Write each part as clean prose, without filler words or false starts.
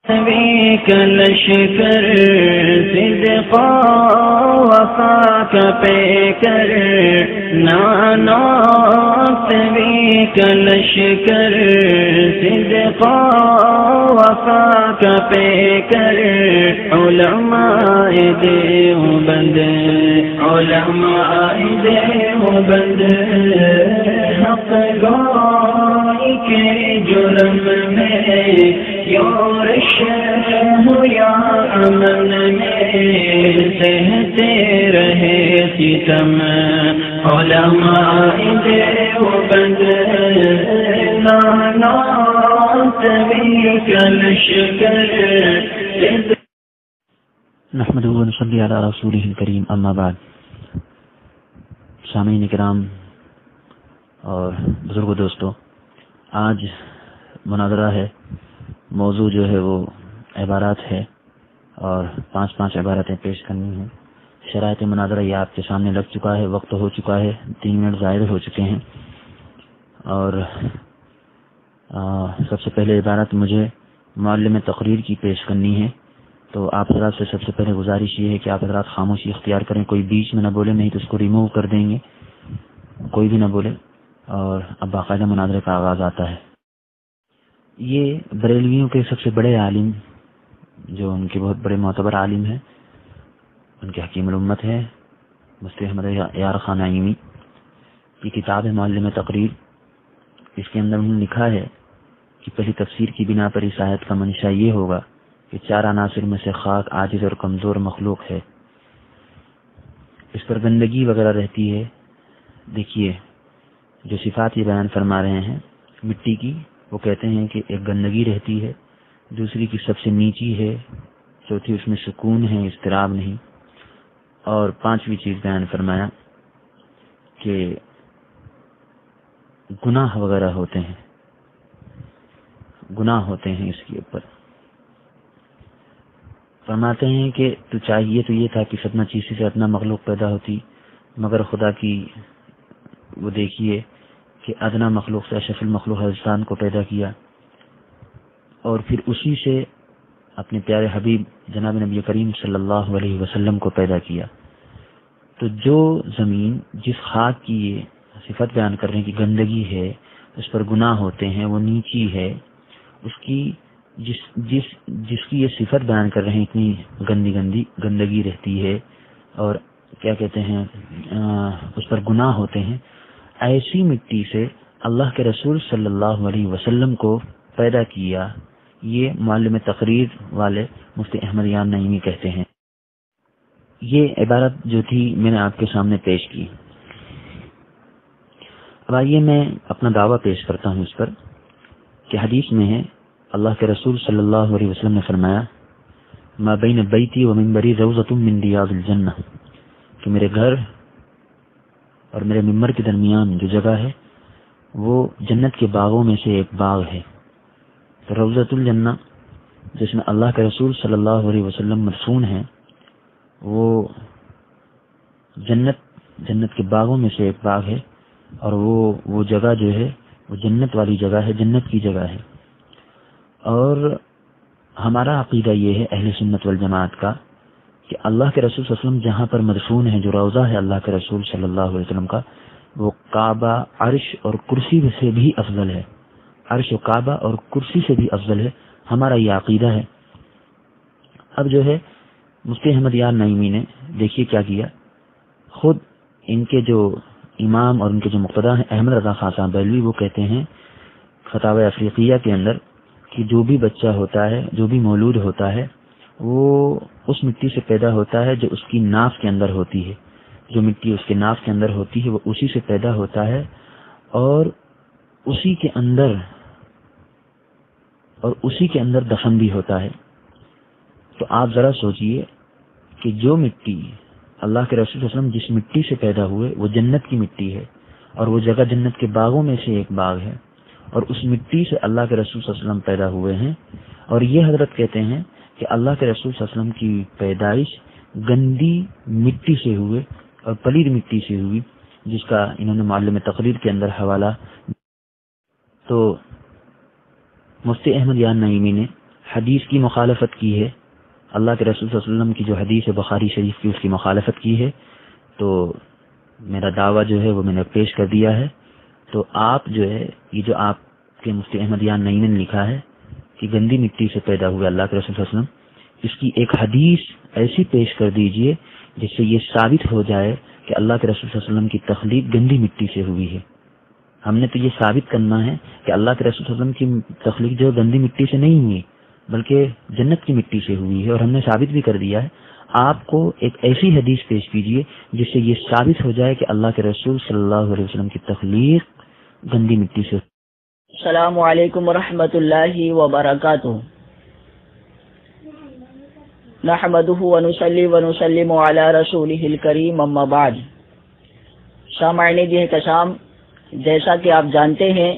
بك لشکر صدقا وفاك پیکر نانا بك لشکر صدقا وفاك پیکر علماء دیوبند علماء دیوبند حق گواہی کے جرم میں یورش ہو یا امن میں سہتے رہے ستم علماء دیوبند نانا بك لشکر نحمده ونصلي على رسوله الكريم اما بعد. سامعین کرام اور بزرگ دوستو، آج مناظرہ ہے. موضوع جو ہے وہ عبارات ہے اور 5 عبارتیں پیش کرنی ہیں. شرائط مناظرہ یہ آپ کے سامنے لگ چکا ہے، وقت ہو چکا ہے، 3 منٹ ظاہر ہو چکے ہیں. اور سب سے پہلے عبارت مجھے معلم تقریر کی پیش کرنی ہے. تو آپ حضرات سے سب سے پہلے گزارش یہ ہے کہ آپ حضرات خاموشی اختیار کریں، کوئی بیچ میں نہ بولے، نہیں تو اس کو ریموو کر دیں گے. کوئی بھی نہ بولے. اور اب باقاعدہ مناظرے کا آغاز آتا ہے. یہ بریلویوں کے سب سے بڑے عالم، جو ان کے بہت بڑے معتبر عالم ہیں، ان کے حکیم الامت ہے مفتی احمد یار خان نعیمی کی کتاب ہے معلم تقریر. اس کے اندر انہوں نے لکھا ہے کہ پہلی تفسیر کی بنا پر اس آیت کا منشا یہ ہوگا کہ 4 عناصر میں سے خاک عاجز اور کمزور مخلوق ہے، اس پر گندگی وغیرہ رہتی ہے. دیکھیے جو صفات یہ بیان فرما رہے ہیں مٹی کی، وہ کہتے ہیں کہ ایک گندگی رہتی ہے، دوسری کی سب سے نیچی ہے، چوتھی اس میں سکون ہے، اضطراب نہیں، اور 5ویں چیز بیان فرمایا کہ گناہ وغیرہ ہوتے ہیں، گناہ ہوتے ہیں اس کے اوپر. فرماتے ہیں کہ تو چاہیے تو یہ تھا کہ فتنہ چیزی سے ادنا مخلوق پیدا ہوتی، مگر خدا کی وہ دیکھیے کہ ادنا مخلوق سے اشرف المخلوق انسان کو پیدا کیا، اور پھر اسی سے اپنے پیارے حبیب جناب نبی کریم صلی اللہ علیہ وسلم کو پیدا کیا. تو جو زمین جس خاک کی یہ صفت بیان کر رہے ہیں کہ گندگی ہے، اس پر گناہ ہوتے ہیں، وہ نیچی ہے، اس کی جس کی یہ صفت بیان کر رہے ہیں اتنی گندگی رہتی ہے، اور کیا کہتے ہیں اس پر گناہ ہوتے ہیں، ایسی مٹی سے اللہ کے رسول صلی اللہ علیہ وسلم کو پیدا کیا. یہ معلم تقریر والے مفتی احمد یار نعیمی کہتے ہیں. یہ عبارت جو تھی میں نے آپ کے سامنے پیش کی. اب آئیے میں اپنا دعویٰ پیش کرتا ہوں اس پر کہ حدیث میں ہے اللہ کے رسول صلی اللہ علیہ وسلم نے فرمایا ما بین بیتی و منبری روضۃ من ریاض الجنہ، کہ میرے گھر اور میرے ممبر کے درمیان جو جگہ ہے وہ جنت کے باغوں میں سے ایک باغ ہے. تو روضۃ الجنہ جس میں اللہ کے رسول صلی اللہ علیہ وسلم مدفون ہیں، وہ جنت کے باغوں میں سے ایک باغ ہے، اور وہ جگہ جو ہے وہ جنت والی جگہ ہے، جنت کی جگہ ہے. اور ہمارا عقیدہ یہ ہے اہل سنت والجماعت کا کہ اللہ کے رسول صلی اللہ علیہ وسلم جہاں پر مدفون ہے، جو روضہ ہے اللہ کے رسول صلی اللہ علیہ وسلم کا، وہ کعبہ، عرش اور کرسی سے بھی افضل ہے. عرش و کعبہ اور کرسی سے بھی افضل ہے. ہمارا یہ عقیدہ ہے. اب جو ہے مفتی احمد یار نعیمی نے دیکھیے کیا کیا. خود ان کے جو امام اور ان کے جو مقتدا ہیں احمد رضا خان صاحب بریلوی، وہ کہتے ہیں فتاوی افریقیہ کے اندر کہ جو بھی بچہ ہوتا ہے، جو بھی مولود ہوتا ہے، وہ اس مٹی سے پیدا ہوتا ہے جو اس کی ناف کے اندر ہوتی ہے. جو مٹی اس کے ناف کے اندر ہوتی ہے وہ اسی سے پیدا ہوتا ہے، اور اسی کے اندر دفن بھی ہوتا ہے. تو آپ ذرا سوچئے کہ جو مٹی اللہ کے رسول صلی اللہ علیہ وسلم جس مٹی سے پیدا ہوئے وہ جنت کی مٹی ہے، اور وہ جگہ جنت کے باغوں میں سے ایک باغ ہے، اور اس مٹی سے اللہ کے رسول صلی اللہ علیہ وسلم پیدا ہوئے ہیں. اور یہ حضرت کہتے ہیں کہ اللہ کے رسول صلی اللہ علیہ وسلم کی پیدائش گندی مٹی سے ہوئے اور پلید مٹی سے ہوئی، جس کا انہوں نے معلم تقریر کے اندر حوالہ. تو مفتی احمد یار نعیمی نے حدیث کی مخالفت کی ہے، اللہ کے رسول صلی اللہ علیہ وسلم کی جو حدیث ہے بخاری شریف کی، اس کی مخالفت کی ہے، تو میرا دعویٰ جو ہے وہ میں نے پیش کر دیا ہے. تو آپ جو ہے یہ جو آپ کے مفتی احمد یار نعیمی نے لکھا ہے کہ گندی مٹی سے پیدا ہوئے اللہ کے رسول صلی اللہ علیہ وسلم، اس کی ایک حدیث ایسی پیش کر دیجئے جس سے یہ ثابت ہو جائے کہ اللہ کے رسول صلی اللہ علیہ وسلم کی تخلیق گندی مٹی سے ہوئی ہے. ہم نے تو یہ ثابت کرنا ہے کہ اللہ کے رسول صلی اللہ علیہ وسلم کی تخلیق جو گندی مٹی سے نہیں ہوئی بلکہ جنت کی مٹی سے ہوئی ہے، اور ہم نے ثابت بھی کر دیا ہے. آپ کو ایک ایسی حدیث پیش کیجئے جس سے یہ ثابت ہو جائے کہ اللہ کے رسول صلی اللہ علیہ وسلم کی تخلیق گندی مٹی سے. السلام علیکم ورحمۃ اللہ وبرکاتہ. نحمده ونصلي ونسلم على رسوله الکریم اما بعد. سامعین احترام، جیسا کہ آپ جانتے ہیں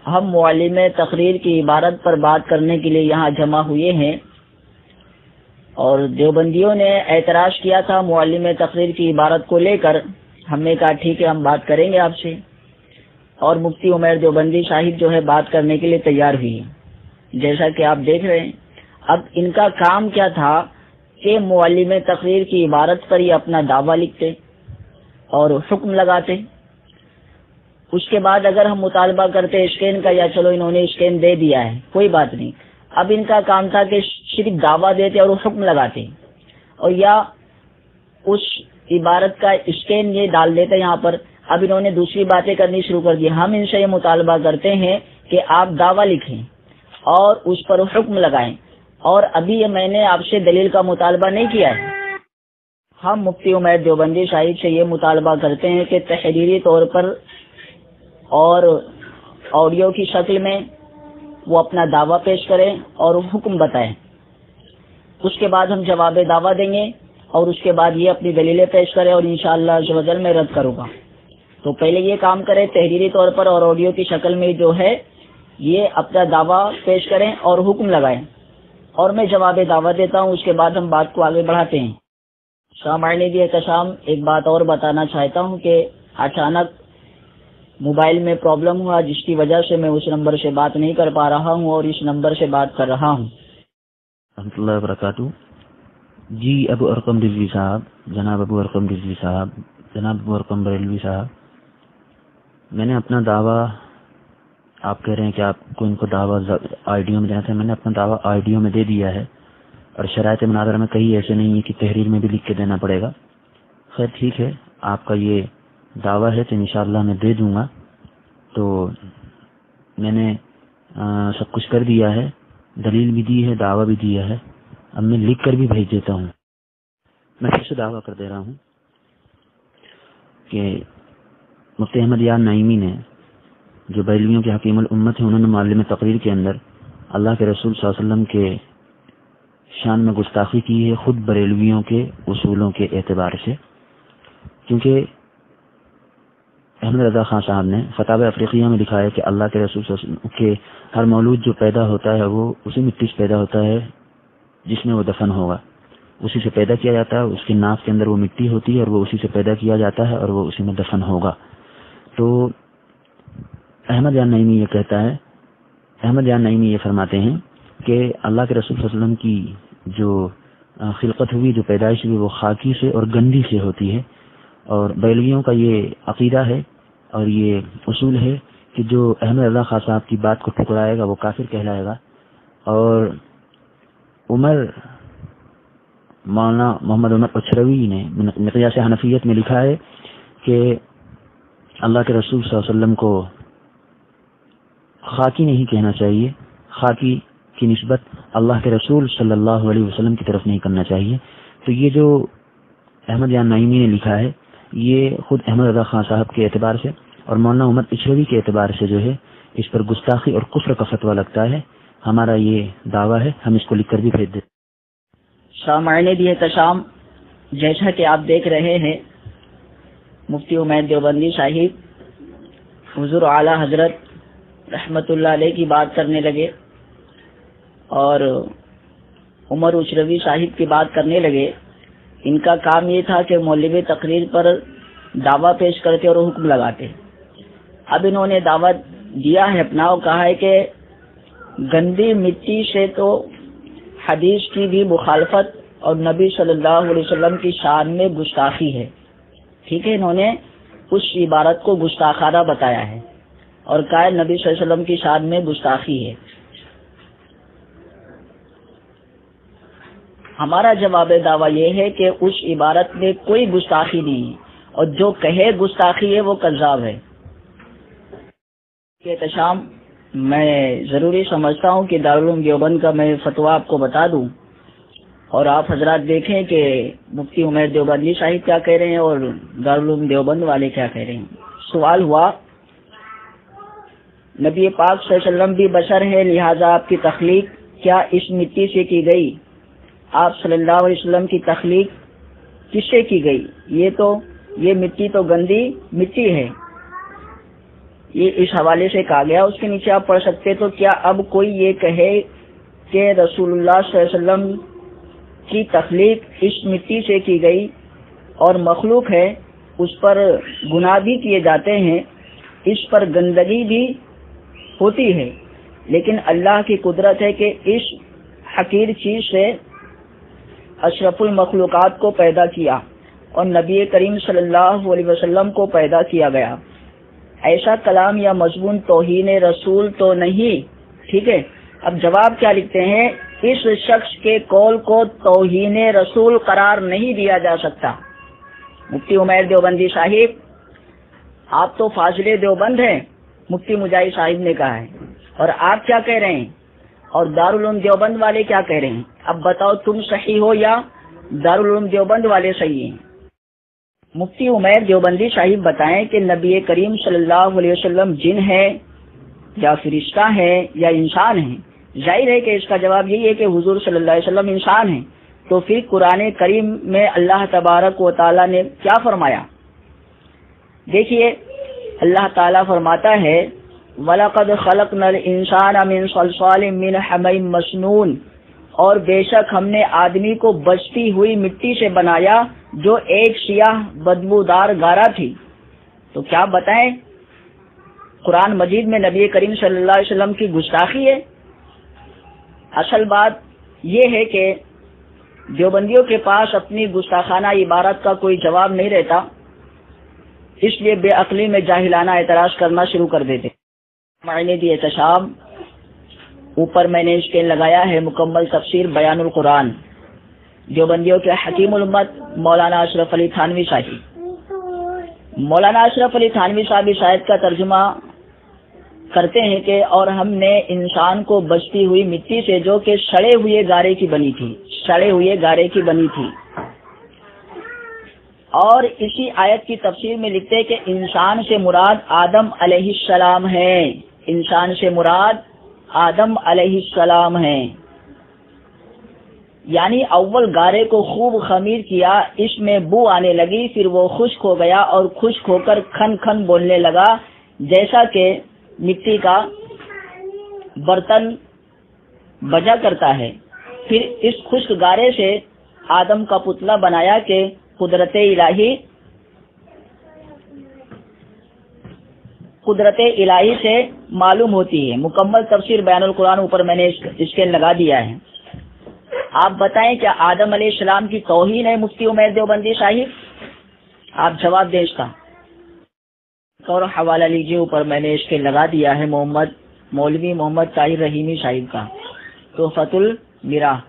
ہم معلم تقریر کی عبارت پر بات کرنے کے لیے یہاں جمع ہوئے ہیں، اور دیوبندیوں نے اعتراض کیا تھا معلم تقریر کی عبارت کو لے کر. ہم نے کہا ٹھیک ہے، ہم بات کریں گے آپ سے، اور مفتی عمیر دیوبندی صاحب جو ہے بات کرنے کے لیے تیار ہوئی. جیسا کہ آپ دیکھ رہے ہیں، اب ان کا کام کیا تھا کہ معلم تقریر کی عبارت پر یہ اپنا دعویٰ لکھتے اور حکم لگاتے. اس کے بعد اگر ہم مطالبہ کرتے اسکین کا، یا چلو انہوں نے اسکین دے دیا ہے کوئی بات نہیں، اب ان کا کام تھا کہ صرف دعویٰ دیتے اور حکم لگاتے، اور یا اس عبارت کا اسکین یہ ڈال دیتے یہاں پر. اب انہوں نے دوسری باتیں کرنی شروع کر دی. ہم ان سے یہ مطالبہ کرتے ہیں کہ آپ دعویٰ لکھیں اور اس پر حکم لگائیں، اور ابھی یہ میں نے آپ سے دلیل کا مطالبہ نہیں کیا ہے. ہم مفتی عمیر دیوبندی صاحب سے یہ مطالبہ کرتے ہیں کہ تحریری طور پر اور آڈیو کی شکل میں وہ اپنا دعویٰ پیش کریں اور حکم بتائیں. اس کے بعد ہم جواب دعویٰ دیں گے، اور اس کے بعد یہ اپنی دلیلیں پیش کریں، اور انشاءاللہ عز و جل میں رد کروں گا. تو پہلے یہ کام کریں تحریری طور پر اور آڈیو کی شکل میں جو ہے یہ اپنا دعویٰ پیش کریں اور حکم لگائیں، اور میں جواب دعویٰ دیتا ہوں. اس کے بعد ہم بات کو آگے بڑھاتے ہیں. سامعین احترام، ایک بات اور بتانا چاہتا ہوں کہ اچانک موبائل میں پرابلم ہوا، جس کی وجہ سے میں اس نمبر سے بات نہیں کر پا رہا ہوں اور اس نمبر سے بات کر رہا ہوں. رحمۃ اللہ وبرکاتہ. جی ابو ارقم رضوی صاحب، جناب ابو ارقم رضوی صاحب، جناب ابو ارقم بریلوی صاحب، میں نے اپنا دعویٰ، آپ کہہ رہے ہیں کہ آپ کو ان کو دعویٰ آڈیو میں دینا تھا، میں نے اپنا دعویٰ آڈیو میں دے دیا ہے، اور شرائط مناظرہ میں کہیں ایسے نہیں ہے کہ تحریر میں بھی لکھ کے دینا پڑے گا. خیر ٹھیک ہے، آپ کا یہ دعویٰ ہے تو انشاءاللہ میں دے دوں گا. تو میں نے سب کچھ کر دیا ہے، دلیل بھی دی ہے، دعویٰ بھی دیا ہے. اب میں لکھ کر بھی بھیج دیتا ہوں. میں پھر سے دعویٰ کر دے رہا ہوں کہ مفتی احمد یار نعیمی نے، جو بریلویوں کے حکیم الامت ہیں، انہوں نے معلم تقریر کے اندر اللہ کے رسول صلی اللہ علیہ وسلم کے شان میں گستاخی کی ہے، خود بریلویوں کے اصولوں کے اعتبار سے. کیونکہ احمد رضا خان صاحب نے فتاوی افریقیہ میں لکھا ہے کہ اللہ کے رسول صلی اللہ علیہ وسلم کے ہر مولود جو پیدا ہوتا ہے وہ اسی مٹی سے پیدا ہوتا ہے جس میں وہ دفن ہوگا. اسی سے پیدا کیا جاتا ہے، اس کی ناف کے اندر وہ مٹی ہوتی ہے، اور وہ اسی سے پیدا کیا جاتا ہے، اور وہ اسی میں دفن ہوگا. تو احمد یار نعیمی یہ کہتا ہے، احمد یار نعیمی یہ فرماتے ہیں کہ اللہ کے رسول صلی اللہ علیہ وسلم کی جو خلقت ہوئی، جو پیدائش ہوئی، وہ خاکی سے اور گندی سے ہوتی ہے. اور بریلویوں کا یہ عقیدہ ہے اور یہ اصول ہے کہ جو احمد رضا خان صاحب کی بات کو ٹھکرائے گا وہ کافر کہلائے گا. اور مولانا محمد عمر اچھروی نے مقیاس حنفیت میں لکھا ہے کہ اللہ کے رسول صلی اللہ علیہ وسلم کو خاکی نہیں کہنا چاہیے، خاکی کی نسبت اللہ کے رسول صلی اللہ علیہ وسلم کی طرف نہیں کرنا چاہیے. تو یہ جو احمد یار نعیمی نے لکھا ہے یہ خود احمد رضا خان صاحب کے اعتبار سے اور مولانا عمر اچھروی کے اعتبار سے جو ہے اس پر گستاخی اور کفر کا فتویٰ لگتا ہے. ہمارا یہ دعویٰ ہے، ہم اس کو لکھ کر بھی بھیج دیتے. سامعین احترام، جیسا کہ آپ دیکھ رہے ہیں مفتی عمیر دیوبندی صاحب حضور اعلیٰ حضرت رحمت اللہ علیہ کی بات کرنے لگے اور عمر اچھروی صاحب کی بات کرنے لگے. ان کا کام یہ تھا کہ مولوی تقریر پر دعویٰ پیش کرتے اور حکم لگاتے. اب انہوں نے دعویٰ دیا ہے اپنا اور کہا ہے کہ گندی مٹی سے تو حدیث کی بھی مخالفت اور نبی صلی اللہ علیہ وسلم کی شان میں گستاخی ہے. ٹھیک ہے، انہوں نے اس عبارت کو گستاخانہ بتایا ہے اور کہا نبی صلی اللہ علیہ وسلم کی شان میں گستاخی ہے. ہمارا جواب دعویٰ یہ ہے کہ اس عبارت میں کوئی گستاخی نہیں ہے، اور جو کہے گستاخی ہے وہ کذاب ہے. احتشام میں ضروری سمجھتا ہوں کہ دارالعلوم دیوبند کا میں فتویٰ آپ کو بتا دوں، اور آپ حضرات دیکھیں کہ مفتی عمیر دیوبندی صاحب کیا کہہ رہے ہیں اور دارالعلوم دیوبند والے کیا کہہ رہے ہیں. سوال ہوا، نبی پاک صلی اللہ علیہ وسلم بھی بشر ہے، لہذا آپ کی تخلیق کیا اس مٹی سے کی گئی؟ آپ صلی اللہ علیہ وسلم کی تخلیق کس سے کی گئی؟ یہ مٹی تو گندی مٹی ہے، یہ اس حوالے سے کہا گیا. اس کے نیچے آپ پڑھ سکتے. تو کیا اب کوئی یہ کہے کہ رسول اللہ صلی اللہ علیہ وسلم کی تخلیق اس مٹی سے کی گئی اور مخلوق ہے، اس پر گناہ بھی کیے جاتے ہیں، اس پر گندگی بھی ہوتی ہے، لیکن اللہ کی قدرت ہے کہ اس حقیر چیز سے اشرف المخلوقات کو پیدا کیا اور نبی کریم صلی اللہ علیہ وسلم کو پیدا کیا گیا. ایسا کلام یا مضمون توہین رسول تو نہیں. ٹھیک ہے، اب جواب کیا لکھتے ہیں؟ اس شخص کے قول کو توہین رسول قرار نہیں دیا جا سکتا. مفتی عمیر دیوبندی صاحب، آپ تو فاضل دیوبند ہیں، مفتی مجاہد صاحب نے کہا ہے، اور آپ کیا کہہ رہے ہیں اور دارالعلوم دیوبند والے کیا کہہ رہے ہیں؟ اب بتاؤ تم صحیح ہو یا دارالعلوم دیوبند والے صحیح ہیں؟ مفتی عمیر دیوبندی صاحب بتائیں کہ نبی کریم صلی اللہ علیہ وسلم جن ہے یا فرشتہ ہے یا انسان ہے؟ ظاہر ہے کہ اس کا جواب یہی ہے کہ حضور صلی اللہ علیہ وسلم انسان ہیں. تو پھر قرآن کریم میں اللہ تبارک و تعالی نے کیا فرمایا؟ دیکھیے، اللہ تعالیٰ فرماتا ہے وَلَقَدْ خَلَقْنَا الْإِنسَانَ مِنْ صَلْصَالٍ مِّنْ حَمَإٍ مَّسْنُونٍ، اور بے شک ہم نے آدمی کو بجتی ہوئی مٹی سے بنایا جو ایک سیاہ بدبودار گارا تھی. تو کیا بتائیں، قرآن مجید میں نبی کریم صلی اللہ علیہ وسلم کی گستاخی ہے؟ اصل بات یہ ہے کہ دیوبندیوں کے پاس اپنی گستاخانہ عبارت کا کوئی جواب نہیں رہتا، اس لیے بے عقلی میں جاہلانہ اعتراض کرنا شروع کر دیتے. معنی دی احتشام، اوپر میں نے اسکین لگایا ہے مکمل تفسیر بیان القرآن، دیوبندیوں کے حکیم الامت مولانا اشرف علی تھانوی صاحب. مولانا اشرف علی تھانوی صاحب اس آیت کا ترجمہ کرتے ہیں کہ اور ہم نے انسان کو بچتی ہوئی مٹی سے جو کہ سڑے ہوئے گارے کی بنی تھی. اور اسی آیت کی تفسیر میں لکھتے کہ انسان سے مراد آدم علیہ السلام ہے. انسان سے مراد آدم علیہ السلام ہے، یعنی اول گارے کو خوب خمیر کیا، اس میں بو آنے لگی، پھر وہ خشک ہو گیا اور خشک ہو کر کھن کھن بولنے لگا، جیسا کہ مٹی کا برتن بجا کرتا ہے. پھر اس خشک گارے سے آدم کا پتلا بنایا کہ قدرت الہی سے معلوم ہوتی ہے. مکمل تفسیر بیان القرآن اوپر میں نے اسکین لگا دیا ہے. آپ بتائیں کیا آدم علیہ السلام کی توہین ہے مفتی عمیر دیوبندی صاحب؟ آپ جواب دیں اس کا. اور حوالہ لیجیے، اوپر میں نے اسکین لگا دیا ہے مولوی محمد طاہر رحیمی صاحب کا تحفۃ المیراث.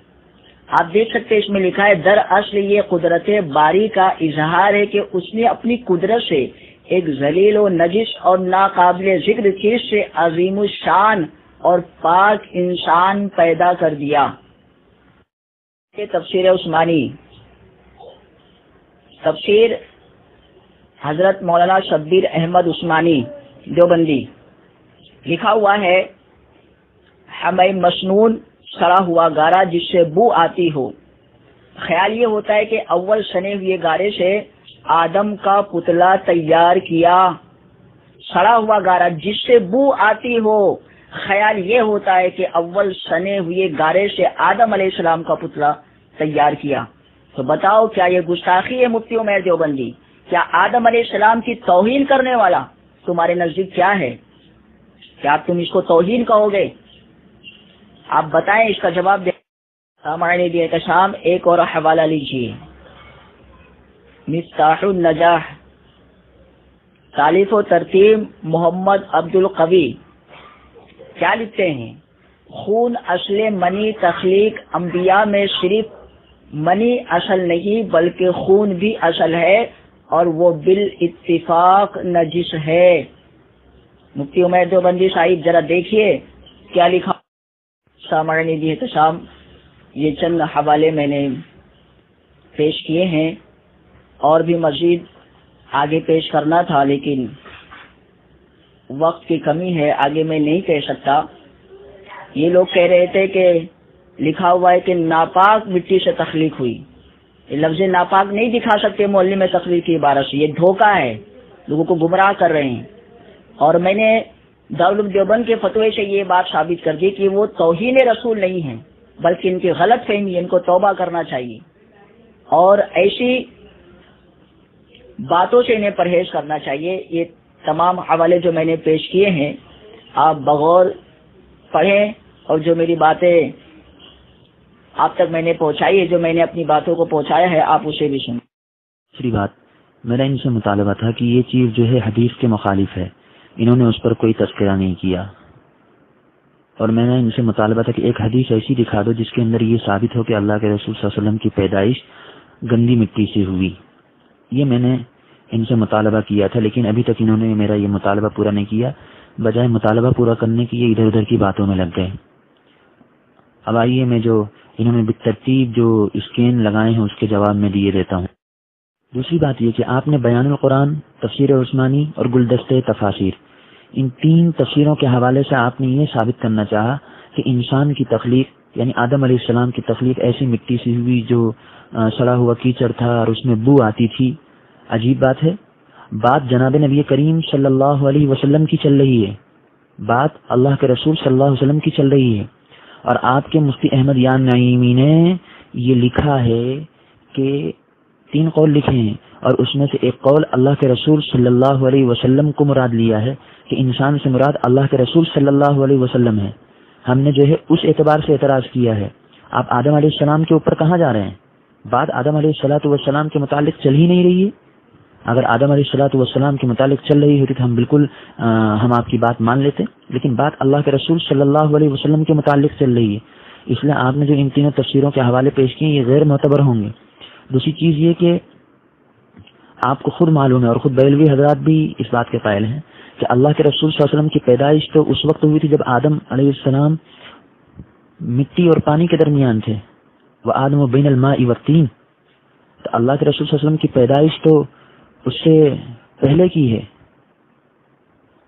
آپ دیکھ سکتے ہیں اس میں لکھا ہے دراصل یہ قدرت باری کا اظہار ہے کہ اس نے اپنی قدرت سے ایک ذلیل و نجس اور ناقابل ذکر چیز سے عظیم الشان اور پاک انسان پیدا کر دیا. تفسیر عثمانی، تفسیر حضرت مولانا شبیر احمد عثمانی دیوبندی، لکھا ہوا ہے حمئ مسنون، سڑا ہوا گارا جس سے بو آتی ہو. خیال یہ ہوتا ہے کہ اول سنے ہوئے گارے سے آدم کا پتلا تیار کیا. سڑا ہوا گارا جس سے بو آتی ہو، خیال یہ ہوتا ہے کہ اول سنے ہوئے گارے سے آدم علیہ السلام کا پتلا تیار کیا. تو بتاؤ کیا یہ گستاخی ہے مفتی عمیر دیوبندی؟ کیا آدم علیہ السلام کی توہین کرنے والا تمہارے نزدیک کیا ہے؟ کیا تم اس کو توہین کہو گے؟ آپ بتائیں اس کا جواب دیں. سامعین دی احتشام ایک اور حوالہ لیجیے. مفتاح النجاح، تالیف و ترتیب محمد عبد القوی. کیا لکھتے ہیں؟ خون اصل منی تخلیق انبیاء میں صرف منی اصل نہیں بلکہ خون بھی اصل ہے اور وہ بالاتفاق نجس ہے. مفتی عمیر دیوبندی صاحب ذرا دیکھیے کیا لکھا. سامعین دی احتشام یہ چند حوالے میں نے پیش کیے ہیں، اور بھی مزید آگے پیش کرنا تھا لیکن وقت کی کمی ہے، آگے میں نہیں کہہ سکتا. یہ لوگ کہہ رہے تھے کہ لکھا ہوا ہے کہ ناپاک مٹی سے تخلیق ہوئی. یہ لفظ ناپاک نہیں دکھا سکتے معلم تقریر کی عبارت سے. یہ دھوکہ ہے، لوگوں کو گمراہ کر رہے ہیں. اور میں نے دارالعلوم دیوبند کے فتوے سے یہ بات ثابت کر دی کہ وہ توہین رسول نہیں ہے بلکہ ان کی غلط فہمی ہے، ان کو توبہ کرنا چاہیے اور ایسی باتوں سے انہیں پرہیز کرنا چاہیے. یہ تمام حوالے جو میں نے پیش کیے ہیں آپ بغور پڑھیں، اور جو میری باتیں آپ تک میں نے پہنچائی ہے، جو میں نے اپنی باتوں کو پہنچایا ہے، آپ اسے بھی سنیں. دوسری بات، میرا ان سے مطالبہ تھا کہ یہ چیز جو ہے حدیث کے مخالف ہے، انہوں نے اس پر کوئی تذکرہ نہیں کیا، اور میں نے ان سے مطالبہ تھا کہ ایک حدیث ایسی دکھا دو جس کے اندر یہ ثابت ہو کہ اللہ کے رسول صلی اللہ علیہ وسلم کی پیدائش گندی مٹی سے ہوئی. یہ میں نے ان سے مطالبہ کیا تھا، لیکن ابھی تک انہوں نے میرا یہ مطالبہ پورا نہیں کیا. بجائے مطالبہ پورا کرنے کی یہ ادھر ادھر کی باتوں میں لگ گئے. اب آئیے میں جو انہوں نے بالترتیب جو اسکین لگائے ہیں اس کے جواب میں دیے دیتا ہوں. دوسری بات یہ کہ آپ نے بیان القرآن، تفسیر عثمانی اور گلدستے تفاسیر، ان تین تفسیروں کے حوالے سے آپ نے یہ ثابت کرنا چاہا کہ انسان کی تخلیق یعنی آدم علیہ السلام کی تخلیق ایسی مٹی سے ہوئی جو سڑا ہوا کیچڑ تھا اور اس میں بو آتی تھی. عجیب بات ہے، بات جناب نبی کریم صلی اللہ علیہ وسلم کی چل رہی ہے، بات اللہ کے رسول صلی اللہ علیہ وسلم کی چل رہی ہے، اور آپ کے مفتی احمد یان نعیمی نے یہ لکھا ہے کہ 3 قول لکھے ہیں، اور اس میں سے ایک قول اللہ کے رسول صلی اللہ علیہ وسلم کو مراد لیا ہے کہ انسان سے مراد اللہ کے رسول صلی اللہ علیہ وسلم ہے. ہم نے جو ہے اس اعتبار سے اعتراض کیا ہے. آپ آدم علیہ السلام کے اوپر کہاں جا رہے ہیں؟ بات آدم علیہ الصلوۃ والسلام کے متعلق چل ہی نہیں رہی ہے. اگر آدم علیہ الصلوۃ والسلام کے متعلق چل رہی ہوتی تو ہم بالکل ہم آپ کی بات مان لیتے، لیکن بات اللہ کے رسول صلی اللہ علیہ وسلم کے متعلق چل رہی ہے. اس لیے آپ نے جو ان تینوں تفسیروں کے حوالے پیش کیے یہ غیر معتبر ہوں گے. دوسری چیز یہ کہ آپ کو خود معلوم ہے اور خود بیلوی حضرات بھی اس بات کے قائل ہیں کہ اللہ کے رسول صلی اللہ علیہ وسلم کی پیدائش تو اس وقت ہوئی تھی جب آدم علیہ السلام مٹی اور پانی کے درمیان تھے. وآدم بین الماء والطین، تو اللہ کے رسول صلی اللہ علیہ وسلم کی پیدائش تو اس سے پہلے کی ہے.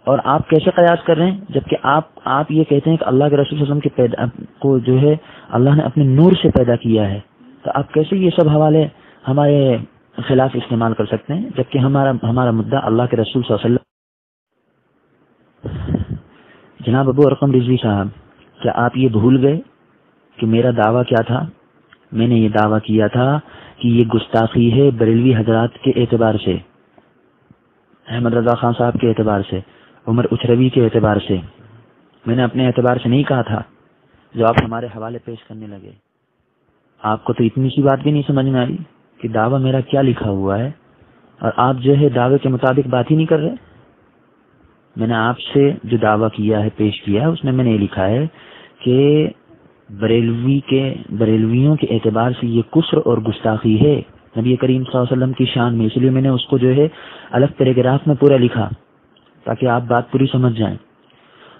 اور آپ کیسے قیاس کر رہے ہیں جبکہ آپ یہ کہتے ہیں کہ اللہ کے رسول صلی اللہ علیہ وسلم کو جو ہے اللہ نے اپنے نور سے پیدا کیا ہے، تو آپ کیسے یہ سب حوالے ہمارے خلاف استعمال کر سکتے ہیں جبکہ ہمارا مدعا اللہ کے رسول صلی اللہ علیہ وسلم. جناب ابو ارقم رضوی صاحب، کیا آپ یہ بھول گئے کہ میرا دعویٰ کیا تھا؟ میں نے یہ دعویٰ کیا تھا کہ یہ گستاخی ہے بریلوی حضرات کے اعتبار سے، احمد رضا خان صاحب کے اعتبار سے، عمر اچروی کے اعتبار سے. میں نے اپنے اعتبار سے نہیں کہا تھا. جو آپ ہمارے حوالے پیش کرنے لگے، آپ کو تو اتنی سی بات بھی نہیں سمجھ میں آئی کہ دعویٰ میرا کیا لکھا ہوا ہے، اور آپ جو ہے دعوے کے مطابق بات ہی نہیں کر رہے. میں نے آپ سے جو دعویٰ کیا ہے پیش کیا ہے اس میں نے یہ لکھا ہے کہ بریلویوں کے اعتبار سے یہ کفر اور گستاخی ہے نبی کریم صلی اللہ علیہ وسلم کی شان میں. اس لیے میں نے اس کو جو ہے الگ پیراگراف میں پورا لکھا تاکہ آپ بات پوری سمجھ جائیں.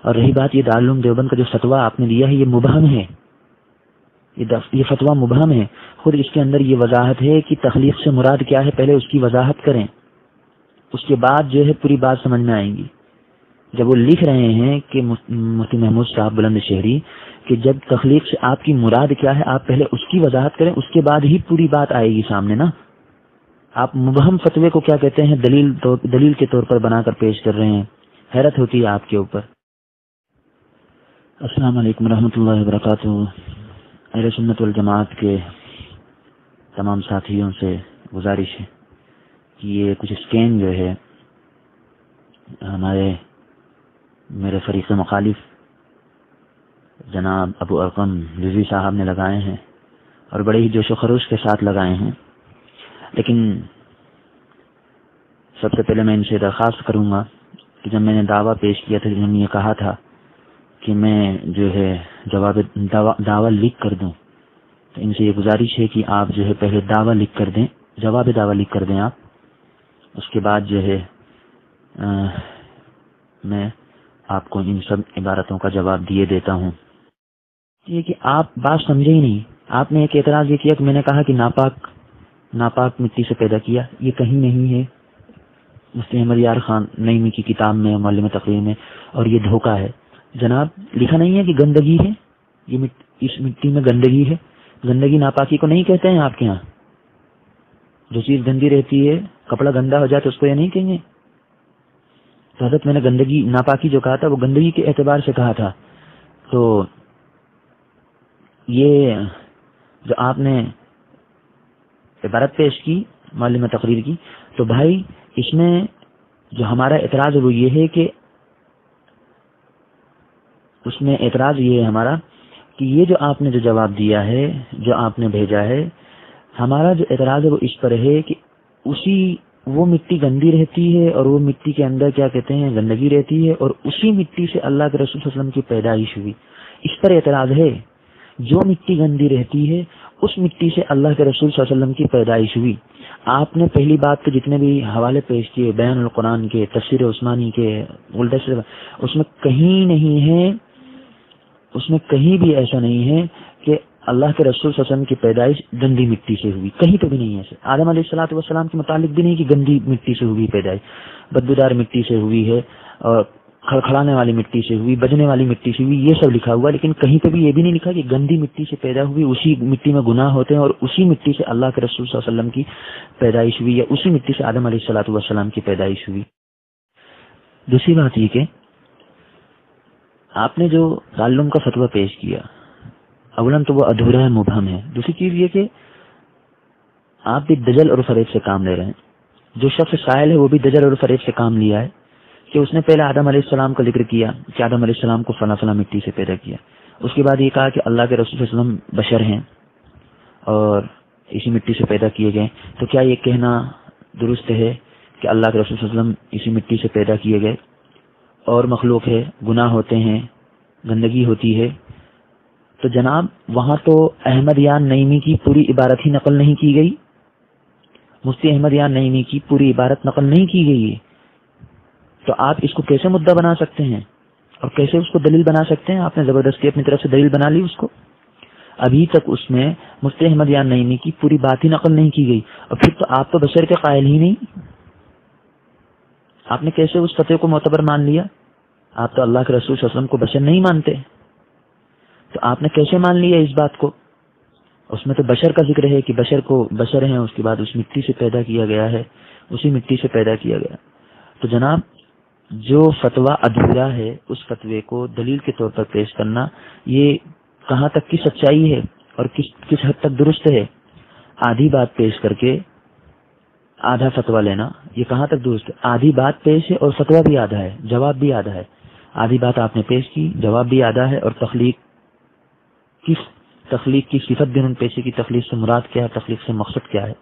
اور رہی بات یہ دارالعلوم دیوبند کا جو فتویٰ آپ نے دیا ہے یہ مبہم ہے، یہ فتویٰ مبہم ہے. خود اس کے اندر یہ وضاحت ہے کہ تخلیق سے مراد کیا ہے، پہلے اس کی وضاحت کریں، اس کے بعد جو ہے پوری بات سمجھ میں آئیں گی. جب وہ لکھ رہے ہیں کہ مفتی محمود صاحب بلند شہری کہ جب تخلیق سے آپ کی مراد کیا ہے آپ پہلے اس کی وضاحت کریں، اس کے بعد ہی پوری بات آئے گی سامنے نا. آپ مبہم فتوے کو کیا کہتے ہیں دلیل کے طور پر بنا کر پیش کر رہے ہیں. حیرت ہوتی ہے آپ کے اوپر. السلام علیکم ورحمۃ اللہ وبرکاتہ. اہل سنت والجماعت کے تمام ساتھیوں سے گزارش ہے کہ یہ کچھ اسکین جو ہے میرے فریق مخالف جناب ابو ارقم رضوی صاحب نے لگائے ہیں اور بڑے ہی جوش و خروش کے ساتھ لگائے ہیں، لیکن سب سے پہلے میں ان سے درخواست کروں گا کہ جب میں نے دعویٰ پیش کیا تھا، جب نے یہ کہا تھا کہ میں جو ہے جواب دعویٰ لکھ کر دوں، تو ان سے یہ گزارش ہے کہ آپ جو ہے پہلے دعویٰ لکھ کر دیں، جواب دعویٰ لکھ کر دیں آپ، اس کے بعد جو ہے میں آپ کو ان سب عبارتوں کا جواب دیے دیتا ہوں۔ یہ کہ آپ بات سمجھے ہی نہیں، آپ نے ایک اعتراض یہ کیا کہ میں نے کہا کہ ناپاک مٹی سے پیدا کیا، یہ کہیں نہیں ہے مفتی احمد یار خان نعیمی کی کتاب میں، معلم تقریر میں، اور یہ دھوکہ ہے جناب۔ لکھا نہیں ہے کہ گندگی ہے، یہ اس مٹی میں گندگی ہے، گندگی ناپاکی کو نہیں کہتے ہیں آپ کے ہاں؟ جو چیز گندی رہتی ہے، کپڑا گندا ہو جائے تو اس کو یہ نہیں کہیں گے؟ تو حضرت میں نے گندگی ناپاکی جو کہا تھا وہ گندگی کے اعتبار سے کہا تھا۔ تو یہ جو آپ نے عبارت پیش کی معلم تقریر کی، تو بھائی اس میں جو ہمارا اعتراض ہے وہ یہ ہے کہ اس میں اعتراض یہ ہے ہمارا کہ یہ جو آپ نے جو جواب دیا ہے، جو آپ نے بھیجا ہے، ہمارا جو اعتراض ہے وہ اس پر ہے کہ وہ مٹی گندی رہتی ہے اور وہ مٹی کے اندر کیا کہتے ہیں گندگی رہتی ہے، اور اسی مٹی سے اللہ کے رسول صلی اللہ علیہ وسلم کی پیدائش ہوئی۔ اس پر اعتراض ہے جو مٹی گندی رہتی ہے اس مٹی سے اللہ کے رسول صلی اللہ علیہ وسلم کی پیدائش ہوئی۔ آپ نے پہلی بات کے جتنے بھی حوالے پیش کیے، بیان القرآن کے، تفسیر عثمانی کے، اس میں کہیں نہیں ہے، اس میں کہیں بھی ایسا نہیں ہے کہ اللہ کے رسول صلی اللہ علیہ وسلم کی پیدائش گندی مٹی سے ہوئی، کہیں پہ بھی نہیں ہے ایسے۔ آدم علیہ الصلوۃ والسلام کے متعلق بھی نہیں کہ گندی مٹی سے ہوئی پیدائش، بدبودار مٹی سے ہوئی ہے، اور کھڑکھڑانے والی مٹی سے ہوئی، بجنے والی مٹی سے ہوئی، یہ سب لکھا ہوا، لیکن کہیں پہ بھی یہ بھی نہیں لکھا کہ گندی مٹی سے پیدا ہوئی، اسی مٹی میں گناہ ہوتے ہیں اور اسی مٹی سے اللہ کے رسول صلی اللہ علیہ وسلم کی پیدائش ہوئی، یا اسی مٹی سے آدم علیہ الصلوۃ والسلام کی پیدائش ہوئی۔ دوسری بات یہ کہ آپ نے جو تعلم کا فتویٰ پیش کیا، اولاً تو وہ ادھورا ہے، مبہم ہے۔ دوسری چیز یہ کہ آپ بھی دجل اور فریب سے کام لے رہے ہیں۔ جو شخص سائل ہے وہ بھی دجل اور فریب سے کام لیا ہے کہ اس نے پہلے آدم علیہ السلام کا ذکر کیا کہ آدم علیہ السلام کو فلاں فلاں مٹی سے پیدا کیا، اس کے بعد یہ کہا کہ اللہ کے رسول صلی اللہ علیہ وسلم بشر ہیں اور اسی مٹی سے پیدا کیے گئے۔ تو کیا یہ کہنا درست ہے کہ اللہ کے رسول صلی اللہ علیہ وسلم اسی مٹی سے پیدا کیے گئے اور مخلوق ہے، گناہ ہوتے ہیں، گندگی ہوتی ہے؟ تو جناب وہاں تو احمد یار نعیمی کی پوری عبارت ہی نقل نہیں کی گئی، مفتی احمد یار نعیمی کی پوری عبارت نقل نہیں کی گئی ہے، تو آپ اس کو کیسے مدعا بنا سکتے ہیں اور کیسے اس کو دلیل بنا سکتے ہیں؟ آپ نے زبردستی اپنی طرف سے دلیل بنا لی اس کو۔ ابھی تک اس میں مفتی احمد یار نعیمی کی پوری بات ہی نقل نہیں کی گئی، اور پھر تو آپ تو بشر کے قائل ہی نہیں، آپ نے کیسے اس فتوے کو معتبر مان لیا؟ آپ تو اللہ کے رسول صلی اللہ علیہ وسلم کو بشر نہیں مانتے، تو آپ نے کیسے مان لیا اس بات کو؟ اس میں تو بشر کا ذکر ہے کہ بشر ہیں، اس کے بعد اس مٹی سے پیدا کیا گیا ہے، اسی مٹی سے پیدا کیا گیا۔ تو جناب جو فتویٰ ادھورا ہے اس فتوے کو دلیل کے طور پر پیش کرنا، یہ کہاں تک کی سچائی ہے اور کس حد تک درست ہے؟ آدھی بات پیش کر کے آدھا فتویٰ لینا، یہ کہاں تک درست ہے؟ آدھی بات پیش ہے اور فتویٰ بھی آدھا ہے، جواب بھی آدھا ہے۔ آدھی بات آپ نے پیش کی، جواب بھی آدھا ہے، اور تخلیق کی صفت بھی انہوں نے پیش کی۔ تخلیق سے مراد کیا ہے، تخلیق سے مقصد کیا ہے؟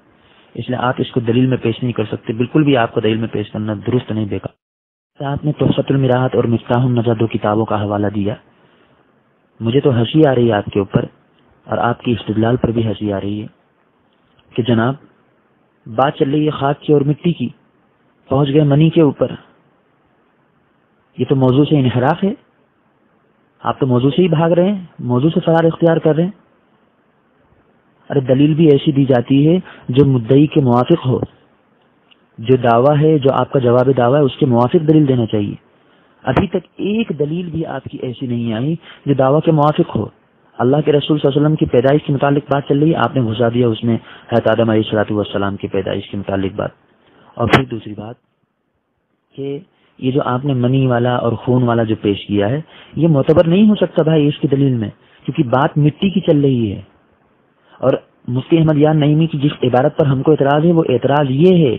اس لیے آپ اس کو دلیل میں پیش نہیں کر سکتے، بالکل بھی آپ کو دلیل میں پیش کرنا درست نہیں، بیکار۔ آپ نے تحفۃ المراحت اور مفتاح النجاہ دو کتابوں کا حوالہ دیا، مجھے تو ہنسی آ رہی ہے آپ کے اوپر، اور آپ کی استدلال پر بھی ہنسی آ رہی ہے کہ جناب بات چل رہی ہے خاک کی اور مٹی کی، پہنچ گئے منی کے اوپر۔ یہ تو موضوع سے انحراف ہے، آپ تو موضوع سے ہی بھاگ رہے ہیں، موضوع سے فرار اختیار کر رہے ہیں۔ ارے دلیل بھی ایسی دی جاتی ہے جو مدعی کے موافق ہو، جو دعویٰ ہے، جو آپ کا جواب دعویٰ ہے، اس کے موافق دلیل دینا چاہیے۔ ابھی تک ایک دلیل بھی آپ کی ایسی نہیں آئی جو دعویٰ کے موافق ہو۔ اللہ کے رسول صلی اللہ علیہ وسلم کی پیدائش کے متعلق بات چل رہی ہے، آپ نے گھسا دیا اس میں حضرت آدم علیہ الصلوۃ والسلام کی پیدائش کے متعلق بات۔ اور پھر دوسری بات کہ یہ جو آپ نے منی والا اور خون والا جو پیش کیا ہے، یہ معتبر نہیں ہو سکتا بھائی اس کی دلیل میں، کیونکہ بات مٹی کی چل رہی ہے۔ اور مفتی احمد یار نعیمی کی جس عبارت پر ہم کو اعتراض ہے، وہ اعتراض یہ ہے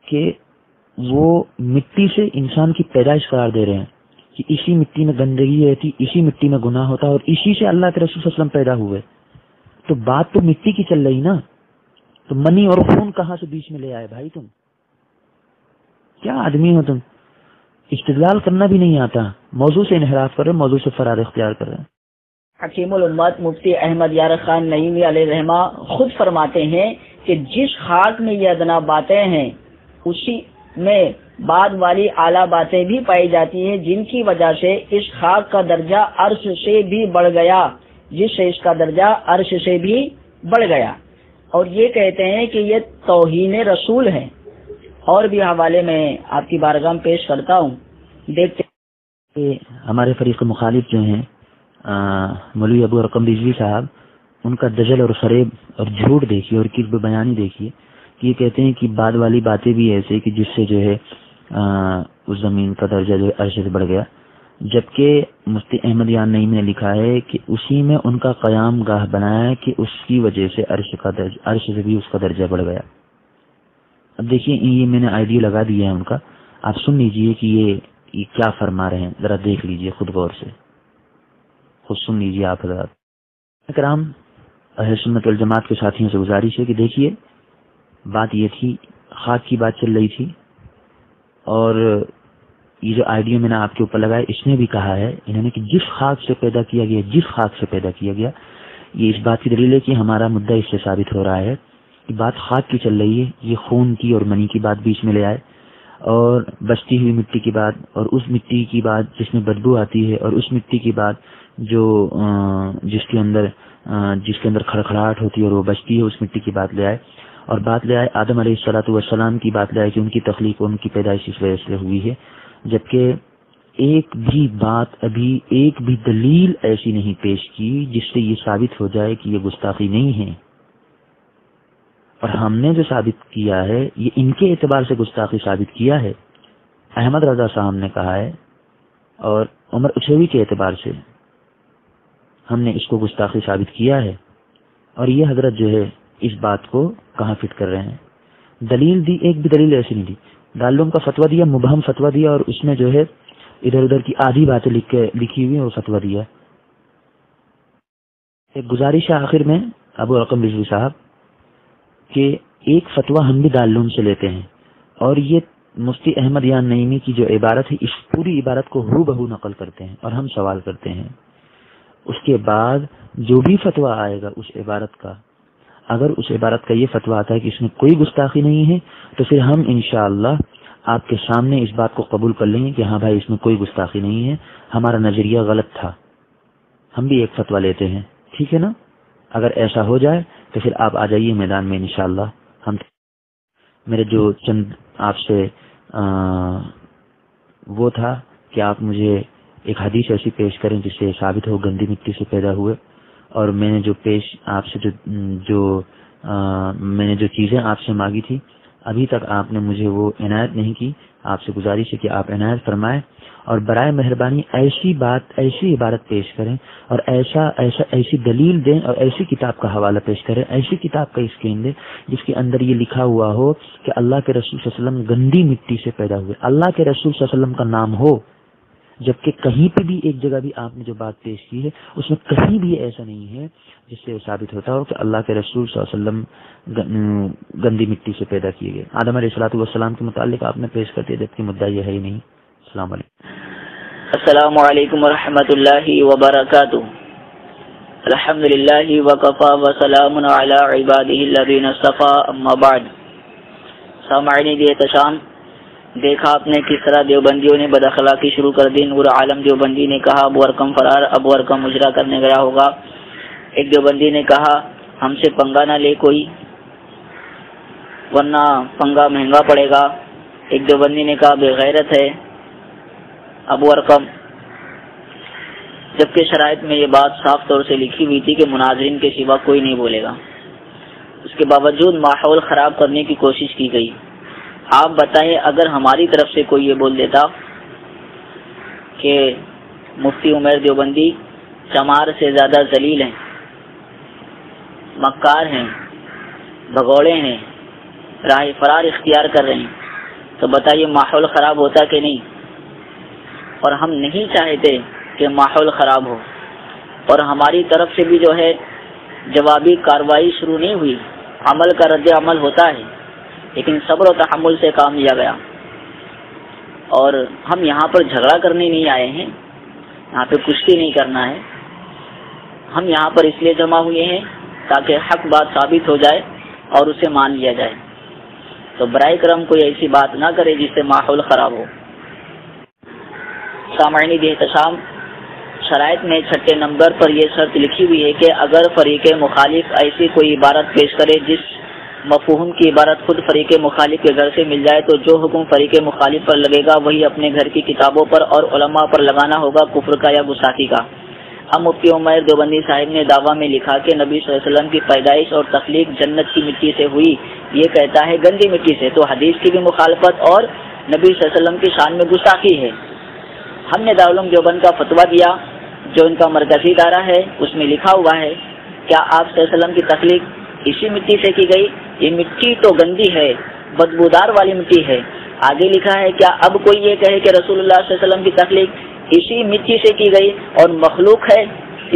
کہ وہ مٹی سے انسان کی پیدائش قرار دے رہے ہیں، کہ اسی مٹی میں گندگی رہتی، اسی مٹی میں گناہ ہوتا اور اسی سے اللہ کے رسول صلی اللہ علیہ وسلم پیدا ہوئے، تو بات تو مٹی کی چل رہی نا، تو منی اور خون کہاں سے بیچ میں لے آئے بھائی؟ تم کیا آدمی ہو تم؟ استدلال کرنا بھی نہیں آتا، موضوع سے انحراف کر رہے، موضوع سے فرار اختیار کر رہے ہیں۔ حکیم الامت مفتی احمد یار خان نعیمی علیہ رحمہ خود فرماتے ہیں کہ جس خاک میں یہ ادنا باتیں ہیں اسی میں بعد والی اعلیٰ باتیں بھی پائی جاتی ہیں، جن کی وجہ سے اس خاک کا درجہ عرش سے بھی بڑھ گیا، جس سے اس کا درجہ عرش سے بھی بڑھ گیا، اور یہ کہتے ہیں کہ یہ توہین رسول ہے۔ اور بھی حوالے میں آپ کی بارگاہ میں پیش کرتا ہوں، دیکھتے کہ ہمارے فریق مخالف جو ہیں مولوی ابو رقم رضوی صاحب، ان کا دجل اور فریب اور جھوٹ دیکھیے اور کذب بیانی دیکھیے کہ یہ کہتے ہیں کہ بعد والی باتیں بھی ایسے کہ جس سے جو ہے اس زمین کا درجہ جو ہے عرش سے بڑھ گیا، جبکہ مفتی احمد یار نعیمی نے لکھا ہے کہ اسی میں ان کا قیام گاہ بنایا ہے کہ اس کی وجہ سے عرش سے بھی اس کا درجہ بڑھ گیا۔ اب دیکھیے یہ میں نے آئیڈیا لگا دیا ہے ان کا، آپ سن لیجئے کہ یہ کیا فرما رہے ہیں، ذرا دیکھ لیجئے خود غور سے، خود سن لیجئے آپ حضرات۔ اکرام اہل سنت والجماعت کے ساتھیوں سے گزارش ہے کہ دیکھیے بات یہ تھی، خاک کی بات چل رہی تھی، اور یہ جو آئیڈیا میں نے آپ کے اوپر لگایا اس نے بھی کہا ہے انہوں نے کہ جس خاک سے پیدا کیا گیا، جس خاک سے پیدا کیا گیا، یہ اس بات کی دلیل ہے کہ ہمارا مدعا اس سے ثابت ہو رہا ہے کہ بات خاک کی چل رہی ہے، یہ خون کی اور منی کی بات بیچ میں لے آئے، اور بچتی ہوئی مٹی کی بات، اور اس مٹی کی بات جس میں بدبو آتی ہے، اور اس مٹی کی بات جو جس کے اندر کھڑکھڑاہٹ ہوتی ہے اور وہ بچتی ہے، اس مٹی کی بات لے آئے، اور بات لے آئے آدم علیہ الصلوۃ والسلام کی بات لے آئے کہ ان کی تخلیق، ان کی پیدائش اس وجہ سے ہوئی ہے، جبکہ ایک بھی بات، ابھی ایک بھی دلیل ایسی نہیں پیش کی جس سے یہ ثابت ہو جائے کہ یہ گستاخی نہیں ہے، اور ہم نے جو ثابت کیا ہے یہ ان کے اعتبار سے گستاخی ثابت کیا ہے، احمد رضا صاحب نے کہا ہے، اور عمر اچھوی کے اعتبار سے ہم نے اس کو گستاخی ثابت کیا ہے، اور یہ حضرت جو ہے اس بات کو کہاں فٹ کر رہے ہیں؟ دلیل دی، ایک بھی دلیل ایسی نہیں دی، دارالعلوم کا فتویٰ دیا، مبہم فتویٰ دیا، اور اس میں جو ہے ادھر ادھر کی آدھی باتیں لکھی ہوئی اور فتویٰ دیا۔ ایک گزارش ہے آخر میں ابو رقم رضوی صاحب کہ ایک فتویٰ ہم بھی دارالعلوم سے لیتے ہیں، اور یہ مفتی احمد یار نعیمی کی جو عبارت ہے اس پوری عبارت کو ہو بہو نقل کرتے ہیں، اور ہم سوال کرتے ہیں اس کے بعد جو بھی فتویٰ آئے گا اس عبارت کا، اگر اس عبارت کا یہ فتویٰ آتا ہے کہ اس میں کوئی گستاخی نہیں ہے تو پھر ہم انشاءاللہ آپ کے سامنے اس بات کو قبول کر لیں گے کہ ہاں بھائی اس میں کوئی گستاخی نہیں ہے، ہمارا نظریہ غلط تھا، ہم بھی ایک فتویٰ لیتے ہیں، ٹھیک ہے نا؟ اگر ایسا ہو جائے تو پھر آپ آ جائیے میدان میں انشاءاللہ۔ ہم میرے جو چند آپ سے وہ تھا کہ آپ مجھے ایک حدیث ایسی پیش کریں جس سے ثابت ہو گندی مٹی سے پیدا ہوئے، اور میں نے جو آپ سے میں نے جو چیزیں آپ سے مانگی تھی ابھی تک آپ نے مجھے وہ عنایت نہیں کی، آپ سے گزارش ہے کہ آپ عنایت فرمائیں، اور برائے مہربانی ایسی بات، ایسی عبارت پیش کریں، اور ایسی دلیل دیں، اور ایسی کتاب کا حوالہ پیش کریں، ایسی کتاب کا اسکین دیں جس کے اندر یہ لکھا ہوا ہو کہ اللہ کے رسول صلی اللہ علیہ وسلم گندی مٹی سے پیدا ہوئے، اللہ کے رسول صلی اللہ علیہ وسلم کا نام ہو، جبکہ کہیں پہ بھی ایک جگہ بھی آپ نے جو بات پیش کی ہے اس میں کہیں بھی ایسا نہیں ہے جس سے ثابت ہوتا ہو کہ اللہ کے رسول صلی اللہ علیہ وسلم گندی مٹی سے پیدا کیے گئے۔ آدم علیہ الصلوۃ والسلام کے متعلق آپ نے پیش کر دیا جبکہ مدعا یہ ہے ہی نہیں۔ السلام علیکم۔ السلام علیکم ورحمۃ اللہ وبرکاتہ۔ الحمد للہ وکفی وسلام علی عبادہ الذین اصطفی، اما بعد۔ سامعین دی احتشام، دیکھا آپ نے کس طرح دیوبندیوں نے بد اخلاقی شروع کر دی۔ نور عالم دیوبندی نے کہا ابو ارقم فرار، ابو ارقم اجرا کرنے گیا ہوگا۔ ایک دیوبندی نے کہا ہم سے پنگا نہ لے کوئی ورنہ پنگا مہنگا پڑے گا۔ ایک دیوبندی نے کہا بے غیرت ہے ابو ارقم، جبکہ شرائط میں یہ بات صاف طور سے لکھی ہوئی تھی کہ مناظرین کے سوا کوئی نہیں بولے گا۔ اس کے باوجود ماحول خراب کرنے کی کوشش کی گئی۔ آپ بتائیں اگر ہماری طرف سے کوئی یہ بول دیتا کہ مفتی عمیر دیوبندی چمار سے زیادہ ذلیل ہیں، مکار ہیں، بھگوڑے ہیں، راہ فرار اختیار کر رہے ہیں، تو بتائیے ماحول خراب ہوتا کہ نہیں؟ اور ہم نہیں چاہتے کہ ماحول خراب ہو، اور ہماری طرف سے بھی جو ہے جوابی کارروائی شروع نہیں ہوئی، عمل کا رد عمل ہوتا ہے، لیکن صبر و تحمل سے کام لیا گیا۔ اور ہم یہاں پر جھگڑا کرنے نہیں آئے ہیں، یہاں پہ کشتی نہیں کرنا ہے، ہم یہاں پر اس لیے جمع ہوئے ہیں تاکہ حق بات ثابت ہو جائے اور اسے مان لیا جائے۔ تو برائے کرم کوئی ایسی بات نہ کرے جس سے ماحول خراب ہو۔ سامعین احتشام، شرائط میں 6 نمبر پر یہ شرط لکھی ہوئی ہے کہ اگر فریق مخالف ایسی کوئی عبارت پیش کرے جس مفہوم کی عبارت خود فریق مخالف کے گھر سے مل جائے تو جو حکم فریق مخالف پر لگے گا وہی اپنے گھر کی کتابوں پر اور علماء پر لگانا ہوگا، کفر کا یا گستاخی کا۔ اب مفتی عمیر دیوبندی صاحب نے دعویٰ میں لکھا کہ نبی صلی اللہ علیہ وسلم کی پیدائش اور تخلیق جنت کی مٹی سے ہوئی، یہ کہتا ہے گندی مٹی سے، تو حدیث کی بھی مخالفت اور نبی صلی اللہ علیہ وسلم کی شان میں گستاخی ہے۔ ہم نے دارالعلوم دیوبند کا فتویٰ دیا جو ان کا مرکزی ادارہ ہے، اس میں لکھا ہوا ہے کیا آپ صلی اللہ علیہ وسلم کی تخلیق اسی مٹی سے کی گئی؟ یہ مٹی تو گندی ہے، بدبودار والی مٹی ہے۔ آگے لکھا ہے کیا اب کوئی یہ کہے کہ رسول اللہ صلی اللہ علیہ وسلم کی تخلیق اسی مٹی سے کی گئی اور مخلوق ہے،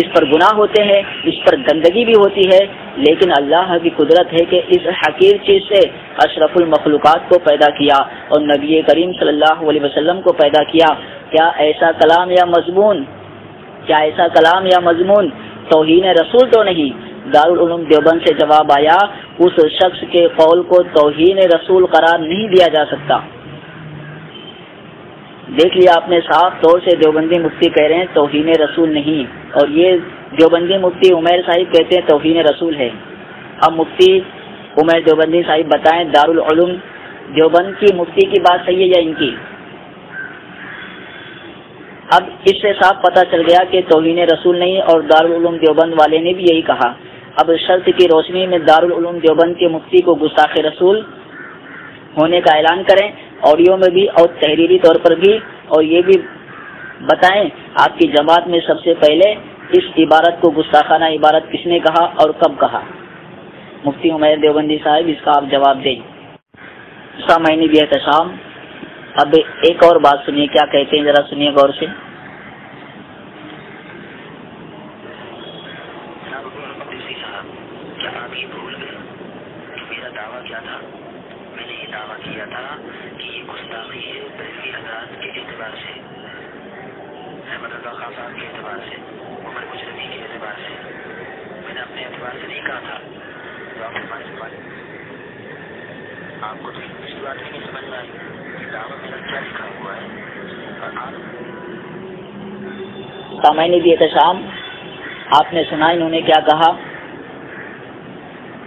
اس پر گناہ ہوتے ہیں، اس پر گندگی بھی ہوتی ہے، لیکن اللہ کی قدرت ہے کہ اس حقیر چیز سے اشرف المخلوقات کو پیدا کیا اور نبی کریم صلی اللہ علیہ وسلم کو پیدا کیا۔ کیا ایسا کلام یا مضمون توہین رسول تو نہیں؟ دارالعلوم دیوبند سے جواب آیا اس شخص کے قول کو توہین رسول قرار نہیں دیا جا سکتا۔ دیکھ لیا آپ نے، صاف طور سے دیوبندی مفتی کہہ رہے ہیں توہین رسول نہیں، اور یہ دیوبندی مفتی عمیر صاحب کہتے ہیں توہین رسول ہے۔ اب مفتی عمیر دیوبندی صاحب بتائیں دارالعلوم دیوبند کی مفتی کی بات صحیح ہے یا ان کی؟ اب اس سے صاف پتہ چل گیا کہ توہین رسول نہیں، اور دارالعلوم دیوبند والے نے بھی یہی کہا۔ اب شرط کی روشنی میں دارالعلوم دیوبند کے مفتی کو گستاخ رسول ہونے کا اعلان کریں، آڈیو میں بھی اور تحریری طور پر بھی، اور یہ بھی بتائیں آپ کی جماعت میں سب سے پہلے اس عبارت کو گستاخانہ عبارت کس نے کہا اور کب کہا؟ مفتی عمیر دیوبندی صاحب اس کا آپ جواب دیں۔ سامعین بھی احتشام، اب ایک اور بات سنیے، کیا کہتے ہیں ذرا سنیے غور سے۔ کیا آپ یہ بھول گئے کہ میرا دعویٰ کیا تھا؟ میں نے یہ دعویٰ کیا تھا کہ یہ گستاخی ہے بریلوی حضرات کے اعتبار سے، احمد رضا خان صاحب کے اعتبار سے، عمر مشرفی کے اعتبار سے۔ میں نے اپنے اعتبار سے نہیں کہا تھا۔ آپ کو تو دوسری بات بھی نہیں سمجھ میں آئی کہ دعویٰ میرا کیا لکھا ہوا ہے۔ اور سامعین بھی احتشام، آپ نے سنا انہوں نے کیا کہا؟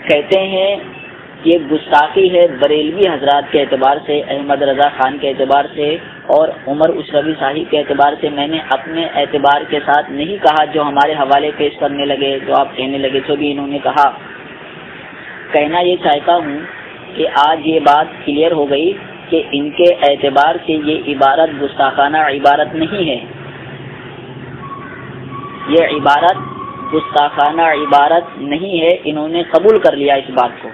کہتے ہیں یہ گستاخی ہے بریلوی حضرات کے اعتبار سے، احمد رضا خان کے اعتبار سے اور عمر اشرفی صاحب کے اعتبار سے۔ میں نے اپنے اعتبار کے ساتھ نہیں کہا جو ہمارے حوالے پیش کرنے لگے، جو آپ کہنے لگے، جو بھی انہوں نے کہا۔ کہنا یہ چاہتا ہوں کہ آج یہ بات کلیئر ہو گئی کہ ان کے اعتبار سے یہ عبارت گستاخانہ عبارت نہیں ہے، یہ عبارت گستاخانہ عبارت نہیں ہے، انہوں نے قبول کر لیا اس بات کو۔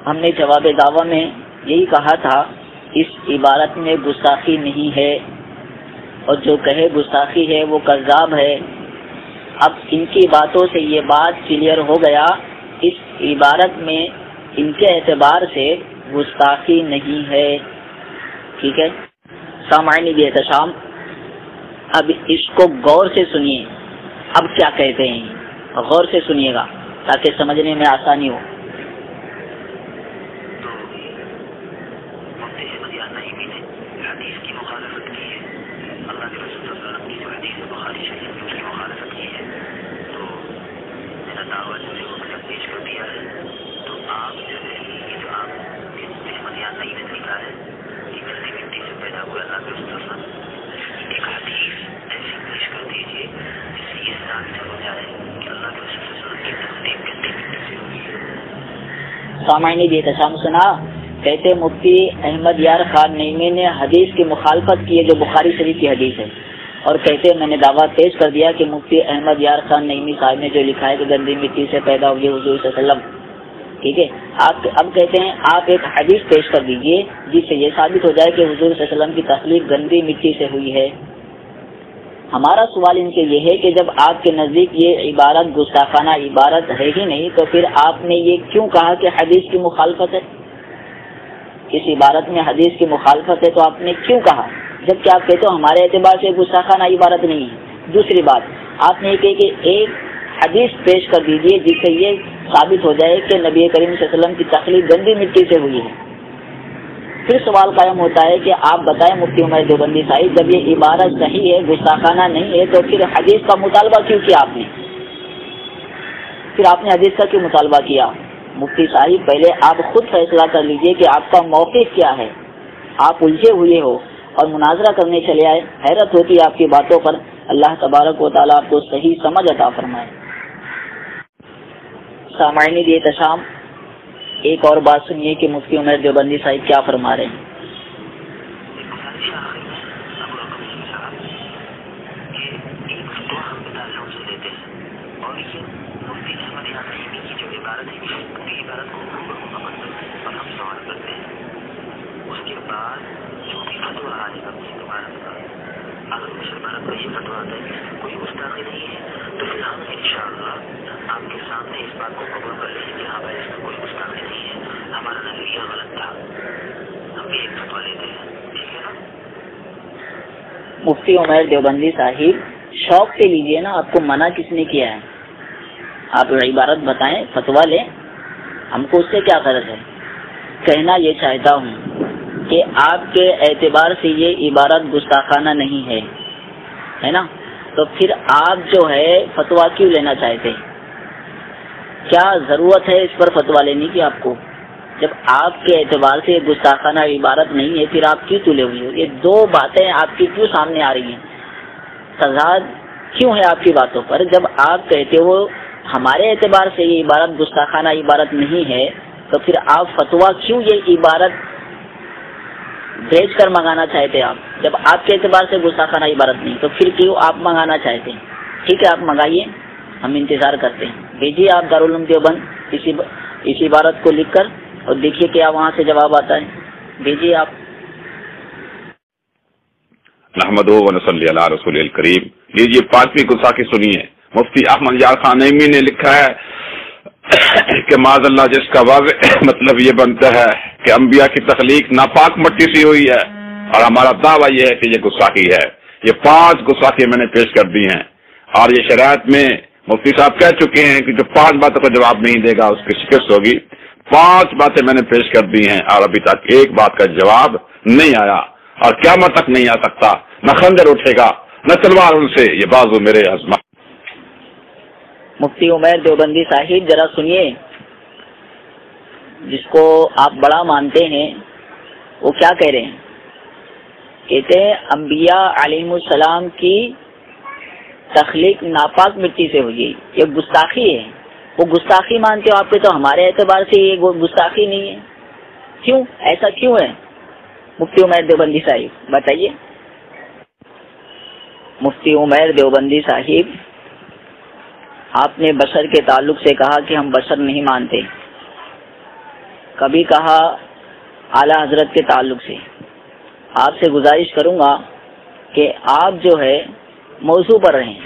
ہم نے جواب دعویٰ میں یہی کہا تھا اس عبارت میں گستاخی نہیں ہے، اور جو کہے گستاخی ہے وہ کذاب ہے۔ اب ان کی باتوں سے یہ بات کلیئر ہو گیا، اس عبارت میں ان کے اعتبار سے گستاخی نہیں ہے۔ ٹھیک ہے سامعین بھی احتشام، اب اس کو غور سے سنیے، اب کیا کہتے ہیں غور سے سنیے گا تاکہ سمجھنے میں آسانی ہو۔ سامعین بھی احتشام سنا، کہتے مفتی احمد یار خان نعیمی نے حدیث کی مخالفت کی ہے جو بخاری شریف کی حدیث ہے، اور کہتے میں نے دعویٰ پیش کر دیا کہ مفتی احمد یار خان نعیمی صاحب نے جو لکھا ہے کہ گندی مٹی سے پیدا ہوئی حضور صلی اللہ علیہ وسلم، ٹھیک ہے. اب کہتے ہیں آپ ایک حدیث پیش کر دیجئے جس سے یہ ثابت ہو جائے کہ حضور صلی اللہ علیہ وسلم کی تخلیق گندی مٹی سے ہوئی ہے. ہمارا سوال ان سے یہ ہے کہ جب آپ کے نزدیک یہ عبارت گستاخانہ عبارت ہے ہی نہیں تو پھر آپ نے یہ کیوں کہا کہ حدیث کی مخالفت ہے؟ اس عبارت میں حدیث کی مخالفت ہے تو آپ نے کیوں کہا جبکہ آپ کہتے ہو ہمارے اعتبار سے گستاخانہ عبارت نہیں ہے؟ دوسری بات آپ نے یہ کہی کہ ایک حدیث پیش کر دیجئے جس سے یہ ثابت ہو جائے کہ نبی کریم صلی اللہ علیہ وسلم کی تخلیق گندی مٹی سے ہوئی ہے. پھر سوال قائم ہوتا ہے کہ آپ بتائیں مفتی عمر دیوبندی صاحب جب یہ عبارت صحیح ہے گستاخانہ نہیں ہے تو پھر حدیث کا مطالبہ کیوں کیا آپ نے؟ پھر آپ نے حدیث کا کیوں مطالبہ کیا؟ مفتی صاحب پہلے آپ خود فیصلہ کر لیجئے کہ آپ کا موقف کیا ہے. آپ الجھے ہوئے ہو اور مناظرہ کرنے چلے آئے. حیرت ہوتی ہے آپ کی باتوں پر. اللہ تبارک و تعالیٰ آپ کو صحیح سمجھ عطا فرمائے. سامعین دیے تشام ایک اور بات سنیے کہ مفتی عمر دیوبندی صاحب کیا فرما رہے ہیں. کوئی گستاخی نہیں ہے تو پھر ہم انشاءاللہ آپ کے سامنے اس بات کو قبول کر لیں کہ ہاں بھائی اس میں کوئی گستاخی نہیں ہے, ہمارا نظریہ غلط تھا, ہم بھی ایک فتویٰ لیتے ہیں. ٹھیک ہے نا؟ مفتی عمر دیوبندی صاحب شوق سے لیجئے نا, آپ کو منع کس نے کیا ہے؟ آپ عبارت بتائیں, فتویٰ لیں, ہم کو اس سے کیا غرض ہے. کہنا یہ چاہتا ہوں کہ آپ کے اعتبار سے یہ عبارت گستاخانہ نہیں ہے نا, تو پھر آپ جو ہے فتویٰ کیوں لینا چاہتے ہیں؟ کیا ضرورت ہے اس پر فتویٰ لینے کی آپ کو؟ جب آپ کے اعتبار سے گستاخانہ عبارت نہیں ہے پھر آپ کیوں تلے ہوئے ہو؟ یہ دو باتیں آپ کی کیوں سامنے آ رہی ہیں؟ تضاد کیوں ہے آپ کی باتوں پر؟ جب آپ کہتے ہو ہمارے اعتبار سے یہ عبارت گستاخانہ عبارت نہیں ہے تو پھر آپ فتویٰ کیوں یہ عبارت بھیج کر منگانا چاہتے ہیں؟ آپ جب آپ کے اعتبار سے گستاخانہ عبارت نہیں تو پھر کیوں آپ منگانا چاہتے ہیں؟ ٹھیک ہے, آپ منگائیے, ہم انتظار کرتے ہیں. بھیجیے آپ دارالعلوم دیوبند اس عبارت کو لکھ کر اور دیکھیے کیا وہاں سے جواب آتا ہے. بھیجیے آپ. نحمدہ و نصلی علی رسول الکریم. لیجیے پانچویں گستاخی سنیے. مفتی احمد یار خان نعیمی نے لکھا ہے کہ معاذ اللہ جس کا واضح مطلب یہ بنتا ہے کہ انبیاء کی تخلیق ناپاک مٹی سے ہوئی ہے اور ہمارا دعویٰ یہ ہے کہ یہ گستاخی ہے. یہ 5 گستاخی میں نے پیش کر دی ہیں اور یہ شرائط میں مفتی صاحب کہہ چکے ہیں کہ جو 5 باتوں کا جواب نہیں دے گا اس کی شکست ہوگی. 5 باتیں میں نے پیش کر دی ہیں اور ابھی تک ایک بات کا جواب نہیں آیا اور قیامت تک نہیں آ سکتا. نہ خنجر اٹھے گا نہ تلوار ان سے, یہ بازو میرے عزم. مفتی عمر دیوبندی صاحب ذرا سنیے, جس کو آپ بڑا مانتے ہیں وہ کیا کہہ رہے ہیں. کہتے ہیں انبیاء علیہ السلام کی تخلیق ناپاک مٹی سے ہوئی, یہ گستاخی ہے. وہ گستاخی مانتے ہو آپ کے, تو ہمارے اعتبار سے یہ گستاخی نہیں ہے. کیوں ایسا کیوں ہے مفتی عمر دیوبندی صاحب بتائیے. مفتی عمر دیوبندی صاحب آپ نے بشر کے تعلق سے کہا کہ ہم بشر نہیں مانتے, کبھی کہا اعلیٰ حضرت کے تعلق سے. آپ سے گزارش کروں گا کہ آپ جو ہے موضوع پر رہیں,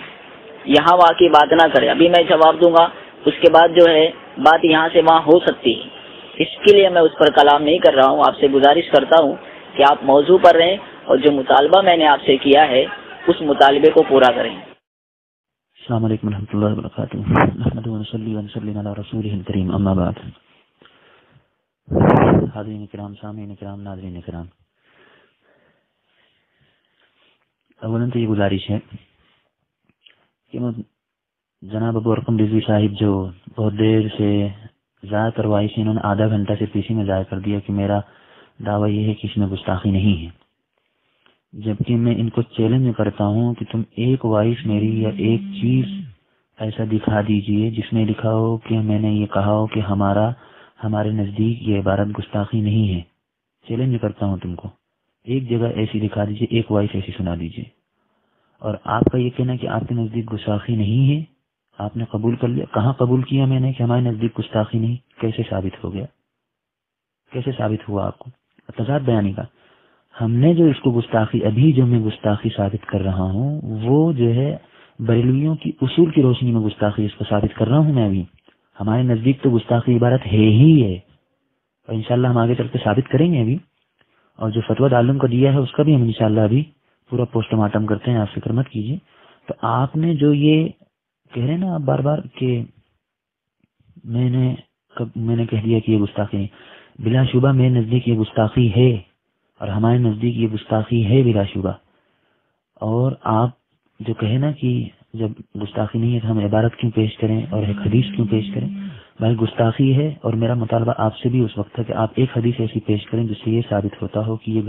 یہاں وہاں کی بات نہ کریں. ابھی میں جواب دوں گا, اس کے بعد جو ہے بات یہاں سے وہاں ہو سکتی ہے, اس کے لیے میں اس پر کلام نہیں کر رہا ہوں. آپ سے گزارش کرتا ہوں کہ آپ موضوع پر رہیں اور جو مطالبہ میں نے آپ سے کیا ہے اس مطالبے کو پورا کریں. السلام علیکم ورحمۃ اللہ وبرکاتہ. نحمدہ و نصلی علی رسولہ الکریم, اما بعد. حاضرین کرام, سامعین کرام, ناظرین کرام, اولاً تو یہ گزارش ہے کہ جناب ابو ارقم رضوی صاحب جو بہت دیر سے ضائع کروائی سے, انہوں نے آدھا گھنٹہ سے پیچھے میں ضائع کر دیا کہ میرا دعویٰ یہ ہے کہ اس میں گستاخی نہیں ہے, جبکہ میں ان کو چیلنج کرتا ہوں کہ تم ایک وائس میری یا ایک چیز ایسا دکھا دیجئے جس میں لکھا ہو کہ میں نے یہ کہا ہو کہ ہمارے نزدیک یہ عبارت گستاخی نہیں ہے. چیلنج کرتا ہوں تم کو, ایک جگہ ایسی دکھا دیجئے, ایک وائس ایسی سنا دیجئے. اور آپ کا یہ کہنا کہ آپ کے نزدیک گستاخی نہیں ہے, آپ نے قبول کر لیا. کہاں قبول کیا میں نے کہ ہمارے نزدیک گستاخی نہیں؟ کیسے ثابت ہو گیا؟ کیسے ثابت ہوا آپ کو؟ تضاد بیانی کا ہم نے جو اس کو گستاخی، ابھی جو میں گستاخی ثابت کر رہا ہوں وہ جو ہے بریلویوں کی اصول کی روشنی میں گستاخی اس کو ثابت کر رہا ہوں میں ابھی. ہمارے نزدیک تو گستاخی عبارت ہے ہی ہے، اور انشاءاللہ ہم آگے چل کے ثابت کریں گے ابھی. اور جو فتویٰ دارالعلوم کا دیا ہے اس کا بھی ہم انشاءاللہ ابھی پورا پوسٹ مارٹم کرتے ہیں، آپ فکر مت کیجیے. تو آپ نے جو یہ کہہ رہے ہیں نا آپ بار بار کہ میں نے کہہ دیا کہ یہ گستاخی نہیں، بلا شبہ میرے نزدیک یہ گستاخی ہے، اور ہمارے نزدیک یہ گستاخی ہے بلا شبہ. اور آپ جو کہے نا کہ جب گستاخی نہیں ہے تو ہم عبارت کیوں پیش کریں اور ایک حدیث کیوں پیش کریں؟ بھائی گستاخی ہے، اور میرا مطالبہ آپ سے بھی اس وقت ہے کہ آپ ایک حدیث ایسی پیش کریں جس سے یہ ثابت ہوتا ہو کہ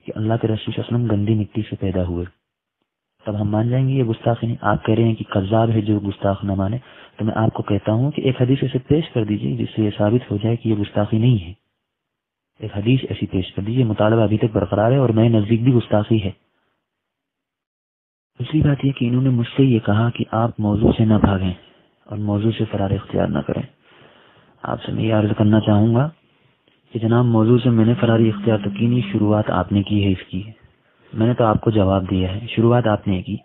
کہ اللہ کے رسول صلی اللہ علیہ وسلم گندی مٹی سے پیدا ہوئے، تب ہم مان جائیں گے یہ گستاخی نہیں. آپ کہہ رہے ہیں کہ قذاب ہے جو گستاخ نہ مانے، تو میں آپ کو کہتا ہوں کہ ایک حدیث ایسے پیش کر دیجیے جس سے یہ ثابت ہو جائے کہ یہ گستاخی نہیں ہے. ایک حدیث ایسی پیش کر دیجیے. مطالبہ ابھی تک برقرار ہے اور میرے نزدیک بھی گستاخی ہے. دوسری بات یہ کہ انہوں نے مجھ سے یہ کہا کہ آپ موضوع سے نہ بھاگیں اور موضوع سے فرار اختیار نہ کریں. آپ سے میں یہ عرض کرنا چاہوں گا کہ جناب موضوع سے میں نے فراری اختیار تو کی نہیں، شروعات آپ نے کی ہے اس کی. میں نے تو آپ کو جواب دیا ہے، شروعات آپ نے کی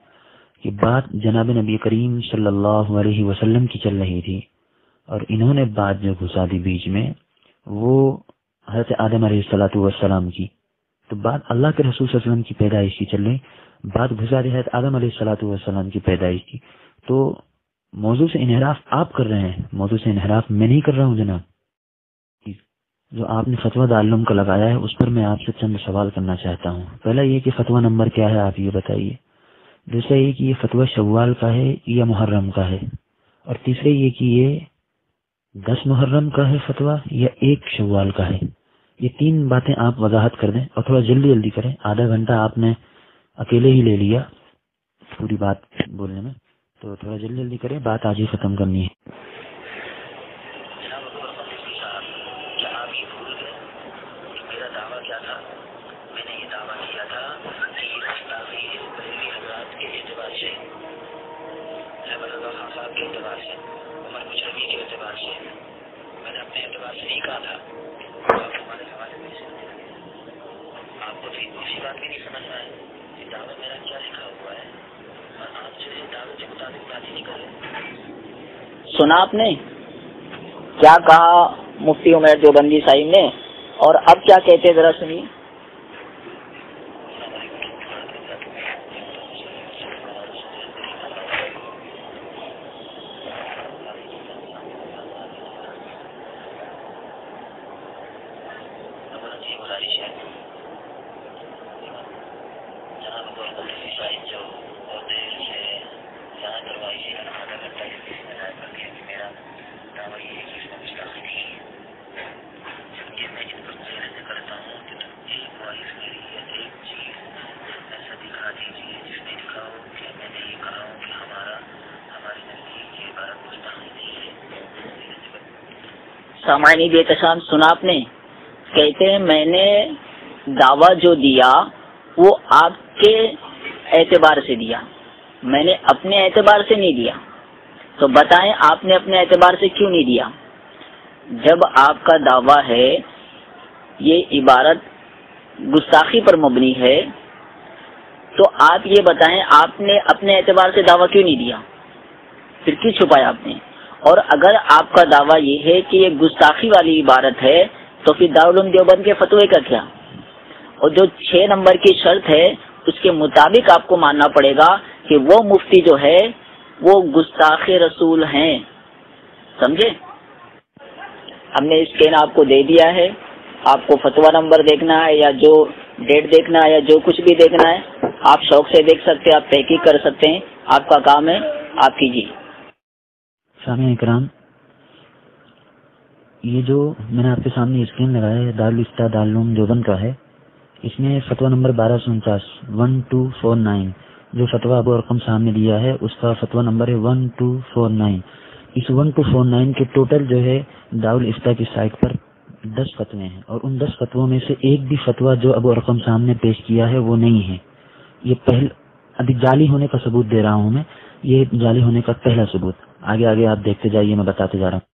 کہ بات جناب نبی کریم صلی اللہ علیہ وسلم کی چل رہی تھی، اور انہوں نے بات جو گھسا دی بیچ میں وہ حضرت آدم علیہ الصلوۃ والسلام کی. تو بات اللہ کے رسول صلی اللہ علیہ وسلم کی پیدائش کی چل رہی، بات گھسا دی حضرت آدم علیہ الصلوۃ والسلام کی پیدائش کی. تو موضوع سے انحراف آپ کر رہے ہیں، موضوع سے انحراف میں نہیں کر رہا ہوں جناب. جو آپ نے فتویٰ دارالعلوم کا لگایا ہے اس پر میں آپ سے چند سوال کرنا چاہتا ہوں. پہلا یہ کہ فتویٰ نمبر کیا ہے آپ یہ بتائیے. دوسرا یہ کہ یہ فتویٰ شوال کا ہے یا محرم کا ہے. اور تیسرے یہ کہ یہ 10 محرم کا ہے فتویٰ یا 1 شوال کا ہے. یہ 3 باتیں آپ وضاحت کر دیں اور تھوڑا جلدی کریں. آدھا گھنٹہ آپ نے اکیلے ہی لے لیا پوری بات بولنے میں، تو تھوڑا جلدی کریں، بات آج ہی ختم کرنی ہے. سنا آپ نے کیا کہا مفتی عمر دیوبندی صاحب نے، اور اب کیا کہتے ذرا سنیے. سامعین بے احترام سنا آپ نے، کہتے ہیں میں نے دعویٰ جو دیا وہ آپ کے اعتبار سے دیا، میں نے اپنے اعتبار سے نہیں دیا. تو بتائیں آپ نے اپنے اعتبار سے کیوں نہیں دیا؟ جب آپ کا دعویٰ ہے یہ عبارت گستاخی پر مبنی ہے تو آپ یہ بتائیں آپ نے اپنے اعتبار سے دعویٰ کیوں نہیں دیا، پھر کیوں چھپایا آپ نے؟ اور اگر آپ کا دعویٰ یہ ہے کہ یہ گستاخی والی عبارت ہے تو پھر دارالعلوم دیوبند کے فتوے کا کیا؟ اور جو 6 نمبر کی شرط ہے اس کے مطابق آپ کو ماننا پڑے گا کہ وہ مفتی جو ہے وہ گستاخ رسول ہیں. سمجھے؟ ہم نے اسکین آپ کو دے دیا ہے، آپ کو فتویٰ نمبر دیکھنا ہے یا جو ڈیٹ دیکھنا ہے یا جو کچھ بھی دیکھنا ہے آپ شوق سے دیکھ سکتے ہیں، آپ تحقیق کر سکتے ہیں، آپ کا کام ہے، آپ کیجیے. سامعین اکرام، یہ جو میں نے آپ کے سامنے اسکرین لگایا ہے دارالفتہ دارالعلوم دیوبند کا ہے، اس میں فتویٰ نمبر 1249 جو فتویٰ ابو ارقم صاحب نے دیا ہے اس کا فتویٰ نمبر ہے 1249. اس 1249 کے ٹوٹل جو ہے دارالفتہ کی سائٹ پر 10 فتوے ہیں، اور ان 10 فتووں میں سے ایک بھی فتویٰ جو ابو ارقم صاحب نے پیش کیا ہے وہ نہیں ہے. یہ ابھی جعلی ہونے کا ثبوت دے رہا ہوں میں، یہ جعلی ہونے کا پہلا ثبوت. آگے آپ دیکھتے جائیے، میں بتاتے جا رہا ہوں.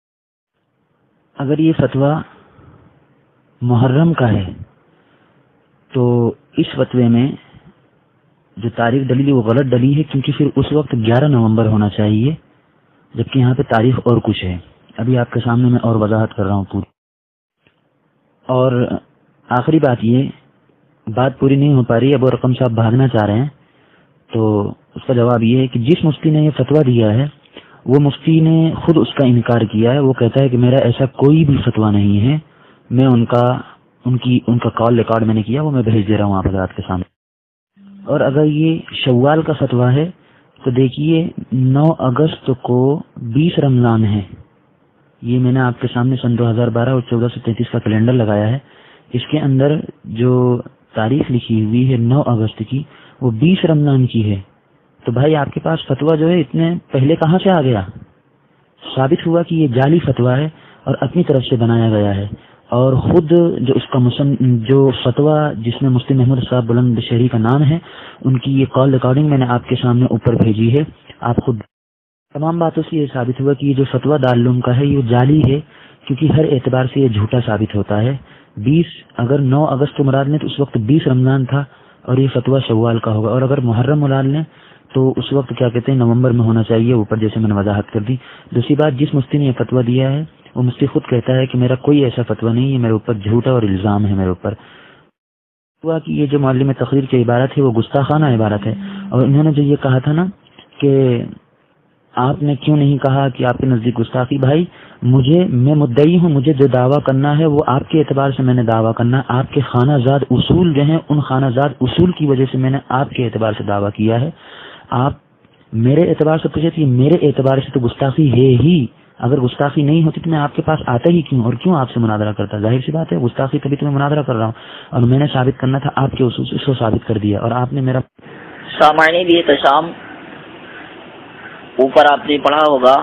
اگر یہ فتویٰ محرم کا ہے تو اس فتوے میں جو تاریخ ڈلی وہ غلط ڈلی ہے، کیونکہ پھر اس وقت 11 نومبر ہونا چاہیے، جبکہ یہاں پہ تاریخ اور کچھ ہے. ابھی آپ کے سامنے میں اور وضاحت کر رہا ہوں پوری. اور آخری بات، یہ بات پوری نہیں ہو پا رہی. ابو رقم صاحب بھاگنا چاہ رہے ہیں، تو اس کا جواب یہ ہے کہ جس مفتی نے یہ فتویٰ دیا ہے وہ مفتی نے خود اس کا انکار کیا ہے. وہ کہتا ہے کہ میرا ایسا کوئی بھی فتویٰ نہیں ہے، میں ان کا کال ریکارڈ میں نے کیا، وہ میں بھیج دے رہا ہوں آپ حضرات کے سامنے. اور اگر یہ شوال کا فتویٰ ہے تو دیکھیے 9 اگست کو 20 رمضان ہے. یہ میں نے آپ کے سامنے سن 2012 اور 1433 کا کیلنڈر لگایا ہے. اس کے اندر جو تاریخ لکھی ہوئی ہے 9 اگست کی، وہ 20 رمضان کی ہے. تو بھائی آپ کے پاس فتویٰ جو ہے اتنے پہلے کہاں سے آ گیا؟ ثابت ہوا کہ یہ جعلی فتویٰ ہے اور اپنی طرف سے بنایا گیا ہے. اور خود جو اس کا جو فتویٰ جس میں مفتی محمود صاحب بلند شہری کا نام ہے، ان کی یہ کال ریکارڈنگ میں نے آپ کے سامنے اوپر بھیجی ہے. آپ خود تمام باتوں سے یہ ثابت ہوا کہ یہ جو فتویٰ دارالعلوم کا ہے یہ جعلی ہے، کیونکہ ہر اعتبار سے یہ جھوٹا ثابت ہوتا ہے. 20 اگر 9 اگست کو مراد لیں تو اس وقت 20 رمضان تھا اور یہ فتویٰ شوال کا ہوگا. اور اگر محرم مراد لیں تو اس وقت کیا کہتے ہیں نومبر میں ہونا چاہیے اوپر، جیسے میں نے وضاحت کر دی. دوسری بات، جس مفتی نے یہ فتویٰ دیا ہے وہ مفتی خود کہتا ہے کہ میرا کوئی ایسا فتویٰ نہیں ہے، میرے اوپر جھوٹا اور الزام ہے میرے اوپر. فتویٰ کی یہ جو معلم تقریر کی عبارت ہے وہ گستاخانہ عبارت ہے. اور انہوں نے جو یہ کہا تھا نا کہ آپ نے کیوں نہیں کہا کہ آپ کے نزدیک گستاخی، بھائی میں مدعی ہوں، مجھے جو دعویٰ کرنا ہے وہ آپ کے اعتبار سے میں نے دعویٰ کرنا. آپ کے خانہ زاد اصول جو ہیں ان خانہ زاد اصول کی وجہ سے میں نے آپ کے اعتبار سے دعویٰ کیا ہے. آپ میرے اعتبار سے پوچھے تو میرے اعتبار سے تو گستاخی ہے ہی. اگر گستاخی نہیں ہوتی تو میں آپ کے پاس آتا ہی کیوں، اور کیوں آپ سے مناظرہ کرتا؟ ظاہر سی بات ہے گستاخی تبھی تو میں مناظرہ کر رہا ہوں، اور میں نے ثابت کرنا تھا آپ کے اصول سے، اس کو ثابت کر دیا اور آپ نے میرا سامعین بھی احتشام. اوپر آپ نے پڑھا ہوگا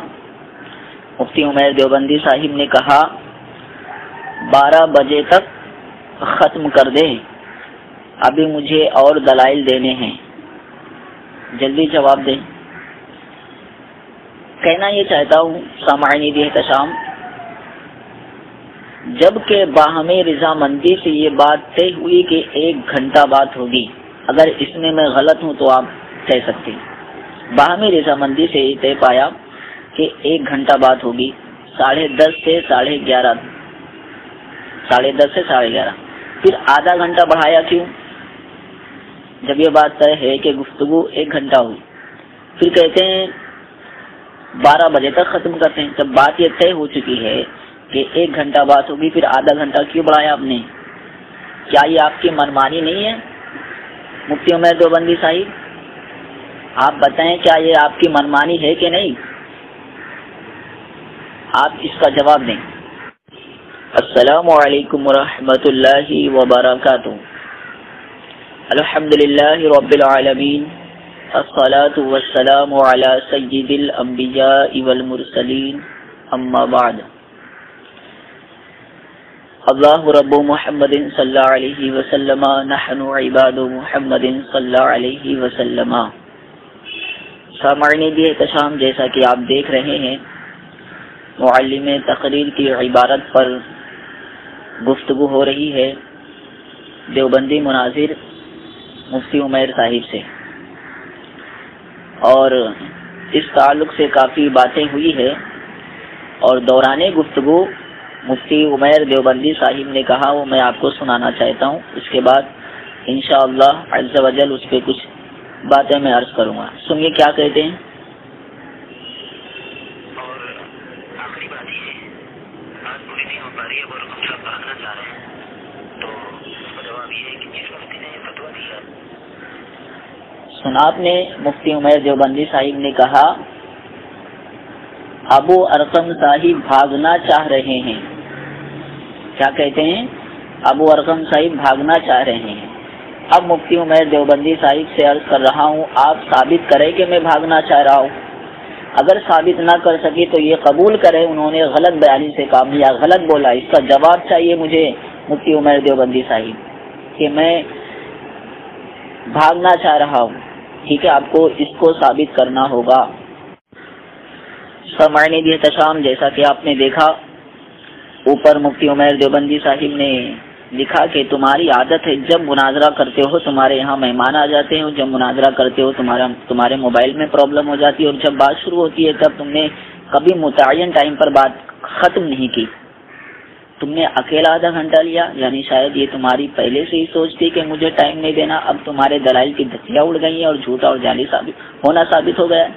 مفتی عمیر دیوبندی صاحب نے کہا 12 بجے تک ختم کر دیں، ابھی مجھے اور دلائل دینے ہیں، جلدی جواب دیں. کہنا یہ چاہتا ہوں سامعین بھی احتشام، جب کہ باہمی رضامندی سے یہ بات طے ہوئی کہ 1 گھنٹہ بات ہوگی، اگر اس میں غلط ہوں تو آپ کہہ سکتے ہیں. باہمی رضامندی سے یہ طے پایا کہ 1 گھنٹہ بات ہوگی، 10:30 سے 11:30، 10:30 سے 11:30. پھر آدھا گھنٹہ بڑھایا کیوں؟ جب یہ بات طے ہے کہ گفتگو 1 گھنٹہ ہوئی، پھر کہتے ہیں 12 بجے تک ختم کرتے ہیں. جب بات یہ طے ہو چکی ہے کہ 1 گھنٹہ بات ہوگی، پھر آدھا گھنٹہ کیوں بڑھایا آپ نے؟ کیا یہ آپ کی منمانی نہیں ہے مفتی عمیر دیوبندی صاحب؟ آپ بتائیں کیا یہ آپ کی منمانی ہے کہ نہیں؟ آپ اس کا جواب دیں. السلام علیکم ورحمۃ اللہ وبرکاتہ. الحمدللہ رب العالمین، الصلاة والسلام علی سید الانبیاء والمرسلین، اما بعد. اللہ رب محمد صلی اللہ علیہ وسلم، نحن عباد محمد صلی اللہ علیہ وسلم. سامعین بھی احتشام، جیسا کہ آپ دیکھ رہے ہیں معلم تقریر کی عبارت پر گفتگو ہو رہی ہے دیوبندی مناظر مفتی عمیر صاحب سے، اور اس تعلق سے کافی باتیں ہوئی ہے. اور دوران گفتگو مفتی عمیر دیوبندی صاحب نے کہا وہ میں آپ کو سنانا چاہتا ہوں، اس کے بعد انشاءاللہ عز و جل اس پہ کچھ باتیں میں عرض کروں گا. سنیے کیا کہتے ہیں. اور آخری بات یہ بات پوری نہیں ہو پا رہی ہے، وہ رقم صاحب بھاگنا چاہ رہے ہیں، تو اس کا جواب یہ ہے کہ جس مفتی نے یہ فتویٰ دیا. سنا آپ نے مفتی عمیر دیوبندی صاحب نے کہا ابو ارقم صاحب بھاگنا چاہ رہے ہیں. کیا کہتے ہیں؟ ابو ارقم صاحب بھاگنا چاہ رہے ہیں. اب مفتی عمیر دیوبندی صاحب سے عرض کر رہا ہوں آپ ثابت کریں کہ میں بھاگنا چاہ رہا ہوں. اگر ثابت نہ کر سکے تو یہ قبول کرے انہوں نے غلط بیانی سے کام یا غلط بولا. اس کا جواب چاہیے مجھے مفتی عمیر دیوبندی صاحب کہ میں بھاگنا چاہ رہا ہوں. ٹھیک ہے، آپ کو اس کو ثابت کرنا ہوگا. سامعین بھی احتشام، جیسا کہ آپ نے دیکھا اوپر مفتی عمیر دیوبندی صاحب نے لکھا کہ تمہاری عادت ہے جب مناظرہ کرتے ہو تمہارے یہاں مہمان آ جاتے ہیں، جب مناظرہ کرتے ہو تمہارے موبائل میں پرابلم ہو جاتی ہے، اور جب بات شروع ہوتی ہے تب تم نے کبھی متعین ٹائم پر بات ختم نہیں کی، تم نے اکیلا آدھا گھنٹہ لیا، یعنی شاید یہ تمہاری پہلے سے ہی سوچ تھی کہ مجھے ٹائم نہیں دینا، اب تمہارے دلائل کی دھتیاں اڑ گئی ہیں اور جھوٹا اور جعلی ثابت ہو گیا ہے۔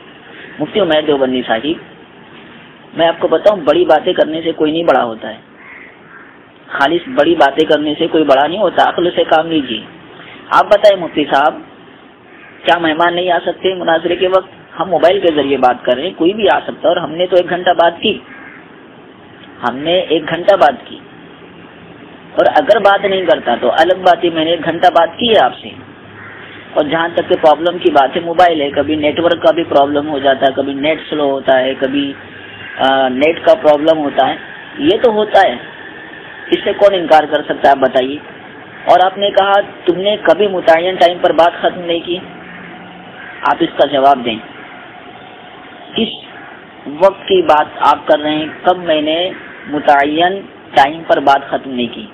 مفتی عمیر دیوبندی صاحب، میں آپ کو بتاؤں، بڑی باتیں کرنے سے کوئی نہیں بڑا ہوتا ہے، خالص بڑی باتیں کرنے سے کوئی بڑا نہیں ہوتا، عقل سے کام لیجیے۔ آپ بتائیں مفتی صاحب، کیا مہمان نہیں آ سکتے مناظرے کے وقت؟ ہم موبائل کے ذریعے بات کر رہے ہیں، کوئی بھی آ سکتا ہے، اور ہم نے تو 1 گھنٹہ بات کی، اور اگر بات نہیں کرتا تو الگ بات ہے، میں نے 1 گھنٹہ بات کی ہے آپ سے۔ اور جہاں تک کہ پرابلم کی بات ہے، موبائل ہے، کبھی نیٹ ورک کا بھی پرابلم ہو جاتا ہے، کبھی نیٹ سلو ہوتا ہے، کبھی نیٹ کا پرابلم ہوتا ہے، یہ تو ہوتا ہے، اس سے کون انکار کر سکتا ہے، آپ بتائیے۔ اور آپ نے کہا تم نے کبھی متعین ٹائم پر بات ختم نہیں کی، آپ اس کا جواب دیں، کس وقت کی بات آپ کر رہے ہیں؟ کب میں نے متعین ٹائم پر بات ختم نہیں کی؟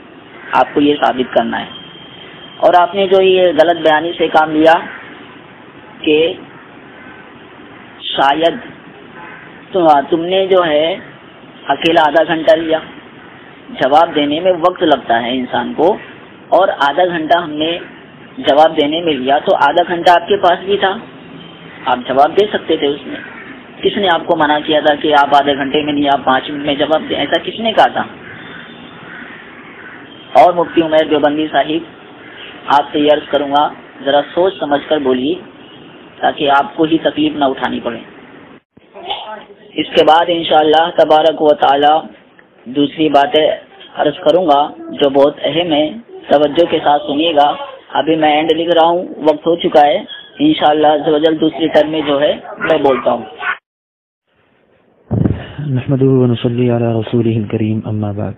آپ کو یہ ثابت کرنا ہے۔ اور آپ نے جو یہ غلط بیانی سے کام لیا کہ شاید تم نے جو ہے اکیلا آدھا گھنٹہ لیا، جواب دینے میں وقت لگتا ہے انسان کو، اور آدھا گھنٹہ ہم نے جواب دینے میں لیا، تو آدھا گھنٹہ آپ کے پاس بھی تھا، آپ جواب دے سکتے تھے اس میں۔ کس نے آپ کو منع کیا تھا کہ آپ آدھے گھنٹے میں نہیں، آپ 5 منٹ میں جواب دیں؟ ایسا کس نے کہا تھا؟ اور مفتی عمیر دیوبندی صاحب، آپ سے یہ عرض کروں گا ذرا سوچ سمجھ کر بولیے تاکہ آپ کو ہی تکلیف نہ اٹھانی پڑے۔ اس کے بعد انشاءاللہ تبارک و تعالی دوسری باتیں عرض کروں گا جو بہت اہم ہے، توجہ کے ساتھ سنیے گا۔ ابھی میں اینڈ لکھ رہا ہوں، وقت ہو چکا ہے، انشاءاللہ عز و جل دوسری ٹرم میں جو ہے میں بولتا ہوں۔ نحمدہ و نصلی علی رسولہ الکریم، اما بعد۔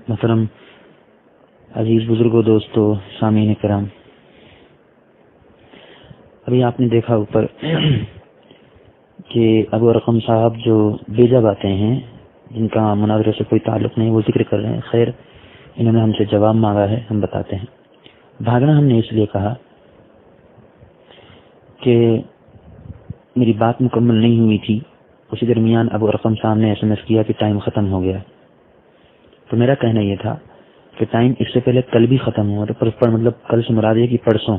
محترم عزیز بزرگوں، دوستو، سامعین کرام، ابھی آپ نے دیکھا اوپر کہ ابو ارقم صاحب جو بیجا باتیں ہیں جن کا مناظرے سے کوئی تعلق نہیں وہ ذکر کر رہے ہیں۔ خیر، انہوں نے ہم سے جواب مانگا ہے، ہم بتاتے ہیں۔ بھاگنا ہم نے اس لیے کہا کہ میری بات مکمل نہیں ہوئی تھی، اسی درمیان ابو ارقم صاحب نے SMS کیا کہ ٹائم ختم ہو گیا، تو میرا کہنا یہ تھا کہ ٹائم اس سے پہلے کل بھی ختم ہوا تھا، پر مطلب کل سے مراد ہے کہ پرسوں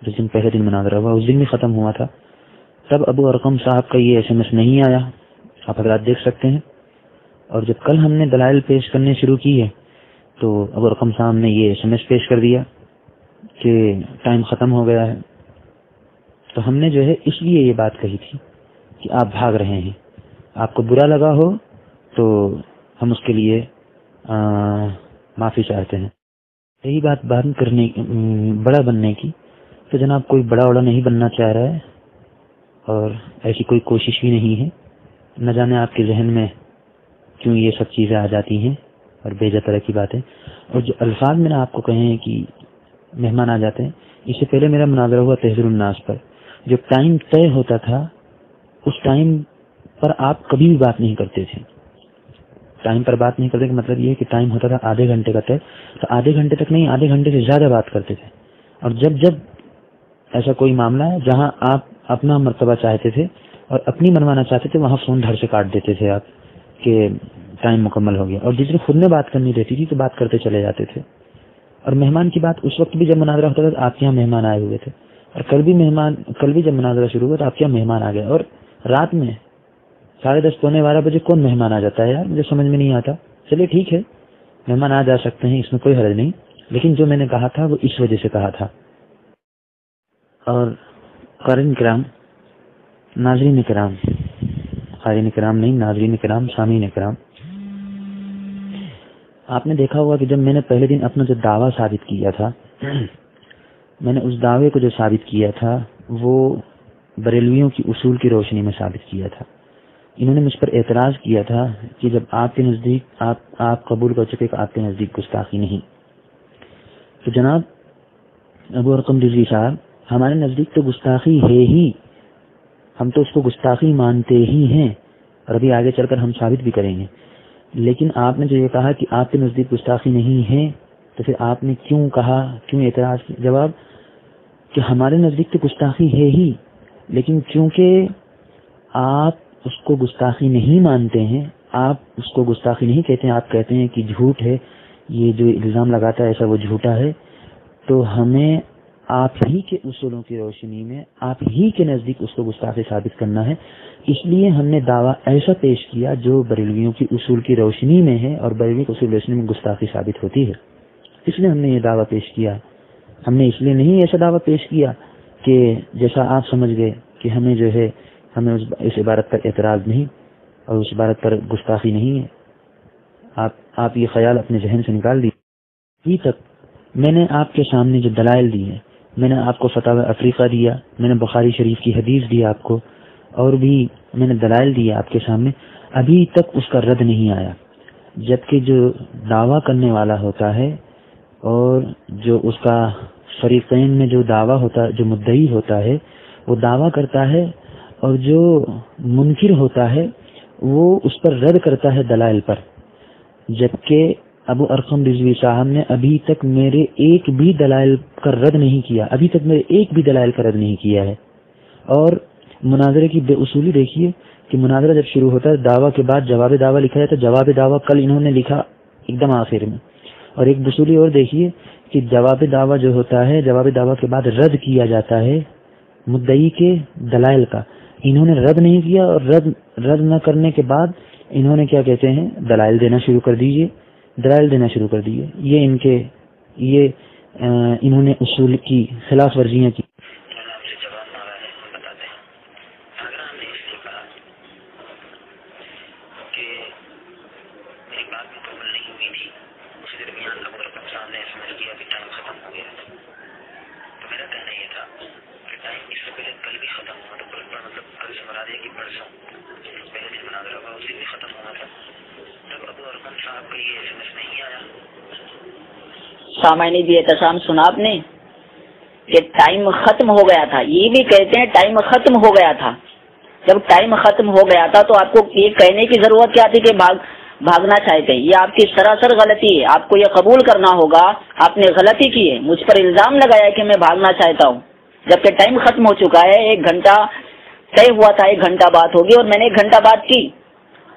جس دن پہلے دن مناظرہ ہوا اس دن بھی ختم ہوا تھا، تب ابو ارقم صاحب کا یہ SMS نہیں آیا، آپ حضرات دیکھ سکتے ہیں۔ اور جب کل ہم نے دلائل پیش کرنے شروع کی ہے تو ابو ارقم صاحب نے یہ SMS پیش کر دیا کہ ٹائم ختم ہو گیا ہے۔ تو ہم نے جو ہے اس لیے یہ بات کہی تھی کہ آپ بھاگ رہے ہیں، آپ کو برا لگا ہو تو ہم اس کے لیے معافی چاہتے ہیں۔ یہی بات کرنے بڑا بننے کی، تو جناب کوئی بڑا نہیں بننا چاہ رہا ہے اور ایسی کوئی کوشش بھی نہیں ہے، نہ جانے آپ کے ذہن میں کیوں یہ سب چیزیں آ جاتی ہیں اور بیجا طرح کی باتیں۔ اور جو الفاظ میں نے آپ کو کہے ہیں کہ مہمان آ جاتے ہیں، اس سے پہلے میرا مناظرہ ہوا تحذیر الناس پر، جو ٹائم طے ہوتا تھا اس ٹائم پر آپ کبھی بھی بات نہیں کرتے تھے۔ ٹائم پر بات نہیں کرتے کا مطلب یہ ہے کہ ٹائم ہوتا تھا آدھے گھنٹے کا طے، تو آدھے گھنٹے تک نہیں، آدھے گھنٹے سے زیادہ بات کرتے تھے۔ اور جب ایسا کوئی معاملہ ہے جہاں آپ اپنا مرتبہ چاہتے تھے اور اپنی منوانا چاہتے تھے، وہاں فون دھڑ سے کاٹ دیتے تھے آپ کہ ٹائم مکمل ہو گیا، اور جس دن خود نے بات کرنی رہتی تھی تو بات کرتے چلے جاتے تھے۔ اور مہمان کی بات اس وقت بھی جب مناظرہ ہوتا تھا تو آپ کے یہاں مہمان آئے ہوئے تھے، اور کل بھی جب مناظرہ شروع ہوا تو آپ کے یہاں مہمان آ گئے، اور رات میں 10:30 پونے 12 بجے کون مہمان آ جاتا ہے یار؟ مجھے سمجھ میں نہیں آتا۔ چلیے ٹھیک ہے، مہمان آ جا سکتے ہیں، اس میں کوئی حرج نہیں، لیکن جو میں نے کہا تھا وہ اس وجہ سے کہا تھا۔ اور قارئین کرام، ناظرین کرام، قارئین کرام نہیں، ناظرین کرام، سامعین کرام، آپ نے دیکھا ہوگا کہ جب میں نے پہلے دن اپنا جو دعویٰ ثابت کیا تھا، میں نے اس دعوے کو جو ثابت کیا تھا وہ بریلویوں کی اصول کی روشنی میں ثابت کیا تھا۔ انہوں نے مجھ پر اعتراض کیا تھا کہ جب آپ کے نزدیک آپ قبول کر چکے کہ آپ کے نزدیک گستاخی نہیں، تو جناب ابو ارقم رضوی صاحب، ہمارے نزدیک تو گستاخی ہے ہی، ہم تو اس کو گستاخی مانتے ہی ہیں اور ابھی آگے چل کر ہم ثابت بھی کریں گے. لیکن آپ نے جو یہ کہا کہ آپ کے نزدیک گستاخی نہیں ہے تو پھر آپ نے کیوں کہا, کیوں اعتراض کیا؟ جواب کہ ہمارے نزدیک تو گستاخی ہے ہی, لیکن چونکہ آپ اس کو گستاخی نہیں مانتے ہیں, آپ اس کو گستاخی نہیں کہتے ہیں, آپ کہتے ہیں کہ جھوٹ ہے, یہ جو الزام لگاتا ہے ایسا وہ جھوٹا ہے, تو ہمیں آپ ہی کے اصولوں کی روشنی میں آپ ہی کے نزدیک اس کو گستاخی ثابت کرنا ہے. اس لیے ہم نے دعویٰ ایسا پیش کیا جو بریلویوں کی اصول کی روشنی میں ہے اور بریلوی کی اصول روشنی میں گستاخی ثابت ہوتی ہے. اس لیے ہم نے یہ دعویٰ پیش کیا. ہم نے اس لیے نہیں ایسا دعویٰ پیش کیا کہ جیسا آپ سمجھ گئے کہ ہمیں جو ہے ہمیں اس عبارت پر اعتراض نہیں اور اس عبارت پر گستاخی نہیں ہے. آپ یہ خیال اپنے ذہن سے نکال دیے. ابھی تک میں نے آپ کے سامنے جو دلائل دی ہیں, میں نے آپ کو فتاوی افریقہ دیا, میں نے بخاری شریف کی حدیث دی آپ کو, اور بھی میں نے دلائل دیے آپ کے سامنے, ابھی تک اس کا رد نہیں آیا. جبکہ جو دعویٰ کرنے والا ہوتا ہے اور جو اس کا فریقین میں جو دعویٰ ہوتا ہے, جو مدعی ہوتا ہے وہ دعویٰ کرتا ہے, اور جو منکر ہوتا ہے وہ اس پر رد کرتا ہے دلائل پر. جبکہ ابو ارقم رضوی صاحب نے ابھی تک میرے ایک بھی دلائل کا رد نہیں کیا, ابھی تک میرے ایک بھی دلائل کا رد نہیں کیا ہے. اور مناظرے کی بے اصولی دیکھیے کہ مناظرہ جب شروع ہوتا ہے دعویٰ کے بعد جواب دعویٰ لکھا جاتا ہے. جواب دعویٰ کل انہوں نے لکھا ایک دم آخر میں. اور ایک بصولی اور دیکھیے کہ جواب دعویٰ جو ہوتا ہے, جواب دعویٰ کے بعد رد کیا جاتا ہے مدعی کے دلائل کا. انہوں نے رد نہیں کیا, اور رد نہ کرنے کے بعد انہوں نے کیا کہتے ہیں, دلائل دینا شروع کر دیجیے, دلائل دینا شروع کر دیے. یہ انہوں نے اصول کی خلاف ورزیاں کی. سامعین جی احتشام سنا آپ نے کہ ٹائم ختم ہو گیا تھا. یہ بھی کہتے ہیں ٹائم ختم ہو گیا تھا. جب ٹائم ختم ہو گیا تھا تو آپ کو یہ کہنے کی ضرورت کیا تھی کہ بھاگنا چاہتے ہیں؟ یہ آپ کی سراسر غلطی ہے. آپ کو یہ قبول کرنا ہوگا آپ نے غلطی کی ہے. مجھ پر الزام لگایا کہ میں بھاگنا چاہتا ہوں, جبکہ ٹائم ختم ہو چکا ہے. 1 گھنٹہ طے ہوا تھا, 1 گھنٹہ بات ہوگی اور میں نے 1 گھنٹہ بات کی.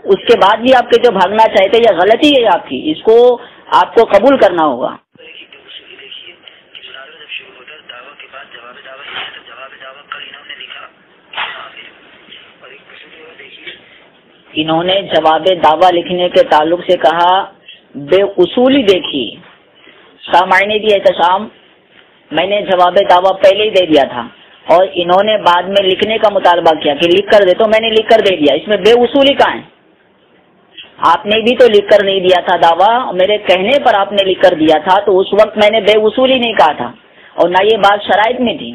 اس کے بعد بھی آپ کے جو بھاگنا چاہتے یہ غلطی ہے آپ کی, اس کو آپ کو قبول کرنا ہوگا. انہوں نے جواب دعویٰ لکھنے کے تعلق سے کہا بے اصولی دیکھی. سامعین دی احتشام, میں نے جواب دعویٰ پہلے ہی دے دیا تھا اور انہوں نے بعد میں لکھنے کا مطالبہ کیا کہ لکھ کر دے, تو میں نے لکھ کر دے دیا. اس میں بے اصولی کہاں ہے؟ آپ نے بھی تو لکھ کر نہیں دیا تھا دعویٰ, میرے کہنے پر آپ نے لکھ کر دیا تھا, تو اس وقت میں نے بے اصولی نہیں کہا تھا اور نہ یہ بات شرائط میں تھی,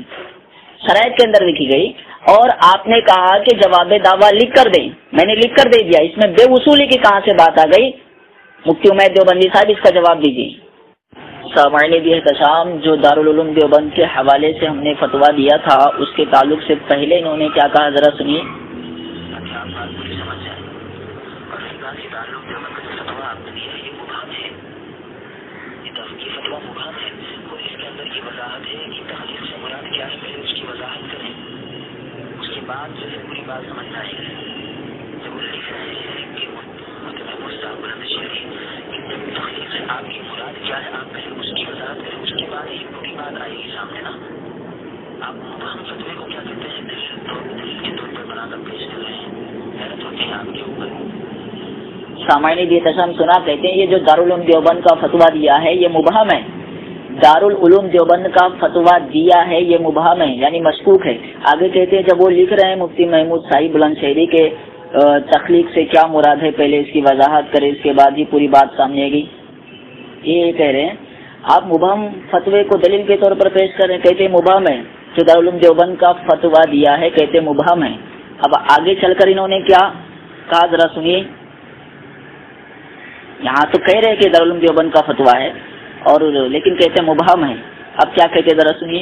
شرائط کے اندر لکھی گئی. اور آپ نے کہا کہ جواب دعویٰ لکھ کر دیں, میں نے لکھ کر دے دیا. اس میں بے اصولی کی کہاں سے بات آ گئی؟ مفتی عمیر دیوبندی صاحب اس کا جواب دیجیے. سامعین دی احتشام, جو دارالعلوم دیوبند کے حوالے سے ہم نے فتویٰ دیا تھا اس کے تعلق سے پہلے انہوں نے کیا کہا ذرا سنیے. بات جو ہے پوری بات سمجھنا ہے. جب وہ لکھ رہے ہیں کہ محمود صاحب بلند شہری تخلیق سے آپ کی مراد کیا ہے, آپ پہلے اس کی وضاحت کریں, اس کے بعد یہ پوری بات آئے گی سامنے نا. آپ مبہم فتوے کو کیا کہتے ہیں, دلیل کے طور پر بنا کر پیش کر رہے ہیں. حیرت ہوتی ہے آپ کے اوپر. سامعین دی احتشام سنا, کہتے ہیں یہ جو دارالعلوم دیوبند کا فتویٰ دیا ہے یہ مبہم ہے. دارالعلوم دیوبند کا فتویٰ دیا ہے یہ مبہم ہے, یعنی مشکوک ہے. آگے کہتے ہیں جب وہ لکھ رہے ہیں مفتی محمود صاحب بلند شہری کے تخلیق سے کیا مراد ہے, پہلے اس کی وضاحت کرے, اس کے بعد ہی پوری بات سامنے آئے گی. یہ کہہ رہے ہیں آپ مبہم فتوے کو دلیل کے طور پر پیش کر رہے ہیں, کہتے ہیں مبہم ہے. جو دارالعلوم دیوبند کا فتویٰ دیا ہے کہتے ہیں مبہم ہے. اب آگے چل کر انہوں نے کیا کہا ذرا سنیے. یہاں تو کہہ رہے کہ دارالعلوم دیوبند کا فتویٰ ہے اور لیکن کہتے ہیں مبہم ہے. اب کیا کہتے ذرا سنیے.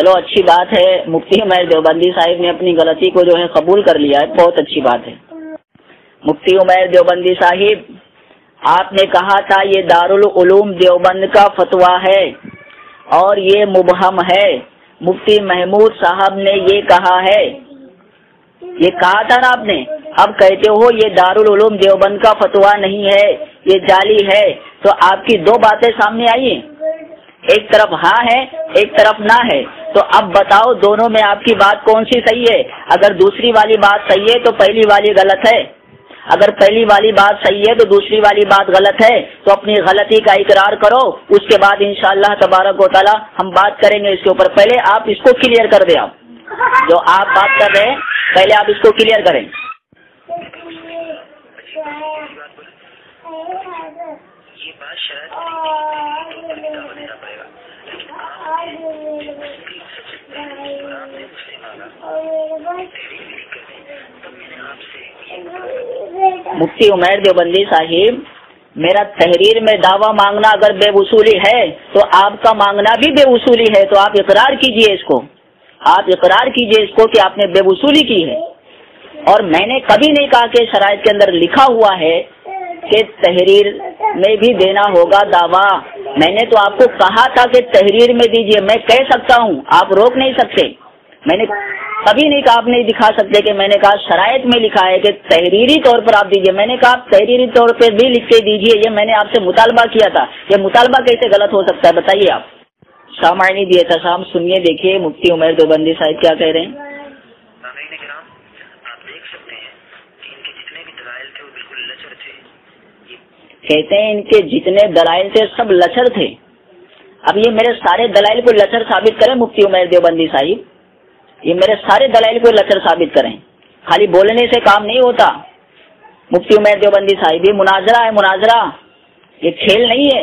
چلو اچھی بات ہے، مفتی عمیر دیوبندی صاحب نے اپنی غلطی کو جو ہے قبول کر لیا ہے، بہت اچھی بات ہے۔ مفتی عمیر دیوبندی صاحب، آپ نے کہا تھا یہ دارالعلوم دیوبند کا فتویٰ ہے اور یہ مبہم ہے، مفتی محمود صاحب نے یہ کہا ہے، یہ کہا تھا نا آپ نے، اب کہتے ہو یہ دارالعلوم دیوبند کا فتویٰ نہیں ہے، یہ جعلی ہے، تو آپ کی دو باتیں سامنے آئی ہیں، ایک طرف ہاں ہے ایک طرف نہ ہے، تو اب بتاؤ دونوں میں آپ کی بات کون سی صحیح ہے؟ اگر دوسری والی بات صحیح ہے تو پہلی والی غلط ہے، اگر پہلی والی بات صحیح ہے تو دوسری والی بات غلط ہے، تو اپنی غلطی کا اقرار کرو، اس کے بعد انشاءاللہ تبارک و تعالی ہم بات کریں گے اس کے اوپر۔ پہلے آپ اس کو کلیئر کر دیں، آپ جو آپ بات کر رہے ہیں پہلے آپ اس کو کلیئر کریں۔ یہ بات شاید دینا پڑے گا، لیکن آپ نے مجھ سے مانگا تب میں نے آپ سے۔ مفتی عمیر دیوبندی صاحب، میرا تحریر میں دعویٰ مانگنا اگر بے وصولی ہے تو آپ کا مانگنا بھی بے وصولی ہے، تو آپ اقرار کیجئے اس کو، آپ اقرار کیجئے اس کو کہ آپ نے بے وصولی کی ہے۔ اور میں نے کبھی نہیں کہا کہ شرائط کے اندر لکھا ہوا ہے کہ تحریر میں بھی دینا ہوگا دعویٰ، میں نے تو آپ کو کہا تھا کہ تحریر میں دیجئے، میں کہہ سکتا ہوں، آپ روک نہیں سکتے، میں نے کبھی نہیں کہا آپ نہیں دکھا سکتے، کہ میں نے کہا شرائط میں لکھا ہے کہ تحریری طور پر آپ دیجئے، میں نے کہا آپ تحریری طور پہ بھی لکھ کے دیجئے، یہ میں نے آپ سے مطالبہ کیا تھا، یہ مطالبہ کیسے غلط ہو سکتا ہے بتائیے آپ۔ سامعین دیے تسام سنیے، دیکھیے مفتی عمیر دیوبندی صاحب کیا کہہ رہے ہیں۔ آپ دیکھ سکتے ہیں کہ ان کے جتنے بھی دلائل تھے وہ بالکل لچر تھے، کہتے ہیں ان کے جتنے دلائل تھے سب لچر تھے۔ اب یہ میرے سارے دلائل کو لچر ثابت کریں مفتی عمیر دیوبندی صاحب، یہ میرے سارے دلائل کو لچر ثابت کریں، خالی بولنے سے کام نہیں ہوتا مفتی عمیر دیوبندی صاحب، یہ مناظرہ ہے، مناظرہ، یہ کھیل نہیں ہے،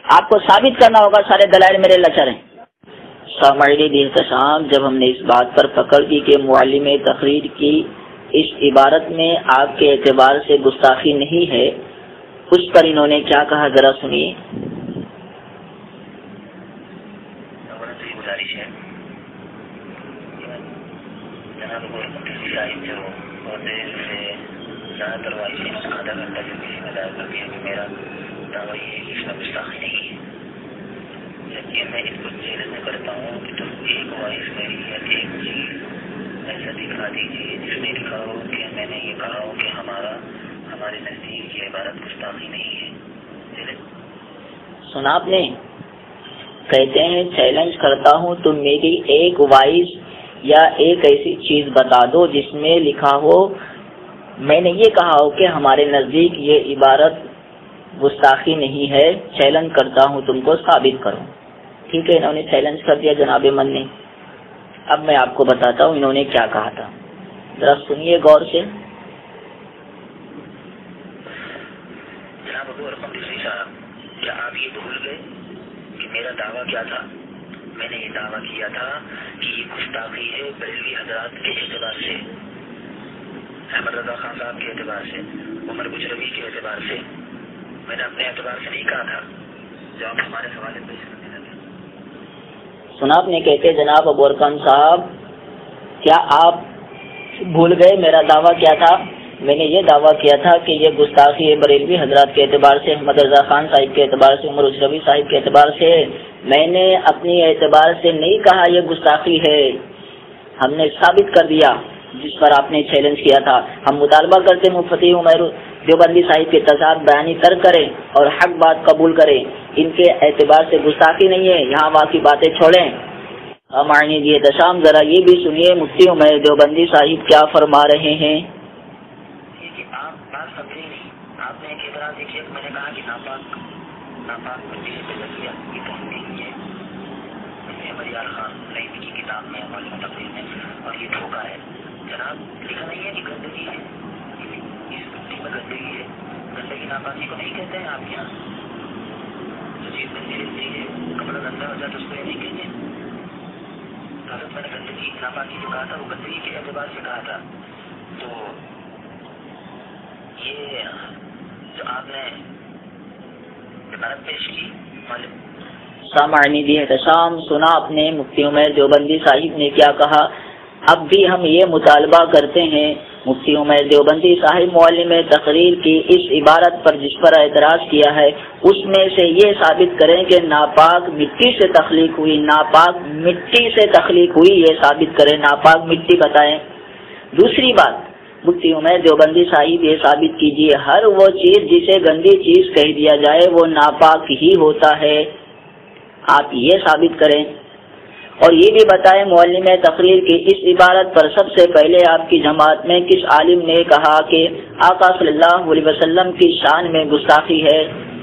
آپ کو ثابت کرنا ہوگا سارے دلائل میرے لچر ہیں۔ سامعین احتشام، جب ہم نے اس بات پر پکڑ کی کہ معلم تقریر کی اس عبارت میں آپ کے اعتبار سے گستاخی نہیں ہے، اس پر انہوں نے کیا کہا ذرا سنیے۔ گزارش ہے جناب جو بہت دیر سے زیادہ تر واقعی آدھا گھنٹہ جو کسی میں دائر کر دیا کہ میرا دعویٰ یہ ہے کہ اس میں گستاخی نہیں ہے، جبکہ میں اس کو چیلنج کرتا ہوں کہ تم ایک وائس میری یا ایک چیز ایسا دکھا دیجیے جس میں لکھا ہو کہ میں نے یہ کہا ہو کہ ہمارے نزدیک یہ عبارت گستاخی نہیں ہے۔ سنا آپ نے، کہتے ہیں چیلنج کرتا ہوں تم میری ایک وائس یا ایک ایسی چیز بتا دو جس میں لکھا ہو میں نے یہ کہا ہو کہ ہمارے نزدیک یہ عبارت گستاخی نہیں ہے، چیلنج کرتا ہوں تم کو ثابت کرو۔ ٹھیک ہے، انہوں نے چیلنج کر دیا جناب من نے۔ اب میں آپ کو بتاتا ہوں انہوں نے کیا کہا تھا، ذرا سنیے غور سے۔ جناب ابو ارقم رضوی صاحب، کیا آپ یہ بھول گئے کہ میرا دعویٰ کیا تھا؟ میں نے یہ دعویٰ کیا تھا کہ یہ گستاخی ہے بریلوی حضرات کے اعتبار سے، احمد رضا خان صاحب کے اعتبار سے، عمر بجروی کے اعتبار سے، میں نے اپنے اعتبار سے نہیں کہا تھا جو آپ ہمارے حوالے پیش کرنے لگے۔ سنا آپ نے، کہتے جناب ابو ارقم صاحب کیا آپ بھول گئے میرا دعویٰ کیا تھا؟ میں نے یہ دعویٰ کیا تھا کہ یہ گستاخی ہے بریلوی حضرات کے اعتبار سے، احمد رضا خان صاحب کے اعتبار سے، عمر بجروی صاحب کے اعتبار سے، میں نے اپنی اعتبار سے نہیں کہا یہ گستاخی ہے، ہم نے ثابت کر دیا جس پر آپ نے چیلنج کیا تھا۔ ہم مطالبہ کرتے مفتی عمیر دیوبندی صاحب کے تضاد بیانی ترک کریں اور حق بات قبول کریں، ان کے اعتبار سے گستاخی نہیں ہے، یہاں واقعی باتیں چھوڑیں۔ معنی دیے دشام، ذرا یہ بھی سنیے مفتی عمیر دیوبندی صاحب کیا فرما رہے ہیں۔ آپ بات سمجھے نہیں، آپ نے ایک اعتراض دیکھیے، میں نے کہا کہ ناپاک مٹی سے لگیا یہ کہیں نہیں ہے، احمد یار خان نئی کی کتاب میں معلوم تقریر میں، اور یہ دھوکہ ہے۔ جناب لکھا نہیں ہے کہ گندگی ہے، اس مٹی میں گندگی ہے، گندگی ناپاکی کو نہیں کہتے ہیں آپ کے یہاں، جو چیز گندی رہتی ہے کپڑا گندا ہو جائے تو اس کو یہ نہیں کہتے۔ حضرت میں نے گندگی ناپاکی جو کہا تھا وہ گندگی کے اعتبار سے کہا تھا، تو یہ جو آپ نے عبارت پیش کی سامعین دی احتشام، سنا اپنے مفتی عمیر دیوبندی صاحب نے کیا کہا۔ اب بھی ہم یہ مطالبہ کرتے ہیں مفتی عمیر دیوبندی صاحب معلم تقریر کی اس عبارت پر جس پر اعتراض کیا ہے اس میں سے یہ ثابت کریں کہ ناپاک مٹی سے تخلیق ہوئی، ناپاک مٹی سے تخلیق ہوئی، یہ ثابت کریں، ناپاک مٹی بتائیں۔ دوسری بات، مفتی عمیر دیوبندی صاحب یہ ثابت کیجیے ہر وہ چیز جسے گندی چیز کہہ دیا جائے وہ ناپاک ہی ہوتا ہے، آپ یہ ثابت کریں۔ اور یہ بھی بتائیں معلم تقریر کی اس عبارت پر سب سے پہلے آپ کی جماعت میں کس عالم نے کہا کہ آقا صلی اللہ علیہ وسلم کی شان میں گستاخی ہے؟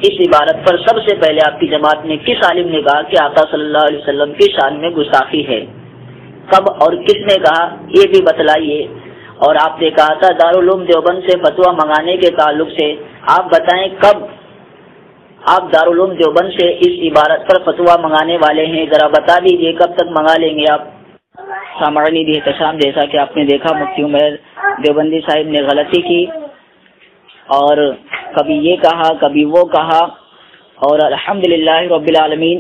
اس عبارت پر سب سے پہلے آپ کی جماعت میں کس عالم نے کہا کہ آقا صلی اللہ علیہ وسلم کی شان میں گستاخی ہے؟ کب اور کس نے کہا یہ بھی بتلائیے۔ اور آپ نے کہا تھا دارالعلوم دیوبند سے فتویٰ منگانے کے تعلق سے، آپ بتائیں کب آپ دارالعلوم دیوبند سے اس عبارت پر فتویٰ منگانے والے ہیں، ذرا بتا دیجیے کب تک منگا لیں گے آپ۔ سامعین دی احتشام، جیسا کہ آپ نے دیکھا مفتی عمیر دیوبندی صاحب نے غلطی کی اور کبھی یہ کہا کبھی وہ کہا، اور الحمدللہ رب العالمین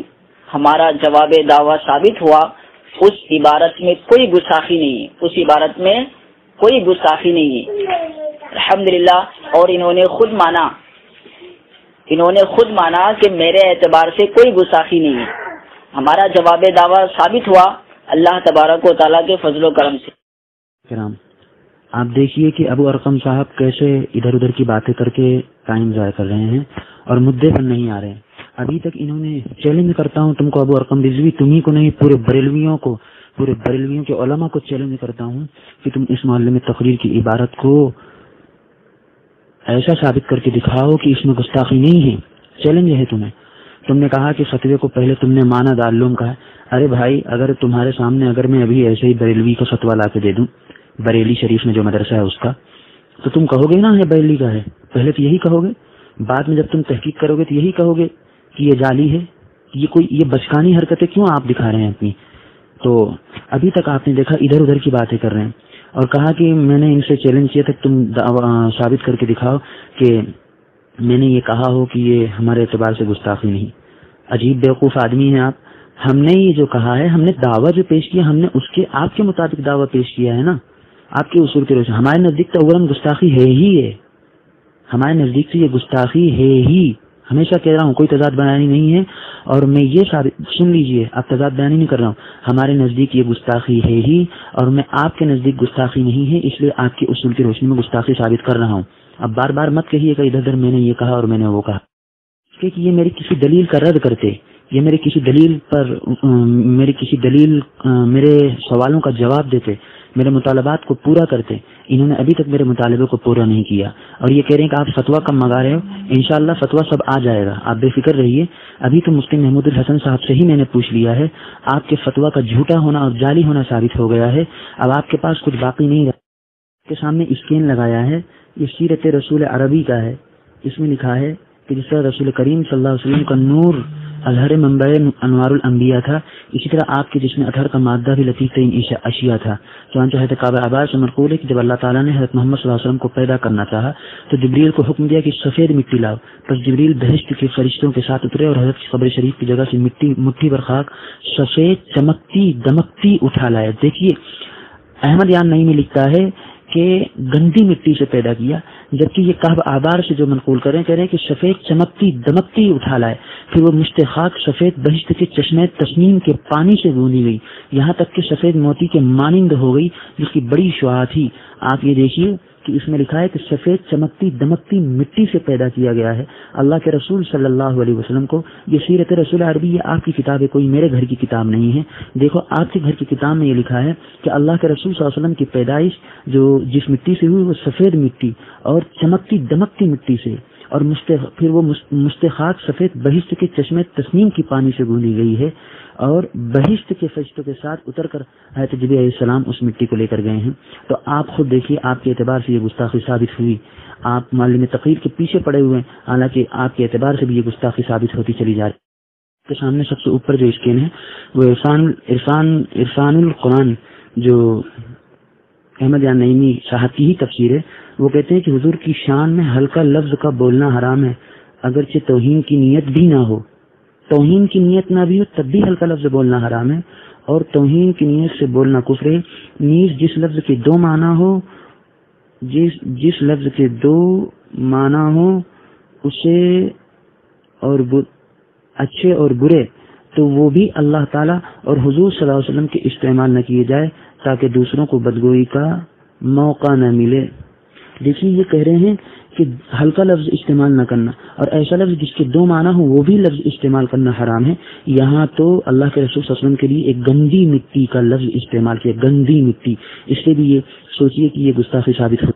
ہمارا جواب دعویٰ ثابت ہوا۔ اس عبارت میں کوئی گستاخی نہیں ہے، اس عبارت میں کوئی گستاخی نہیں ہے الحمدللہ۔ اور انہوں نے خود مانا کہ میرے اعتبار سے کوئی گستاخی نہیں ہے، ہمارا جواب دعویٰ ثابت ہوا اللہ تبارک و تعالیٰ کے فضل و کرم سے۔ کرام، آپ دیکھیے کہ ابو ارقم صاحب کیسے ادھر ادھر کی باتیں کر کے ٹائم ضائع کر رہے ہیں اور مدعے پر نہیں آ رہے ہیں۔ ابھی تک انہوں نے چیلنج کرتا ہوں تم کو ابو ارقم رضوی، تمہیں کو نہیں، پورے بریلویوں کے علماء کو چیلنج کرتا ہوں کہ تم اس معلم تقریر کی عبارت کو ایسا ثابت کر کے دکھاؤ کہ اس میں گستاخی نہیں ہے۔ چیلنج ہے تمہیں۔ تم نے کہا کہ فتوے کو پہلے تم نے مانا دارالعلوم کا ہے۔ ارے بھائی، اگر تمہارے سامنے اگر میں ابھی ایسے ہی بریلوی کا فتوا لا کے دے دوں، بریلی شریف میں جو مدرسہ ہے اس کا، تو تم کہو گے نا یہ بریلی کا ہے، پہلے تو یہی کہو گے، بعد میں جب تم تحقیق کرو گے تو یہی کہو گے کہ یہ جعلی ہے، یہ بچکانی حرکتیں کیوں آپ دکھا رہے ہیں اپنی؟ تو ابھی تک آپ نے دیکھا ادھر ادھر کی باتیں کر رہے ہیں، اور کہا کہ میں نے ان سے چیلنج کیا تھا تم ثابت کر کے دکھاؤ کہ میں نے یہ کہا ہو کہ یہ ہمارے اعتبار سے گستاخی نہیں۔ عجیب بیوقوف آدمی ہیں آپ۔ ہم نے یہ جو کہا ہے، ہم نے دعویٰ جو پیش کیا، ہم نے اس کے آپ کے مطابق دعویٰ پیش کیا ہے نا، آپ کے اصول کے روشن۔ ہمارے نزدیک تو اولاً گستاخی ہے ہی ہے، ہمارے نزدیک سے یہ گستاخی ہے ہی، ہمیشہ کہہ رہا ہوں، کوئی تضاد بیانی نہیں ہے۔ اور میں یہ سن لیجئے، آپ تضاد بیانی نہیں کر رہا ہوں، ہمارے نزدیک یہ گستاخی ہے ہی، اور میں آپ کے نزدیک گستاخی نہیں ہے، اس لیے آپ کے اصول کی روشنی میں گستاخی ثابت کر رہا ہوں۔ اب بار بار مت کہیے کہ ادھر ادھر میں نے یہ کہا اور میں نے وہ کہا، کہ یہ میری کسی دلیل کا رد کرتے، یہ میرے کسی دلیل میرے سوالوں کا جواب دیتے، میرے مطالبات کو پورا کرتے۔ انہوں نے ابھی تک میرے مطالبے کو پورا نہیں کیا، اور یہ کہہ رہے ہیں کہ آپ فتویٰ کب منگا رہے ہو؟ انشاءاللہ فتویٰ سب آ جائے گا، آپ بے فکر رہیے۔ ابھی تو مفتی محمود الحسن صاحب سے ہی میں نے پوچھ لیا ہے، آپ کے فتویٰ کا جھوٹا ہونا اور جعلی ہونا ثابت ہو گیا ہے، اب آپ کے پاس کچھ باقی نہیں رہا۔ کے سامنے اسکین لگایا ہے، یہ سیرت رسول عربی کا ہے، اس میں لکھا ہے کہ جس طرح رسول کریم صلی اللہ علیہ وسلم کا نور اظہر منبع انوار الانبیاء تھا، اسی طرح آپ کے جسم اطہر کا مادہ بھی لطیف ترین اشیاء تھا۔ چنانچہ حضرت کعبہ عباس سے منقول ہے کہ جب اللہ تعالیٰ نے حضرت محمد صلی اللہ علیہ وسلم کو پیدا کرنا چاہا تو جبریل کو حکم دیا کہ سفید مٹی لاؤ، پس جبریل بہشت کے فرشتوں کے ساتھ اترے اور حضرت کی قبر شریف کی جگہ سے مٹھی پر خاک سفید چمکتی دمکتی اٹھا لائے۔ دیکھیے احمد یان نعیمی لکھتا ہے کہ گندی مٹی سے پیدا کیا، جبکہ یہ کعب آبار سے جو منقول کریں کہہ رہے ہیں کہ سفید چمکتی دمکتی اٹھا لائے، پھر وہ مشت خاک سفید بہشت کے چشمے تسنیم کے پانی سے گوندی گئی، یہاں تک کہ سفید موتی کے مانند ہو گئی، جس کی بڑی شعاع تھی۔ آپ یہ دیکھیے کہ اس میں لکھا ہے کہ سفید چمکتی دمکتی مٹی سے پیدا کیا گیا ہے اللہ کے رسول صلی اللہ علیہ وسلم کو۔ یہ سیرت رسول عربی، یہ آپ کی کتاب ہے، کوئی میرے گھر کی کتاب نہیں ہے۔ دیکھو آپ کے گھر کی کتاب میں یہ لکھا ہے کہ اللہ کے رسول صلی اللہ علیہ وسلم کی پیدائش جو جس مٹی سے ہوئی وہ سفید مٹی اور چمکتی دمکتی مٹی سے، اور پھر وہ مستخاک سفید بہشت کے چشمے تسنیم کی پانی سے گوندی گئی ہے، اور بہشت کے فرشتوں کے ساتھ اتر کر حضرت جبریل علیہ السلام اس مٹی کو لے کر گئے ہیں۔ تو آپ خود دیکھیے، آپ کے اعتبار سے یہ گستاخی ثابت ہوئی، آپ معلم تقریر کے پیچھے پڑے ہوئے ہیں، حالانکہ آپ کے اعتبار سے بھی یہ گستاخی ثابت ہوتی چلی جا رہی ہے۔ کے سامنے سب سے اوپر جو اسکین ہے وہ عرفان القرآن، جو احمد یان نعیمی صاحب کی ہی تفسیر ہے۔ وہ کہتے ہیں کہ حضور کی شان میں ہلکا لفظ کا بولنا حرام ہے، اگرچہ توہین کی نیت بھی نہ ہو۔ توہین کی نیت نہ بھی ہو تب بھی ہلکا لفظ بولنا حرام ہے، اور توہین کی نیت سے بولنا کفر ہے۔ نیز جس لفظ کے دو معنی ہو، جس لفظ کے دو معنی ہو اسے اور اچھے اور برے، تو وہ بھی اللہ تعالیٰ اور حضور صلی اللہ علیہ وسلم کے استعمال نہ کیے جائے تاکہ دوسروں کو بدگوئی کا موقع نہ ملے۔ دیکھیے یہ کہہ رہے ہیں کہ ہلکا لفظ استعمال نہ کرنا، اور ایسا لفظ جس کے دو معنی ہو وہ بھی لفظ استعمال کرنا حرام ہے۔ یہاں تو اللہ کے رسول صلی اللہ علیہ وسلم کے لیے ایک گندی مٹی کا لفظ استعمال کیا، گندی مٹی، اس سے بھی یہ سوچیے کہ یہ گستاخی ثابت ہو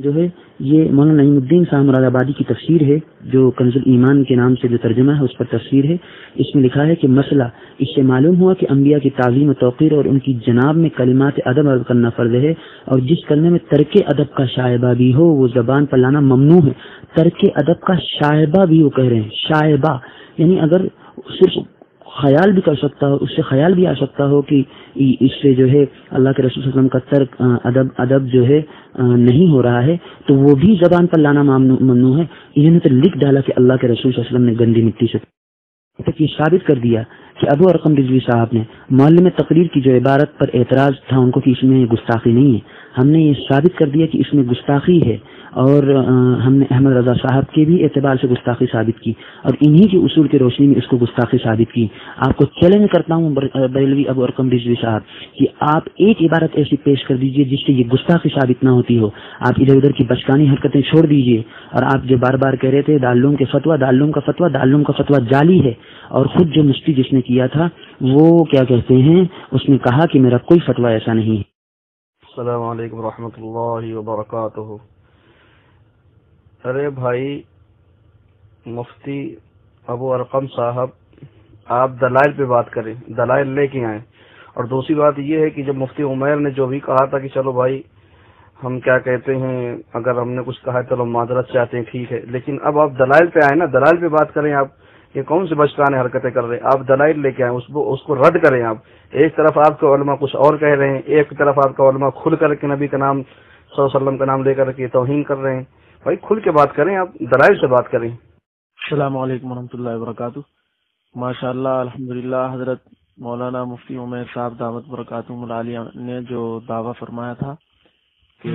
جو ہے۔ یہ مولانا نعیم الدین صاحب مراد آبادی کی تفسیر ہے جو کنز الایمان کے نام سے جو ترجمہ ہے اس پر تفسیر ہے۔ اس میں لکھا ہے کہ مسئلہ اس سے معلوم ہوا کہ انبیاء کی تعظیم و توقیر اور ان کی جناب میں کلمات ادب عرض کرنا فرض ہے، اور جس کلمے میں ترک ادب کا شائبہ بھی ہو وہ زبان پر لانا ممنوع ہے۔ ترک ادب کا شائبہ بھی وہ کہہ رہے ہیں، شائبہ یعنی اگر صرف خیال بھی کر سکتا ہو، اس سے خیال بھی آ سکتا ہو کہ اس سے جو ہے اللہ کے رسول صلی اللہ علیہ وسلم کا ترک ادب جو ہے نہیں ہو رہا ہے، تو وہ بھی زبان پر لانا ممنوع ہے۔ انہوں نے تو لکھ ڈالا کہ اللہ کے رسول صلی اللہ علیہ وسلم نے گندی مٹی سے تک یہ ثابت کر دیا کہ ابو ارقم رضوی صاحب نے معلم تقریر کی جو عبارت پر اعتراض تھا ان کو کہ اس میں گستاخی نہیں ہے، ہم نے یہ ثابت کر دیا کہ اس میں گستاخی ہے، اور ہم نے احمد رضا صاحب کے بھی اعتبار سے گستاخی ثابت کی، اور انہی کے اصول کی روشنی میں اس کو گستاخی ثابت کی۔ آپ کو چیلنج کرتا ہوں بریلوی ابو ارقم رضوی صاحب کہ آپ ایک عبارت ایسی پیش کر دیجئے جس سے یہ گستاخی ثابت نہ ہوتی ہو۔ آپ ادھر ادھر کی بچکانی حرکتیں چھوڑ دیجئے، اور آپ جو بار بار کہہ رہے تھے دارالعلوم کا فتویٰ جعلی ہے، اور خود جو مفتی جس نے کیا تھا وہ کیا کہتے ہیں، اس نے کہا کہ میرا کوئی فتویٰ ایسا نہیں ہے۔ السلام علیکم ورحمۃ اللہ وبرکاتہ۔ ارے بھائی مفتی ابو ارقم صاحب، آپ دلائل پہ بات کریں، دلائل لے کے آئیں۔ اور دوسری بات یہ ہے کہ جب مفتی عمیر نے جو بھی کہا تھا کہ چلو بھائی ہم کیا کہتے ہیں، اگر ہم نے کچھ کہا ہے چلو معذرت چاہتے ہیں ٹھیک ہے، لیکن اب آپ دلائل پہ آئیں نا، دلائل پہ بات کریں۔ آپ یہ کون سے بچکانے حرکتیں کر رہے ہیں؟ آپ دلائل لے کے آئیں، اس کو رد کریں۔ آپ ایک طرف آپ کے علماء کچھ اور کہہ رہے ہیں، ایک طرف آپ کا علماء کھل کر کے نبی کا نام صلی اللہ علیہ وسلم کا نام لے کر کے توہین کر رہے ہیں۔ بھائی کھل کے بات کریں، آپ دلائل سے بات کریں۔ السلام علیکم ورحمۃ اللہ وبرکاتہ۔ ماشاء اللہ الحمدللہ، حضرت مولانا مفتی عمیر صاحب دعوت برکاتہم العالیہ نے جو دعویٰ فرمایا تھا کہ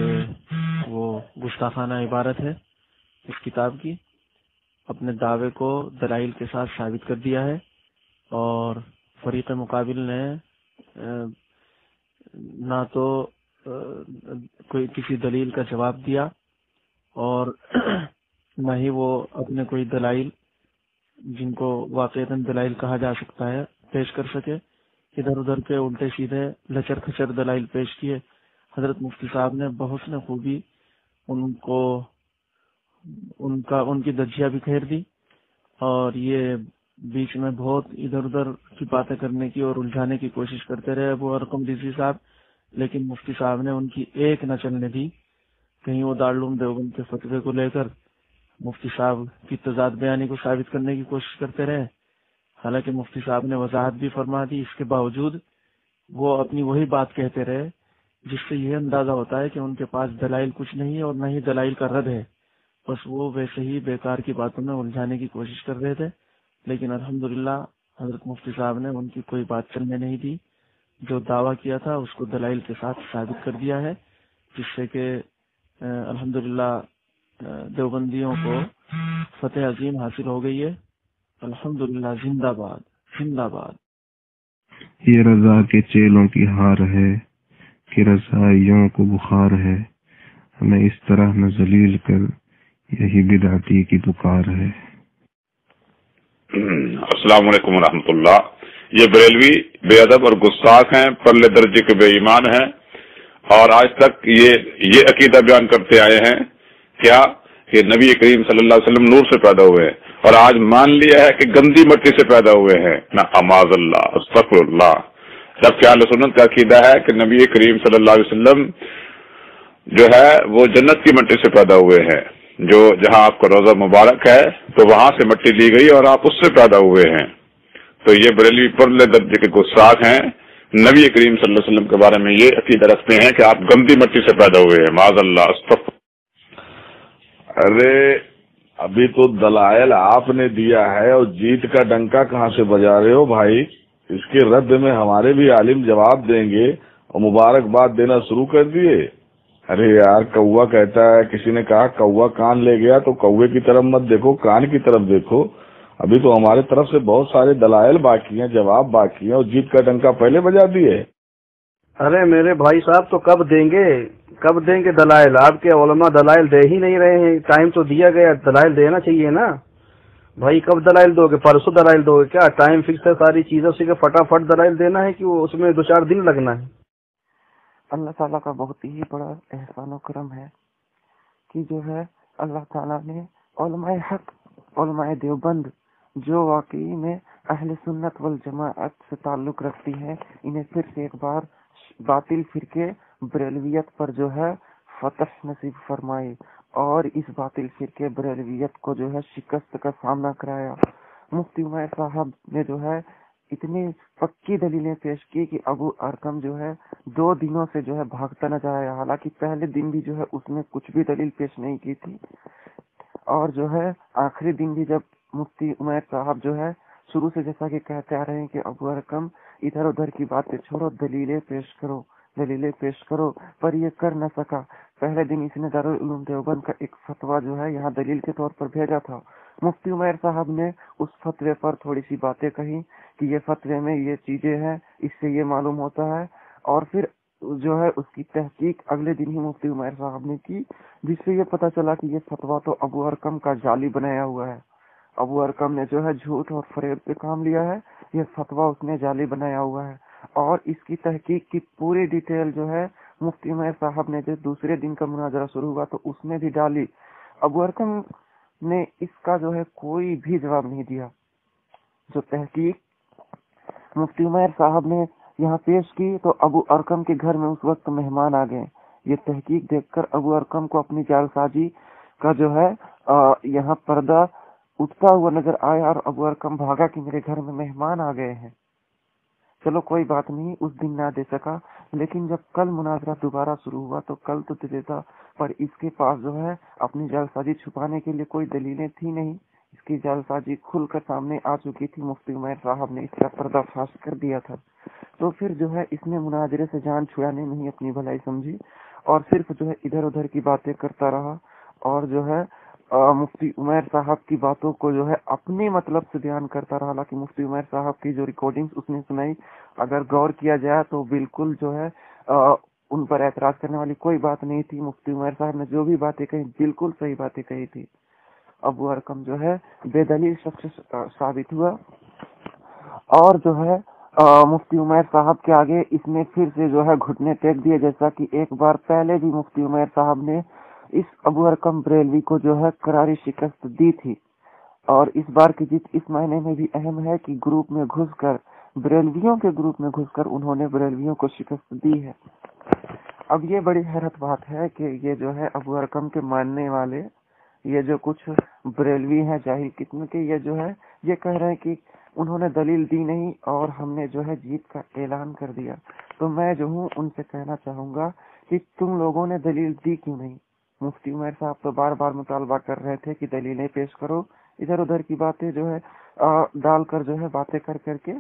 وہ گستاخانہ عبارت ہے اس کتاب کی، اپنے دعوے کو دلائل کے ساتھ ثابت کر دیا ہے، اور فریق مقابل نے نہ تو کوئی کسی دلیل کا جواب دیا، اور نہ ہی وہ اپنے کوئی دلائل جن کو واقعتاً دلائل کہا جا سکتا ہے پیش کر سکے۔ ادھر ادھر کے الٹے سیدھے لچر کھچر دلائل پیش کیے۔ حضرت مفتی صاحب نے بہت نے خوبی ان کی دجیاں بھی کھیر دی، اور یہ بیچ میں بہت ادھر ادھر کی باتیں کرنے کی اور الجھانے کی کوشش کرتے رہے ابو ارقم رضوی صاحب، لیکن مفتی صاحب نے ان کی ایک نہ چلنے دی۔ کہیں وہ دارالعلوم دیوبند کے فتوے کو لے کر مفتی صاحب کی تضاد بیانی کو ثابت کرنے کی کوشش کرتے رہے، حالانکہ مفتی صاحب نے وضاحت بھی فرما دی، اس کے باوجود وہ اپنی وہی بات کہتے رہے، جس سے یہ اندازہ ہوتا ہے کہ ان کے پاس دلائل کچھ نہیں ہے اور نہ ہی دلائل کا رد ہے، بس وہ ویسے ہی بیکار کی باتوں میں الجھانے کی کوشش کر رہے تھے۔ لیکن الحمدللہ حضرت مفتی صاحب نے ان کی کوئی بات چلنے نہیں دی، جو دعویٰ کیا تھا اس کو دلائل کے ساتھ ثابت کر دیا ہے، جس سے کہ الحمدللہ دیوبندیوں کو فتح عظیم حاصل ہو گئی ہے۔ الحمدللہ، زندہ باد، زندہ باد۔ یہ رضا کے چیلوں کی ہار ہے کہ رضائیوں کو بخار ہے، ہمیں اس طرح نہ ذلیل کر، یہی بدعتی کی پکار ہے۔ السلام علیکم ورحمۃ اللہ۔ یہ بریلوی بے ادب اور گستاخ ہیں، پرلے درجے کے بے ایمان ہیں، اور آج تک یہ عقیدہ بیان کرتے آئے ہیں کیا کہ نبی کریم صلی اللہ علیہ وسلم نور سے پیدا ہوئے ہیں، اور آج مان لیا ہے کہ گندی مٹی سے پیدا ہوئے ہیں۔ نہ معاذ اللہ، استغفر اللہ۔ جب کہ اہل سنت کا عقیدہ ہے کہ نبی کریم صلی اللہ علیہ وسلم جو ہے وہ جنت کی مٹی سے پیدا ہوئے ہیں، جو جہاں آپ کا روزہ مبارک ہے تو وہاں سے مٹی لی گئی اور آپ اس سے پیدا ہوئے ہیں۔ تو یہ بریلوی پرلے درجے کے گستاخ ہیں، نبی کریم صلی اللہ علیہ وسلم کے بارے میں یہ عقیدہ رکھتے ہیں کہ آپ گندی مٹی سے پیدا ہوئے ہیں۔ معاذ اللہ، استغفر۔ ارے ابھی تو دلائل آپ نے دیا ہے اور جیت کا ڈنکا کہاں سے بجا رہے ہو بھائی؟ اس کے رد میں ہمارے بھی عالم جواب دیں گے اور مبارکباد دینا شروع کر دیے. ارے یار کوا کہتا ہے، کسی نے کہا کوا کان لے گیا تو کوے کی طرف مت دیکھو، کان کی طرف دیکھو. ابھی تو ہمارے طرف سے بہت سارے دلائل باقی ہیں، جواب باقی ہیں، اور جیت کا ڈنکا پہلے بجا دیے. ارے میرے بھائی صاحب تو کب دیں گے دلائل؟ آپ کے علماء دلائل دے ہی نہیں رہے ہیں. ٹائم تو دیا گیا، دلائل دینا چاہیے نا بھائی. کب دلائل دو گے؟ پرسوں دلائل دو گے کیا؟ ٹائم فکس ہے ساری چیزوں سے کہ فٹافٹ دلائل دینا ہے کہ وہ اس میں 2-4 دن لگنا ہے؟ اللہ تعالیٰ کا بہت ہی بڑا احسان و کرم ہے کہ جو ہے اللہ تعالیٰ نے علماء حق، علماء دیوبند جو واقعی میں اہل سنت والجماعت سے تعلق رکھتی ہے، انہیں پھر سے ایک بار باطل فرقے بریلویت پر جو ہے فتح نصیب فرمائی اور اس باطل فرقے بریلویت کو جو ہے شکست کا سامنا کرایا. مفتی عمیر صاحب نے جو ہے اتنی پکی دلیلیں پیش کی کہ ابو ارقم جو ہے 2 دنوں سے جو ہے بھاگتا نہ جایا. حالانکہ پہلے دن بھی جو ہے اس نے کچھ بھی دلیل پیش نہیں کی تھی، اور جو ہے آخری دن بھی جب مفتی عمیر صاحب جو ہے شروع سے جیسا کہ کہتے آ رہے ہیں کہ ابو ارقم ادھر ادھر کی باتیں چھوڑو، دلیلیں پیش کرو، پر یہ کر نہ سکا. پہلے دن اس نے دارالعلوم دیوبند کا ایک فتویٰ جو ہے یہاں دلیل کے طور پر بھیجا تھا. مفتی عمیر صاحب نے اس فتوے پر تھوڑی سی باتیں کہی کہ یہ فتوے میں یہ چیزیں ہیں، اس سے یہ معلوم ہوتا ہے، اور پھر جو ہے اس کی تحقیق اگلے دن ہی مفتی عمیر صاحب نے کی، جس سے یہ پتہ چلا کہ یہ فتویٰ تو ابو ارقم کا جعلی بنایا ہوا ہے. ابو ارقم نے جو ہے جھوٹ اور فریب پہ کام لیا ہے، یہ فتویٰ اس نے جعلی بنایا ہوا ہے. اور اس کی تحقیق کی پوری ڈیٹیل جو ہے مفتی عمیر صاحب نے جو دوسرے دن کا مناظرہ شروع ہوا تو اس میں بھی ڈالی. ابو ارقم نے اس کا جو ہے کوئی بھی جواب نہیں دیا. جو تحقیق مفتی عمیر صاحب نے یہاں پیش کی تو ابو ارقم کے گھر میں اس وقت مہمان آ گئے. یہ تحقیق دیکھ کر ابو ارقم کو اپنی جعل سازی کا جو ہے یہاں پردہ اٹھتا ہوا نظر آیا اور ابو ارقم بھاگا کہ میرے گھر میں مہمان آ گئے ہیں. چلو کوئی بات نہیں، اس دن نہ دے سکا، لیکن جب کل مناظرہ دوبارہ شروع ہوا تو کل تو دے دیتا، پر اس کے پاس جو ہے اپنی جعل سازی چھپانے کے لیے کوئی دلیلیں تھی نہیں. اس کی جعل سازی کھل کر سامنے آ چکی تھی. مفتی عمیر صاحب نے اس کا پردہ فاش کر دیا تھا. تو پھر جو ہے اس نے مناظرے سے جان چھڑانے میں ہی اپنی بھلائی سمجھی اور صرف جو ہے ادھر ادھر کی باتیں کرتا رہا، اور جو ہے مفتی عمیر صاحب کی باتوں کو جو ہے اپنے مطلب سے بیان کرتا رہا. حالانکہ مفتی عمیر صاحب کی جو ریکارڈنگز اس نے سنائی، اگر غور کیا جائے تو بالکل جو ہے ان پر اعتراض کرنے والی کوئی بات نہیں تھی. مفتی عمیر صاحب نے جو بھی باتیں کہی بالکل صحیح باتیں کہی تھی. ابو ارقم جو ہے بے دلیل شخص ثابت ہوا، اور جو ہے مفتی عمیر صاحب کے آگے اس نے پھر سے جو ہے گھٹنے ٹیک دیے، جیسا کہ ایک بار پہلے بھی مفتی عمیر صاحب نے اس ابو ارقم بریلوی کو جو ہے کراری شکست دی تھی. اور اس بار کی جیت اس معنی میں بھی اہم ہے کہ گروپ میں گھس کر، بریلویوں کے گروپ میں گھس کر انہوں نے بریلویوں کو شکست دی ہے. اب یہ بڑی حیرت بات ہے کہ یہ جو ہے ابو ارقم کے ماننے والے، یہ جو کچھ بریلوی ہیں جاہل قسم کے، یہ جو ہے یہ کہہ رہے ہیں کہ انہوں نے دلیل دی نہیں اور ہم نے جو ہے جیت کا اعلان کر دیا. تو میں جو ہوں ان سے کہنا چاہوں گا کہ تم لوگوں نے دلیل دی کیوں نہیں؟ مفتی عمیر صاحب تو بار بار مطالبہ کر رہے تھے کہ دلیلیں پیش کرو، ادھر ادھر کی باتیں جو ہے ڈال کر جو ہے باتیں کر کر کے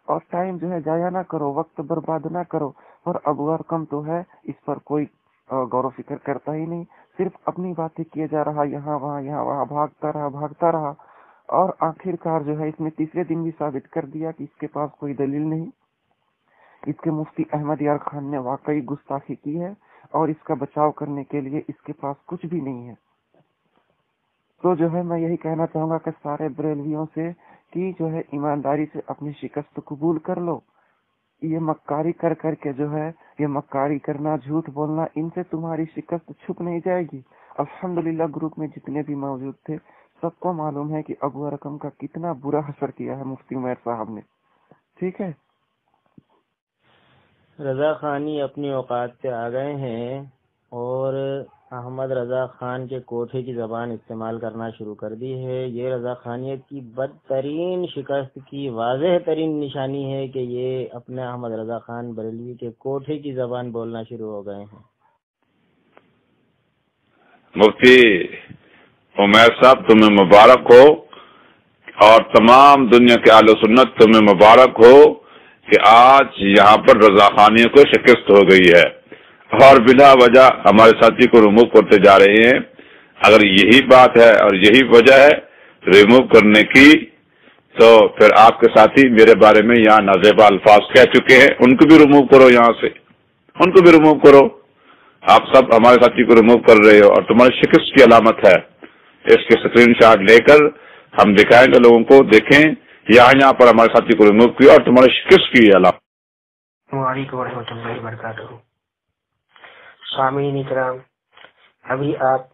اور ٹائم جو ہے ضائع نہ کرو، وقت برباد نہ کرو. اور ابو ارقم تو ہے اس پر کوئی غور و فکر کرتا ہی نہیں، صرف اپنی باتیں کیے جا رہا، یہاں وہاں بھاگتا رہا اور آخر کار جو ہے اس نے تیسرے دن بھی ثابت کر دیا کہ اس کے پاس کوئی دلیل نہیں. اس کے مفتی احمد یار خان نے واقعی گستاخی کی ہے اور اس کا بچاؤ کرنے کے لیے اس کے پاس کچھ بھی نہیں ہے. تو جو ہے میں یہی کہنا چاہوں گا کہ سارے بریلویوں سے کہ جو ہے ایمانداری سے اپنی شکست قبول کر لو. یہ مکاری کر کر کے جو ہے یہ مکاری کرنا، جھوٹ بولنا، ان سے تمہاری شکست چھپ نہیں جائے گی. الحمدللہ گروپ میں جتنے بھی موجود تھے سب کو معلوم ہے کہ ابو ارقم کا کتنا برا حشر کیا ہے مفتی عمیر صاحب نے. ٹھیک ہے، رضا خانی اپنی اوقات سے آ گئے ہیں اور احمد رضا خان کے کوٹھے کی زبان استعمال کرنا شروع کر دی ہے. یہ رضا خانیت کی بدترین شکست کی واضح ترین نشانی ہے کہ یہ اپنے احمد رضا خان بریلوی کے کوٹھے کی زبان بولنا شروع ہو گئے ہیں. مفتی عمیر صاحب تمہیں مبارک ہو، اور تمام دنیا کے اہل سنت تمہیں مبارک ہو کہ آج یہاں پر رضاخانیوں کو شکست ہو گئی ہے اور بلا وجہ ہمارے ساتھی کو ریموو کرتے جا رہے ہیں۔ اگر یہی بات ہے اور یہی وجہ ہے ریموو کرنے کی، تو پھر آپ کے ساتھی میرے بارے میں یہاں نازیبا الفاظ کہہ چکے ہیں، ان کو بھی ریموو کرو، یہاں سے ان کو بھی ریموو کرو۔ آپ سب ہمارے ساتھی کو ریموو کر رہے ہو اور تمہاری شکست کی علامت ہے۔ اس کے اسکرین شاٹ لے کر ہم دکھائیں گے لوگوں کو، دیکھیں یہاں پر ہمارے ساتھی کو ریموو کیا اور تمہاری شکست کی علامت۔ وعلیکم ورحمۃ اللہ وبرکاتہ۔ سامعین کرام، ابھی آپ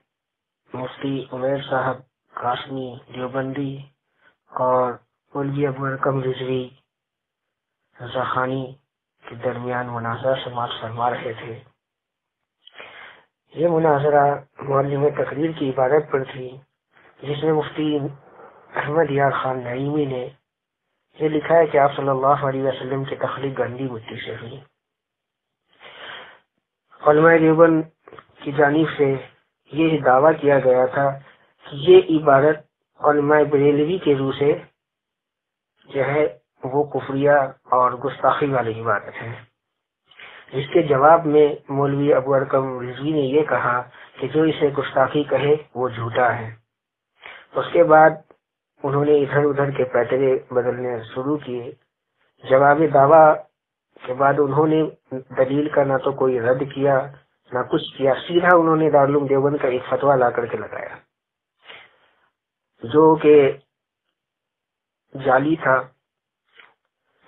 مفتی عمیر صاحب قاسمی دیوبندی اور مولوی ابو ارقم رضوی رضاخانی کے درمیان مناظرہ سماعت فرما رہے تھے۔ یہ مناظرہ معلم تقریر کی عبارت پر تھی، جس میں مفتی احمد یار خان نعیمی نے یہ لکھا ہے کہ آپ صلی اللہ علیہ وسلم کی تخلیق گندی مٹی سے ہوئی۔ علماء دیوبند کی جانب سے یہ دعویٰ کیا گیا تھا کہ یہ عبارت علماء بریلوی کے روح سے جو ہے وہ کفریہ اور گستاخی والی عبارت ہے، جس کے جواب میں مولوی ابو ارقم رضوی نے یہ کہا کہ جو اسے گستاخی کہے وہ جھوٹا ہے۔ اس کے بعد انہوں نے ادھر ادھر کے پیٹرے بدلنے شروع کیے۔ جواب دعویٰ کے بعد انہوں نے دلیل کا نہ تو کوئی رد کیا نہ کچھ کیا، سیدھا انہوں نے دارالعلوم دیوبند کا ایک فتویٰ لا کر کے لگایا جو کہ جعلی تھا۔